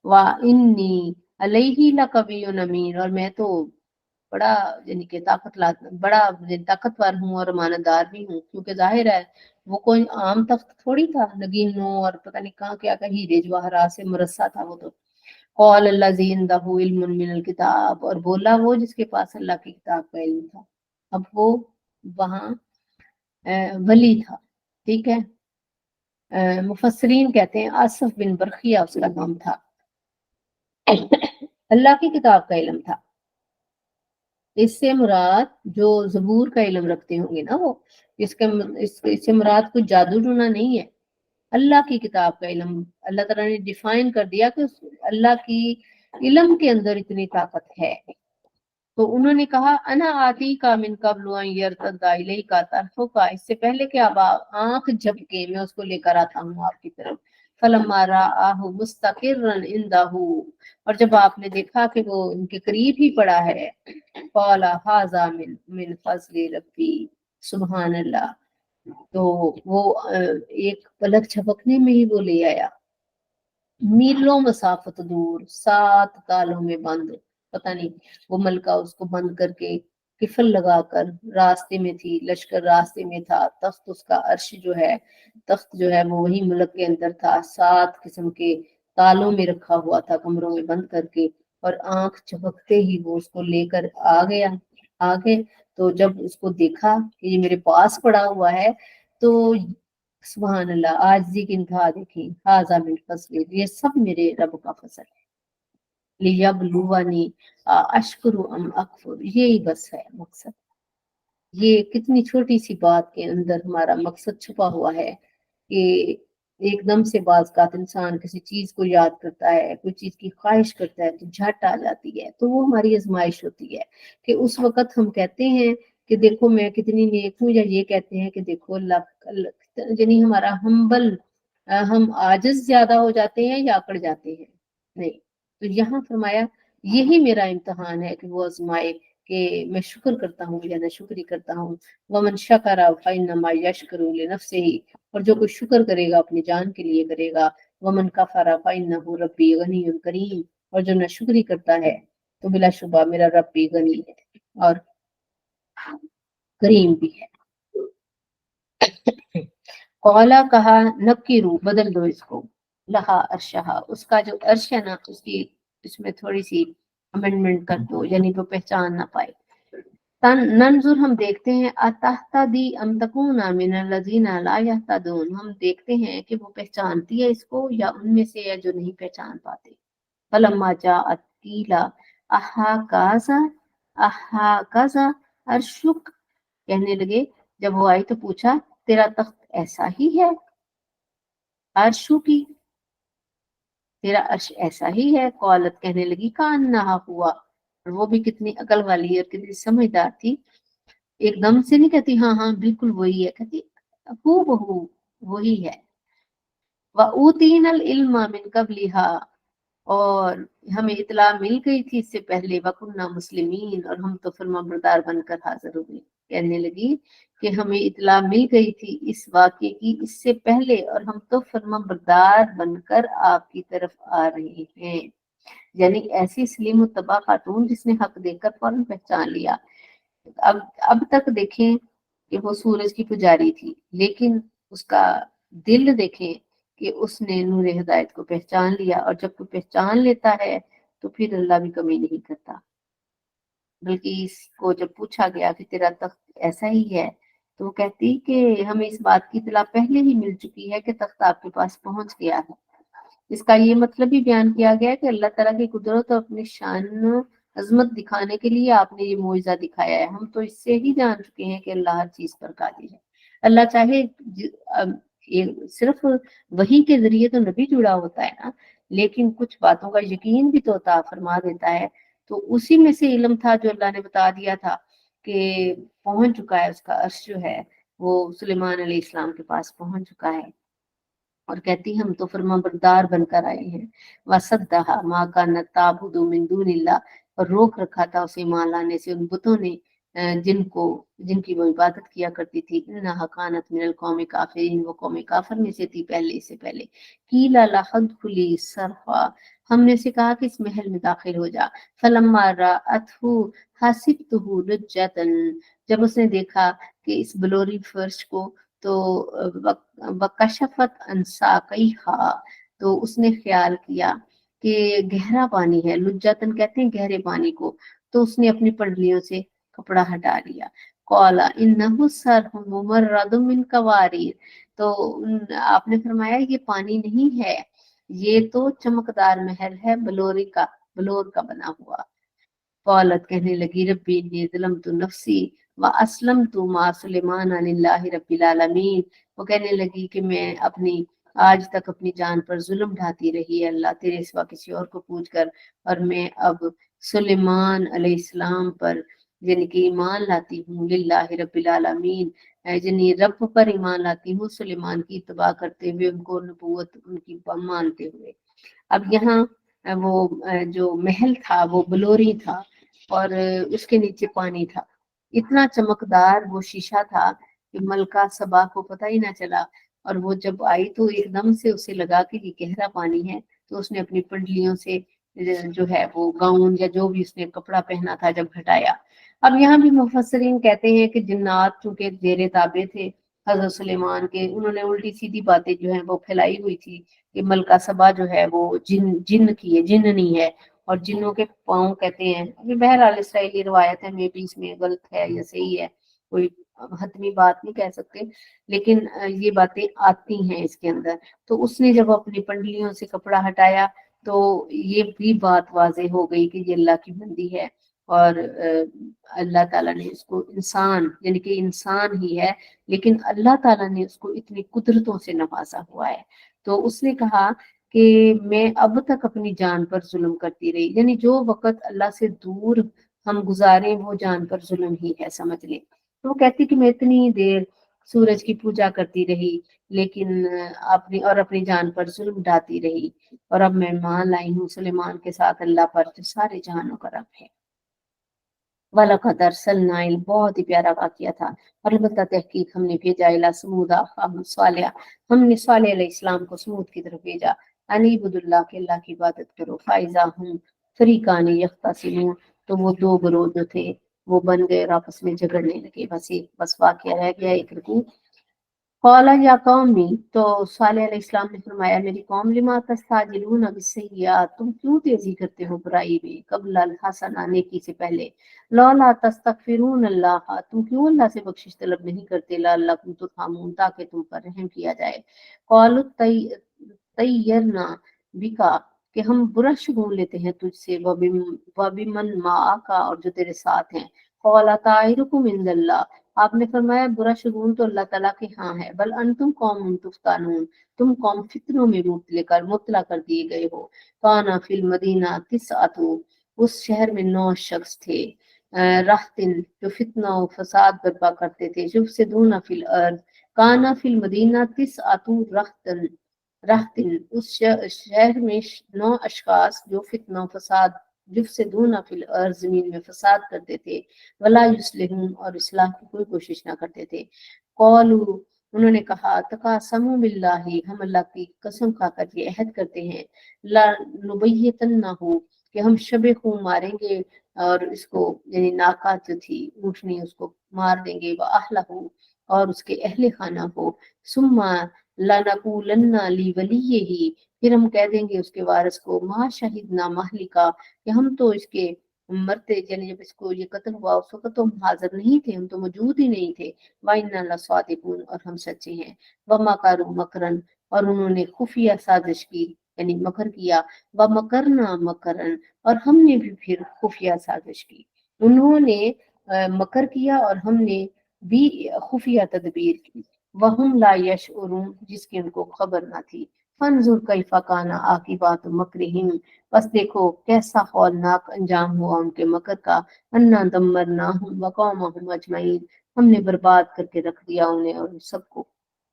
S1: वा इन्नी अलैहि लकवियुन अमीन, और मैं तो बड़ा यानी कि बड़ा ताकतवर हूँ और अमानतदार भी हूँ, क्योंकि जाहिर है वो कोई आम तख्त थोड़ी था, नगीनों और पता नहीं कहाँ क्या क्या हीरे जवाहरात से मुरस्सा था वो तो। कौल अल्लज़ी इंदहु इल्मुन मिनल किताब, और बोला वो जिसके पास अल्लाह की किताब का इल्म था। अब वो वहाँ वली था, ठीक है। मुफस्सरीन कहते हैं आसिफ बिन बरखिया उसका नाम था। अल्लाह की किताब का इल्म था, इससे मुराद जो जबूर का इल्म रखते होंगे ना वो, इससे मुराद कुछ जादू टूना नहीं है। अल्लाह की किताब का इल्म अल्लाह ताला ने डिफाइन कर दिया कि अल्लाह की इल्म के अंदर इतनी ताकत है। तो उन्होंने कहा, अना आती का मिन कबल का तरफों का, इससे पहले कि आप आंख झपके मैं उसको लेकर आता हूँ आपकी तरफ। फलम्मा राआहु मुस्तकिर्रन इंदहु, और जब आपने देखा कि वो उनके करीब ही पड़ा है, क़ाला हाज़ा मिन मिन फज़्लि रब्बी, सुभान अल्लाह। तो वो एक पलक झपकने में ही वो ले आया, मीलों मसाफत दूर, 7 तालों में बंद। पता नहीं, वो मलका उसको बंद करके किफल लगाकर रास्ते में थी, लश्कर रास्ते में था, तख्त उसका अर्श जो है, तख्त जो है वो वही मुल्क के अंदर था, 7 किस्म के तालों में रखा हुआ था, कमरों में बंद करके, और आंख झपकते ही वो उसको लेकर आ गया, आगे। तो जब उसको देखा कि ये मेरे पास पड़ा हुआ है, तो सुभान अल्लाह, आजिज़ी की इंतहा देखी, हाज़ा मिन फज़्ली, ये सब मेरे रब का फजल है। लियब्लुवनी अशकुरु अम अकफुर, यही बस है मकसद। ये कितनी छोटी सी बात के अंदर हमारा मकसद छुपा हुआ है कि एकदम से बाज़ का इंसान किसी चीज को याद करता है, कोई चीज की ख्वाहिश करता है, तो झट आ जाती है। तो वो हमारी आजमाइश होती है कि उस वक्त हम कहते हैं कि देखो मैं कितनी नेक हूँ, या ये कहते हैं कि देखो यानी हमारा हम आजिज ज्यादा हो जाते हैं या अकड़ जाते हैं। नहीं, तो यहाँ फरमाया यही मेरा इम्तिहान है कि वो आजमाए कि मैं शुक्र करता हूँ या नाशुक्री करता हूँ। वमन शकरा फइन्नमा यशकुरु लिनफ्सिही, और जो कोई शुक्र करेगा अपनी जान के लिए करेगा। वमन कफरा फइन्नहु रब्बी गनियुन करीम, और जो नाशुक्री करता है तो बिलाशुबा मेरा रब भी गनी है और करीम भी है। कौला कहा, नकीरू बदल दो इसको, लहा अर्शहा, उसका जो अर्श है ना उसकी इसमें थोड़ी सी अमेंडमेंट कर दो, यानी वो पहचान ना पाए। नंजुर, हम देखते हैं, अतहतदी अम तकूना मिनल लजीना ला यहतदून, हम देखते हैं कि वो पहचानती है इसको या उनमें से है जो नहीं पहचान पाते। फलम्मा जाअत कीला अहा काजा, अहा काजा अर्शुक, कहने लगे जब वो आई तो पूछा तेरा तख्त ऐसा ही है, अर्शु की, तेरा अर्श ऐसा ही है। कौलत, कहने लगी, कान नहा हुआ, और वो भी कितनी अकल वाली और कितनी समझदार थी, एकदम से नहीं कहती हाँ हाँ बिल्कुल वही है, कहती हूबहू वही है। वऊतीनल इल्मा मिन कबलिहा, और हमें इतला मिल गई थी इससे पहले, वकुन्ना मुस्लिमीन, और हम तो फरमाबरदार बनकर हाजिर हो गए। कहने लगी कि हमें इतला मिल गई थी इस वाक़े की इससे पहले, और हम तो फरमाबरदार बनकर आपकी तरफ आ रहे हैं। यानी ऐसी सलीम मुत्तबा खातून जिसने हक देकर फौरन पहचान लिया। अब तक देखें कि वो सूरज की पुजारी थी, लेकिन उसका दिल देखें कि उसने नूर हिदायत को पहचान लिया, और जब कोई पहचान लेता है तो फिर अल्लाह भी कमी नहीं करता। बल्कि इसको जब पूछा गया कि तेरा तख्त ऐसा ही है, तो वो कहती कि हमें इस बात की इत्तला पहले ही मिल चुकी है कि तख्त आपके पास पहुंच गया है। इसका ये मतलब भी बयान किया गया है कि अल्लाह ताला की कुदरत और अपनी शान अजमत दिखाने के लिए आपने ये मोइजा दिखाया है। हम तो इससे ही जान चुके हैं कि अल्लाह हर चीज पर कादिर है। अल्लाह चाहे सिर्फ वही के जरिए तो नबी जुड़ा होता है ना, लेकिन कुछ बातों का यकीन भी तो अता फरमा देता है। तो उसी में से इल्म था जो अल्लाह ने बता दिया था कि पहुंच चुका है, उसका अर्श जो है वो सुलेमान अलैहिस्सलाम के पास पहुंच चुका है। और कहती हम तो फरमाबरदार बनकर आए हैं। वसद्दहा माँ का नताबुदु मिन दूनिल्लाह, और रोक रखा था उसे ईमान लाने से उन बुतों ने जिनकी वो इबादत किया करती थी। इन्नहा कानत मिनल कौमी काफिरीन, वो कौमी काफिर में से थी पहले से पहले। कीला लहद खुली सरफा, हमने से कहा कि इस महल में दाखिल हो जा। फलम्मा राअतहु हसिबतहु लुज्जतन, जब उसने देखा कि इस बलोरी फर्श को, तो वकशफत अंसाकैहा, तो उसने ख्याल किया कि गहरा पानी है। लुज्जतन कहते हैं गहरे पानी को। तो उसने अपनी पंडलियों से कपड़ा हटा लिया। कौला इन्नहु सरहुम मुमर्रदुम मिन कवारीर, तो आपने फरमाया ये पानी नहीं है, ये तो चमकदार महल है, बलोर का बना हुआ। कौलत कहने लगी रब्बी इन्नी ज़लमतु नफ्सी व अस्लमतु मा सुलेमान लिल्लाहि रब्बिल आलमीन, वो कहने लगी कि मैं अपनी आज तक अपनी जान पर जुल्म ढाती रही है अल्लाह तेरे सिवा किसी और को पूछ कर, और मैं अब सुलेमान अलैहिस्सलाम पर यानी कि ईमान लाती हूँ, लिल्लाहि रब्बिल आलमीन, यानी रब पर ईमान लाती हूँ, सुलेमान की इत्तबा करते हुए, उनको नबूवत उनकी मानते हुए। अब यहाँ वो जो महल था वो बलोरी था, और उसके नीचे पानी था। इतना चमकदार वो शीशा था कि मलका सबा को पता ही ना चला, और वो जब आई तो एकदम से उसे लगा कि ये गहरा पानी है। तो उसने अपनी पंडलियों से जो है वो गाउन या जो भी उसने कपड़ा पहना था जब हटाया। अब यहाँ भी मुफस्सरीन कहते हैं कि जिन्नात चूंकि जेरे ताबे थे हजरत सुलेमान के, उन्होंने उल्टी सीधी बातें जो है वो फैलाई हुई थी कि मलका सबा जो है वो जिन की है, जिन्नी है, और जिन्नों के पाँव कहते हैं। अभी बहरहाल इसराइली रवायत है, मे भी इसमें गलत है या सही है, कोई हतमी बात नहीं कह सकते, लेकिन ये बातें आती हैं इसके अंदर। तो उसने जब अपनी पंडलियों से कपड़ा हटाया तो ये भी बात वाजे हो गई कि ये अल्लाह की बंदी है, और अल्लाह ताला ने उसको इंसान यानी कि इंसान ही है, लेकिन अल्लाह ताला ने उसको इतनी कुदरतों से नवाजा हुआ है। तो उसने कहा कि मैं अब तक अपनी जान पर जुल्म करती रही, यानी जो वक़्त अल्लाह से दूर हम गुजारे वो जान पर जुल्म ही है, समझ लें। तो वो कहती कि मैं इतनी देर सूरज की पूजा करती रही, लेकिन अपनी जान पर जुल्म ढाती रही, और अब मैं मान लाई हूँ सुलेमान के साथ अल्लाह पर जो सारे जहानों का रब है। वलक़द अरसलना, बहुत ही प्यारा वाक़या था। और अलबत्ता तहकीक हमने भेजा इला समूदा अख़ाहुम सालिह, हमने सालेह अलैहिस्सलाम को समूद की तरफ भेजा। अनीबुदुल्लाह के अल्लाह की इबादत करो। फ़ाइज़ा हुम फ़रीक़ान यख़्तसिमून, तो वो दो ग्रोह जो थे वो बन गए और आपस में झगड़ने लगे। बस वाक़या रह गया एक रकू। कौला या कौमी, तो सालेह अलैहिस्सलाम ने फरमाया मेरी कौम, लिमा तस्ताजिलून बिस्सय्यात, तुम क्यों तेजी करते हो बुराई में, कब्ल अल हसना, नेकी से पहले। लौला तस्तगफिरून अल्लाह, तुम क्यों अल्लाह से बख्शिश तलब नहीं करते, लअल्लकुम तुरहमून, ताकि तुम पर रहम किया जाए। कौलु तय्यरना बिका, कि हम बुरा शगुन लेते हैं तुझसे, वबिमन माआ का, और जो तेरे साथ हैं। कौला ताइरुकुम इंदल्लाह, आपने फरमाया बुरा शगुन तो अल्लाह ताला के हाँ है। बल अंतुम कौम तुफ्तानून, तुम कौम फितनों में मुब्तला कर दिए गए हो। काना फिल मदीना तिसअतु, उस शहर में 9 शख्स थे। राहतिन, जो फितना और फसाद बर्पा करते थे। युफसिदूना फिल अर्द, काना फिल मदीना तिसअतु रहतन, रहतिन उस शहर में 9 अशखास जो फितना फसाद युफसिदून फिल अर्ज जमीन में फसाद करते थे वला युस्लिहून और इस्लाह की कोई कोशिश ना करते थे। कौलू उन्होंने कहा तकासमु बिल्लाहि हम अल्लाह की कसम खाकर ये अहद करते हैं ला नुबय्यतन्नहु कि हम शब खून मारेंगे और इसको यानी नाका जो थी ऊँटनी उसको मार देंगे व अहलहु और उसके अहले खाना को सुम्मा लनकूलन्ना ली वलीयही फिर हम कह देंगे उसके वारिस को मा शहीदना महलिका कि हम तो इसके मरते यानी जब इसको ये कत्ल हुआ उस वक्त तो हम हाजिर नहीं थे, हम तो मौजूद ही नहीं थे। वाइन्ना लसादिकून और हम सच्चे हैं। वमा करू मकरन और उन्होंने खुफिया साजिश की यानी मकर किया। व मकरना मकरन और हमने भी फिर खुफिया साजिश की। उन्होंने मकर किया और हमने भी खुफिया तदबीर की। वहुम ला यशउरून जिसकी उनको खबर ना थी। फंजुर कैफा काना आकिबात मकरिहिम बस देखो कैसा हौलनाक अंजाम हुआ उनके मकर का। अन्ना दम्मरनाहुम व कौमहुम अजमईन हमने बर्बाद करके रख दिया उन्हें और सबको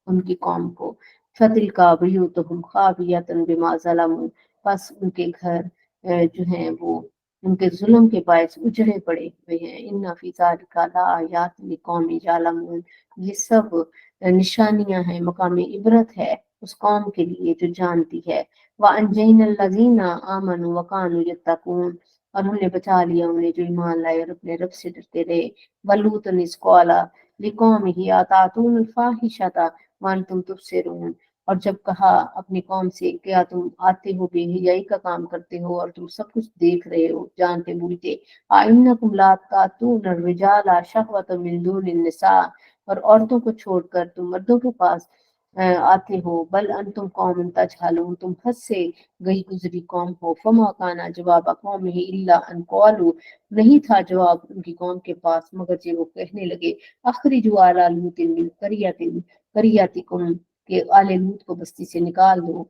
S1: उनकी कौम को। फतिल का बुयूतुहुम खावियतन बिमा ज़लमू बस उनके घर जो हैं वो उनके जुल्म के बायस उजड़े पड़े हुए हैं। इन्ना फी ज़ालिका लाआयात लिकौमी यालमून ये सब निशानियां हैं मकाम इबरत है उस कौम के लिए जो जानती है। व अंजैनल लज़ीना आमनु व कानू यत्तकून और हमने बचा लिया उन्हें जो ईमान लाए और अपने रब से डरते रहे। वलूतन इज़ क़ाला लिक़ौमिही अतातूनल फ़ाहिशता व अंतुम तुबसिरून और जब कहा अपनी कौम से क्या तुम आते हो बेहयाई का काम करते हो और तुम सब कुछ देख रहे हो जानते बूझते। आइन्नकुम ला तातून रिजाला शहवतम मिन दूनिन निसा और औरतों को छोड़कर तुम मर्दों के पास आते हो। बल अंतुम कौम तजहलून तुम हद से गई गुजरी कौम हो। फमा काना जवाब कौम ही इल्ला अन कौलू नहीं था जवाब उनकी कौम के पास मगर जो वो कहने लगे अखरिजु आला लूतिन मिन करियतिकुम के आले लूत को बस्ती से निकाल दो।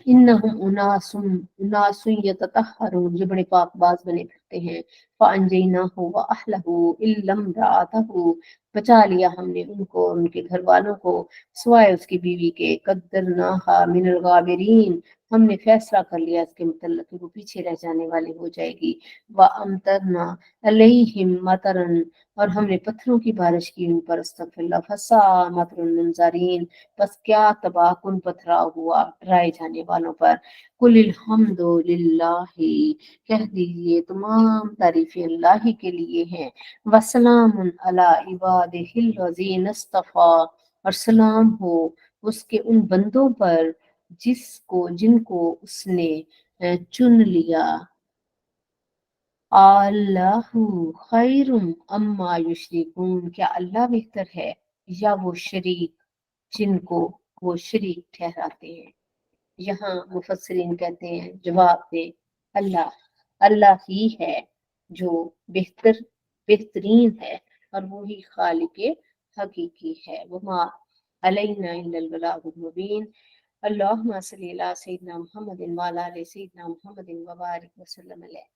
S1: इन्नहुम उनासुन यततहरून ये बड़े पाकबाज बने फिरते हैं। फ़अंजयनाहु व अहलहु इल्लम रअतहु बचा लिया हमने उनको और उनके घर वालों को सिवाय उसकी बीवी के। कद्दरनाहा मिनल गाबिरीन हमने फैसला कर लिया इसके मुतल्लिक कि वो पीछे रह जाने वाली हो जाएगी। व अमतरना अलैहिम मतरन और हमने पत्थरों की बारिश की उन पर अस्तगफिरुल्लाह फसा मतरुल मुनजरीन बस क्या तबाहकुन पथराव हुआ डराए जाने वालों पर। कुलिल हम्दु लिल्लाहि कह दीजिए तमाम तारीफें अल्लाह ही के लिए हैं। वसलामुन अला इबादिहिल लज़ीन इस्तफ़ा और सलाम हो उसके उन बंदों पर जिनको उसने चुन लिया। अल्लाहु खैरुम अम्मा युशरिकून क्या अल्लाह बेहतर है या वो शरीक जिनको वो शरीक ठहराते हैं। यहाँ मुफस्सिरीन कहते हैं जवाब दे अल्लाह अल्लाह ही है जो बेहतरीन है और वो ही खालिक हकीकी है। वमा अलैना इल्लल बलागुल मुबीन। अल्लाहुम्मा सल्ली अला सय्यिदिना मुहम्मदिन व अला आलि सय्यिदिना मुहम्मदिन व बारिक वसल्लम अलैहि।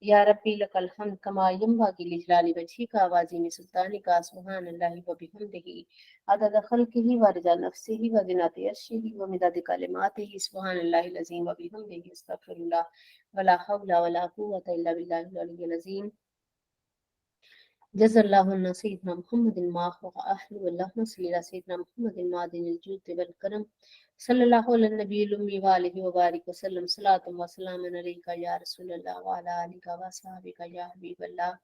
S1: या रब्बी लकल हम्द कमा यंबगी लिजलाली वजहिका व अज़ीमी सुल्तानिका सुब्हानल्लाहि व बिहम्दिही अदद खल्किही व रिज़ा नफ्सिही व ज़िनत अर्शिही व मिदाद कलिमातिही सुब्हानल्लाहिल अज़ीम व बिहम्दिही अस्तगफिरुल्लाह वला हौला वला कुव्वता इल्ला बिल्लाहिल अलिय्यिल अज़ीम। जज़ल्लाहुन्ना सय्यिदना मुहम्मदिन मा हुवा अहलु अल्लाहुम्मा सल्ली अला सय्यिदिना मुहम्मदिन मादिनिल जूद वल करम सल्लल्लाहु अला नबिय्यिल उम्मी व आलिहि व बारिक व सल्लम सलातुन व सलामुन अलैका या रसूलल्लाह व अला आलिका व अस्हाबिका या हबीबल्लाह।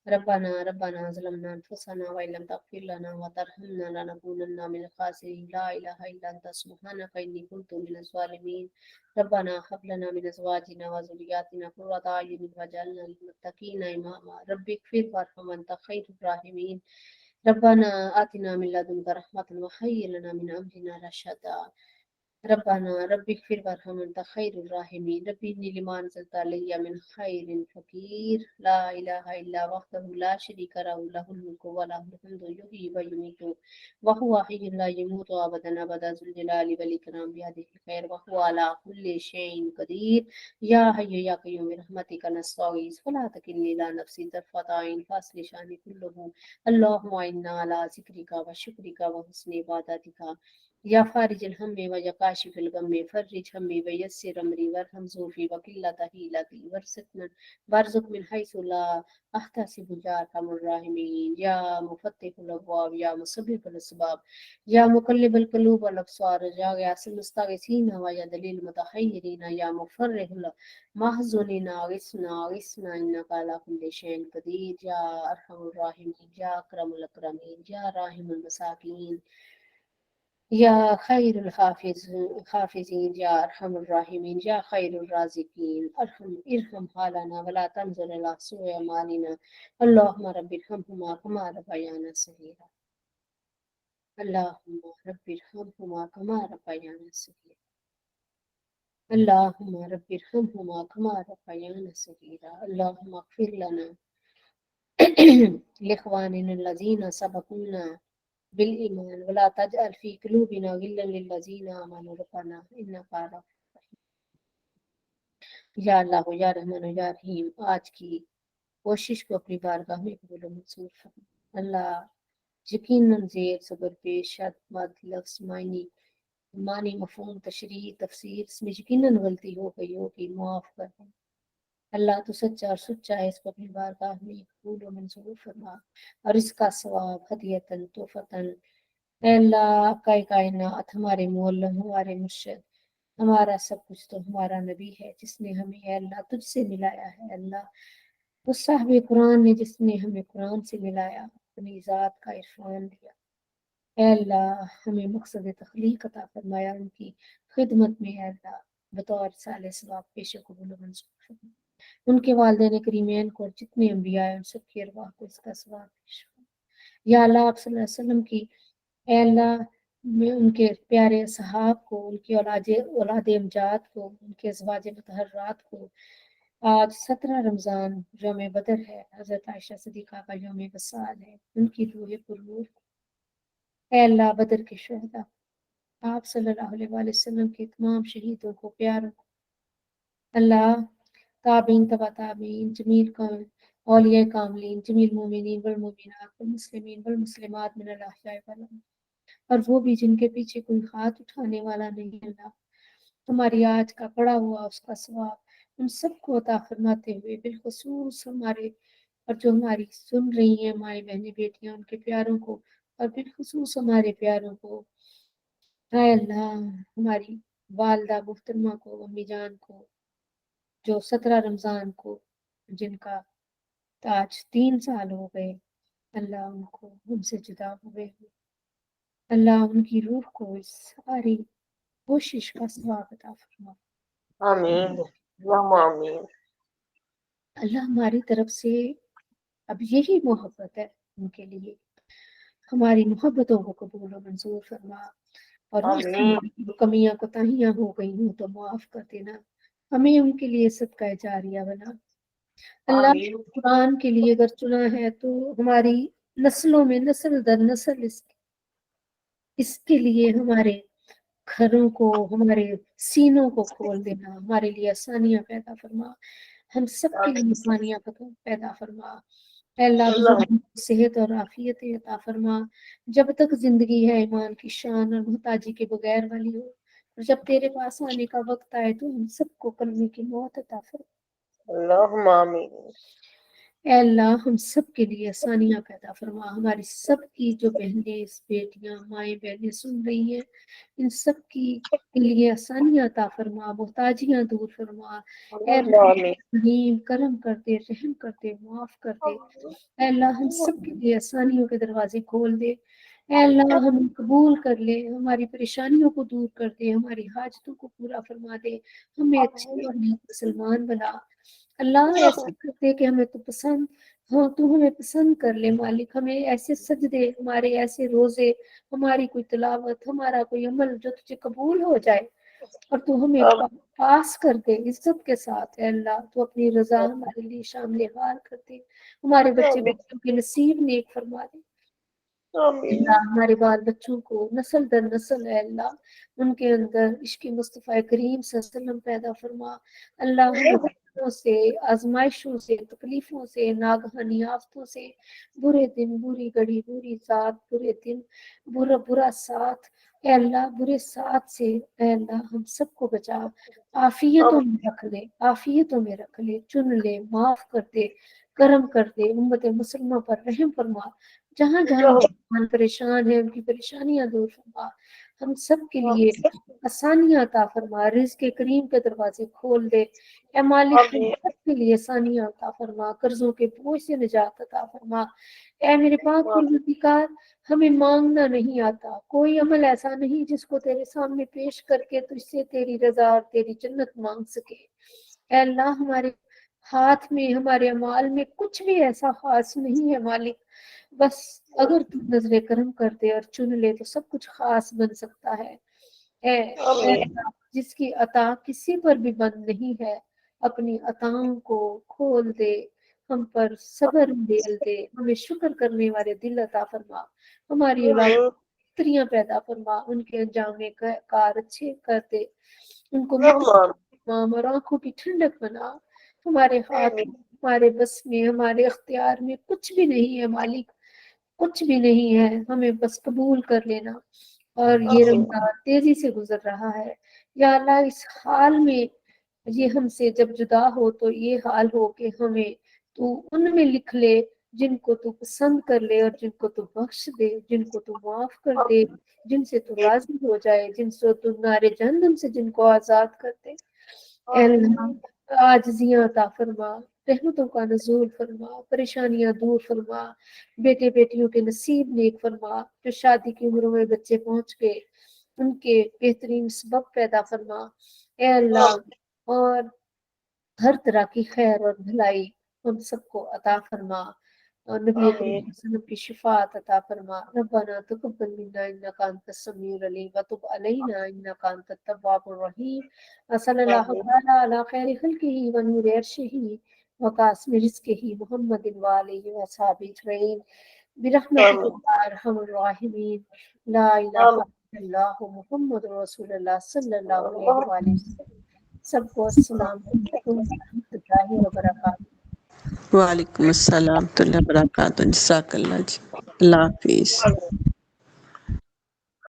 S1: रब्बाना रब्बाना ज़लमना अनफुसना व इल्लम तग़फिर लना व तरहमना लनकूनन्ना मिनल ख़ासिरीन ला इलाहा इल्ला अंता सुब्हानका इन्नी कुन्तु मिनज़ ज़ालिमीन। रब्बाना हब लना मिन अज़वाजिना व ज़ुर्रिय्यतिना क़ुर्रता अयुनिन वजअलना लिल्मुत्तक़ीना इमामा रब्बिग़फिर वरहम व अंता खैरुर राहिमीन। रब्बाना आतिना मिन लदुनका रहमतन व हय्यि लना मिन अमरिना रशदा। रब्बाना रब्बिग़फिर वरहम व अंता खैरुर राहिमीन। रब्बि इन्नी लिमा अंज़लता अलैया मिन खैरिन फ़क़ीर। ला इलाहा इल्ला वहदहु ला शरीका लहु लहुल मुल्कु व लहुल हम्दु युहयी व युमीतु व हुवा हय्युन ला यमूतु अबदन अबदा ज़ुल जलाली वल इकराम बियदिहिल खैर व हुवा अला कुल्लि शैइन क़दीर। या हय्यु या क़य्यूम बिरहमतिका नस्तगीथ फला तकिलनी इला नफ्सी तर्फ़ता ऐन फ़ास्लिह शानी कुल्लुहु। अल्लाहुम्मा इन्ना अला ज़िक्रिका व शुक्रिका व हुस्नि इबादतिका। या फारिजल हम्मे व या काशिफिल गम्मे फर्रिज हम्मी व यस्सिर अमरी वरहम ज़ूफ़ी व क़िल्लत हीलती वर्ज़ुक़ मिन हैसु ला अहतसिबु या अरहमुर राहिमीन या मुफ़त्तिहुल अब्वाब या मुसब्बिहुल असबाब या मुक़ल्लिबल क़ुलूब वल अबसार या ग़ियासुल मुस्तग़ीसीन व या दलील मुतहय्यिरीन या मुफ़र्रिजुल महज़ूनीन अग़िस्ना अग़िस्ना इन्नका अला कुल्लि शैइन क़दीर या अरहमुर राहिमीन या अकरमुल अकरमीन या राहिमुल मसाकीन या खैरुल हाफिज़ीन या अरहमुर राहिमीन या खैरुर राज़िकीन इरहम हालना वला तंज़ुर इला सूइ अमालिना अल्लाहुम्मा रब्बिरहमहुमा कमा रब्बयाना सगीरा अल्लाहुम्मा रब्बिरहमहुमा कमा रब्बयाना सगीरा अल्लाहुम्मा रब्बिरहमहुमा कमा रब्बयाना सगीरा अल्लाहुम्मा इग़फिर लना लिइख्वानिना अल्लज़ीना सबक़ूना बिल ईमान वला तजअल फी कुलूबिना गिल्लन लिल्लज़ीना आमनू रब्बना इन्नका रऊफ़ुर रहीम। या अल्लाह या रहमान या रहीम, आज की कोशिश को अपनी बारगाह में कबूल और मंजूर फरमा। अल्लाह यकीनन ज़ेर ज़बर पेश शद मद लफ्ज़ मायनी मानी मफ़हूम तशरीह तफसीर इसमें यकीनन गलती हो गई होगी, मुआफ़ कर दे। अल्लाह तो सच्चा और सच्चा है, इसको अपनी बारगाह में कबूल और मंजूर फरमा और इसका सवाब हदियतन तोहफ़तन ऐ अल्लाह कायनात हमारे मौलम हमारे मुर्शिद हमारा सब कुछ तो हमारा नबी है जिसने हमें ऐ अल्लाह तुझसे मिलाया है। अल्लाह उस साहिब कुरान ने जिसने हमें कुरान से मिलाया, अपनी ज़ात का इरफान दिया। ऐ अल्लाह हमें मकसद तख्लीक अता फरमाया, उनकी खिदमत में ऐ अल्लाह बतौर साले सवाब पेश कबूल मंजूर फरमा। उनके वालिदैन करीमैन को और जितने अम्बिया हैं उन सबकी अरवाह को इसका सवाब पेश फरमा। या अल्लाह आप सल्लल्लाहु अलैहि वसल्लम की ऐ अल्लाह में उनके प्यारे सहाब को, उनकी औलाद अमजाद को, उनके अज़वाज मुतहर्रात को आज 17 रमज़ान यौम बदर है, हज़रत आयशा सिद्दीक़ा का यौम वसाल है, उनकी रूह पुरूर ऐ अल्लाह बदर के शुहदा आप सल्लल्लाहु अलैहि वसल्लम के तमाम शहीदों को प्यारों को अल्लाह ताबीन तबा ताबीन जमील का औलिया कामलीन जमील मोमिनीन वल मोमिनात वल मुस्लिमीन वल मुस्लिमात मिनल अहयाइ वल अमवात और वो भी जिनके पीछे कोई हाथ उठाने वाला नहीं। अल्लाह हमारी आज का पड़ा हुआ उसका सवाब उन सबको अता फरमाते हुए बिलखुसूस हमारे और जो हमारी सुन रही हैं माएँ बहनें बेटियां उनके प्यारों को और बिलखुसूस हमारे प्यारों को हाय अल्लाह हमारी वालदा मुहतरमा को अम्मी जान को जो 17 रमज़ान को जिनका आज 3 साल हो गए, अल्लाह उनको उनसे जुदा हुए अल्लाह उनकी रूह को इस सारी कोशिश का सवाब अता फरमा।
S2: आमीन अल्लाहुम्मा आमीन।
S1: अल्लाह हमारी तरफ से अब यही मोहब्बत है उनके लिए, हमारी मोहब्बतों को कबूल और मंजूर फरमा और उससे
S2: आमीन
S1: हमारी कमियां कोताहियां हो गई हूँ तो माफ कर देना, हमें उनके लिए सदका जारिया बना। अल्लाह
S2: आमीन
S1: कुरान के लिए अगर चुना है तो हमारी नस्लों में नस्ल दर नस्ल इसके लिए हमारे घरों को हमारे सीनों को खोल देना, हमारे लिए आसानियां पैदा फरमा, हम सबके लिए आसानियां पैदा फरमा। ऐ अल्लाह
S2: अल्लाह
S1: बुजुर्गों को सेहत और आफियत अता फरमा, जब तक जिंदगी है ईमान की शान और मोहताजी के बगैर वाली हो, और जब तेरे पास आने का वक्त आए तो हम सबको कलमे की मौत अता फरमा।
S2: अल्लाहुम्मा आमीन
S1: ऐ अल्लाह हम सब के लिए आसानियां पैदा फरमा, हमारी सब की जो बहनें बेटियां माएँ बहनें सुन रही हैं इन सब की के लिए आसानियां अता फरमा, मोहताजियां दूर फरमा। ऐ
S2: अल्लाहुम्मा आमीन
S1: रहीम करम कर दे, रहम कर दे, माफ कर दे। ऐ अल्लाह हम सब के लिए आसानियों के दरवाजे खोल दे। ऐ अल्लाह हमें कबूल कर ले, हमारी परेशानियों को दूर कर दे, हमारी हाजतों को पूरा फरमा दे, हमें अच्छे और नेक मुसलमान बना। अल्लाह ऐसा कर दे कि हमें तो पसंद हो, तू हमें पसंद कर ले मालिक, हमें ऐसे सजदे हमारे ऐसे रोजे हमारी कोई तिलावत हमारा कोई अमल जो तुझे कबूल हो जाए और तू हमें पास कर दे इज्जत के साथ। है अल्लाह तू अपनी रजा हमारे लिए शामिल हाल कर दे, हमारे बच्चे बच्चों के नसीब नेक फरमा दे।
S2: आमीन
S1: अल्लाह हमारे बाल बच्चों को नस्ल दर नस्ल है अल्लाह उनके अंदर इश्क मुस्तफ़ा करीम सल्लल्लाहु पैदा फरमा। अल्लाह हमें फितनों से आजमाइशों से तकलीफों से नागहानी आफतों से बुरे दिन बुरी घड़ी बुरी साथ बुरे दिन बुरा बुरा साथ اے اللہ برے ساتھ سے اے اللہ ہم سب کو بچا، عافیتوں میں رکھ لے، عافیتوں میں رکھ لے، چن لے، معاف کر دے، کرم کر دے، امت مسلمہ پر رحم فرما، جہاں جہاں مسلمان پریشان ہیں ان کی پریشانیاں دور فرما، ہم سب کے لیے آسانیاں عطا فرما، رزق کریم کے دروازے کھول دے، اے مالک ہم سب کے لیے آسانیاں عطا فرما، قرضوں کے بوجھ سے نجات عطا فرما، اے میرے پاک پروردگار ہمیں مانگنا نہیں آتا، کوئی عمل ایسا نہیں جس کو تیرے سامنے پیش کر کے تجھ سے تیری رضا اور تیری جنت مانگ سکے، اے اللہ ہمارے ہاتھ میں ہمارے اعمال میں کچھ بھی ایسا خاص نہیں ہے مالک، بس اگر تو نظر کرم کر دے اور چن لے تو سب کچھ خاص بن سکتا ہے، اے اللہ جس کی عطا کسی پر بھی بند نہیں ہے، اپنی عطاؤں کو کھول دے، ہم پر صبر ڈیل دے، ہمیں شکر کرنے والے دل عطا فرما، ہماری اولاد پتریاں پیدا فرما، ان کے انجام کار اچھے کر دے، ان کو مام اور آنکھوں کی ٹھنڈک بنا، ہمارے ہاتھ ہمارے بس میں ہمارے اختیار میں کچھ بھی نہیں ہے مالک، کچھ بھی نہیں ہے، ہمیں بس قبول کر لینا، اور یہ رمضان تیزی سے گزر رہا ہے، یا اللہ اس حال میں یہ ہم سے جب جدا ہو تو یہ حال ہو کہ ہمیں تو ان میں لکھ لے جن کو تو پسند کر لے اور جن کو تو بخش دے، جن کو تو معاف کر دے، جن سے تو راضی ہو جائے، جن سے تو نارے جہنم سے جن کو آزاد کر دے، اے اللہ عاجزیاں عطا فرما، رحمتوں کا نزول فرما، پریشانیاں دور فرما، بیٹے بیٹیوں کے نصیب نیک فرما، جو شادی کی عمروں میں بچے پہنچ گئے ان کے بہترین سبب پیدا فرما، اے اللہ اور ہر طرح کی خیر اور بھلائی ہم سب کو عطا فرما، اور نبی کریم صلی اللہ علیہ وسلم کی شفاعت عطا فرما، ربنا تقبل منا انک انت السمیع العلیم وتب علینا انک انت التواب الرحیم، وصلی اللہ تعالی علی خیر خلقہ ونور عرشہ وقاسم رزقہ محمد وآلہ وصحبہ اجمعین برحمتک یا ارحم الراحمین، لا الہ الا اللہ محمد رسول اللہ صلی اللہ علیہ وآلہ وسلم۔ سب کو السلام علیکم ورحمۃ اللہ وبرکاتہ۔
S3: وعلیکم السلام ورحمۃ اللہ وبرکاتہ، جزاک اللہ جی، اللہ حافظ۔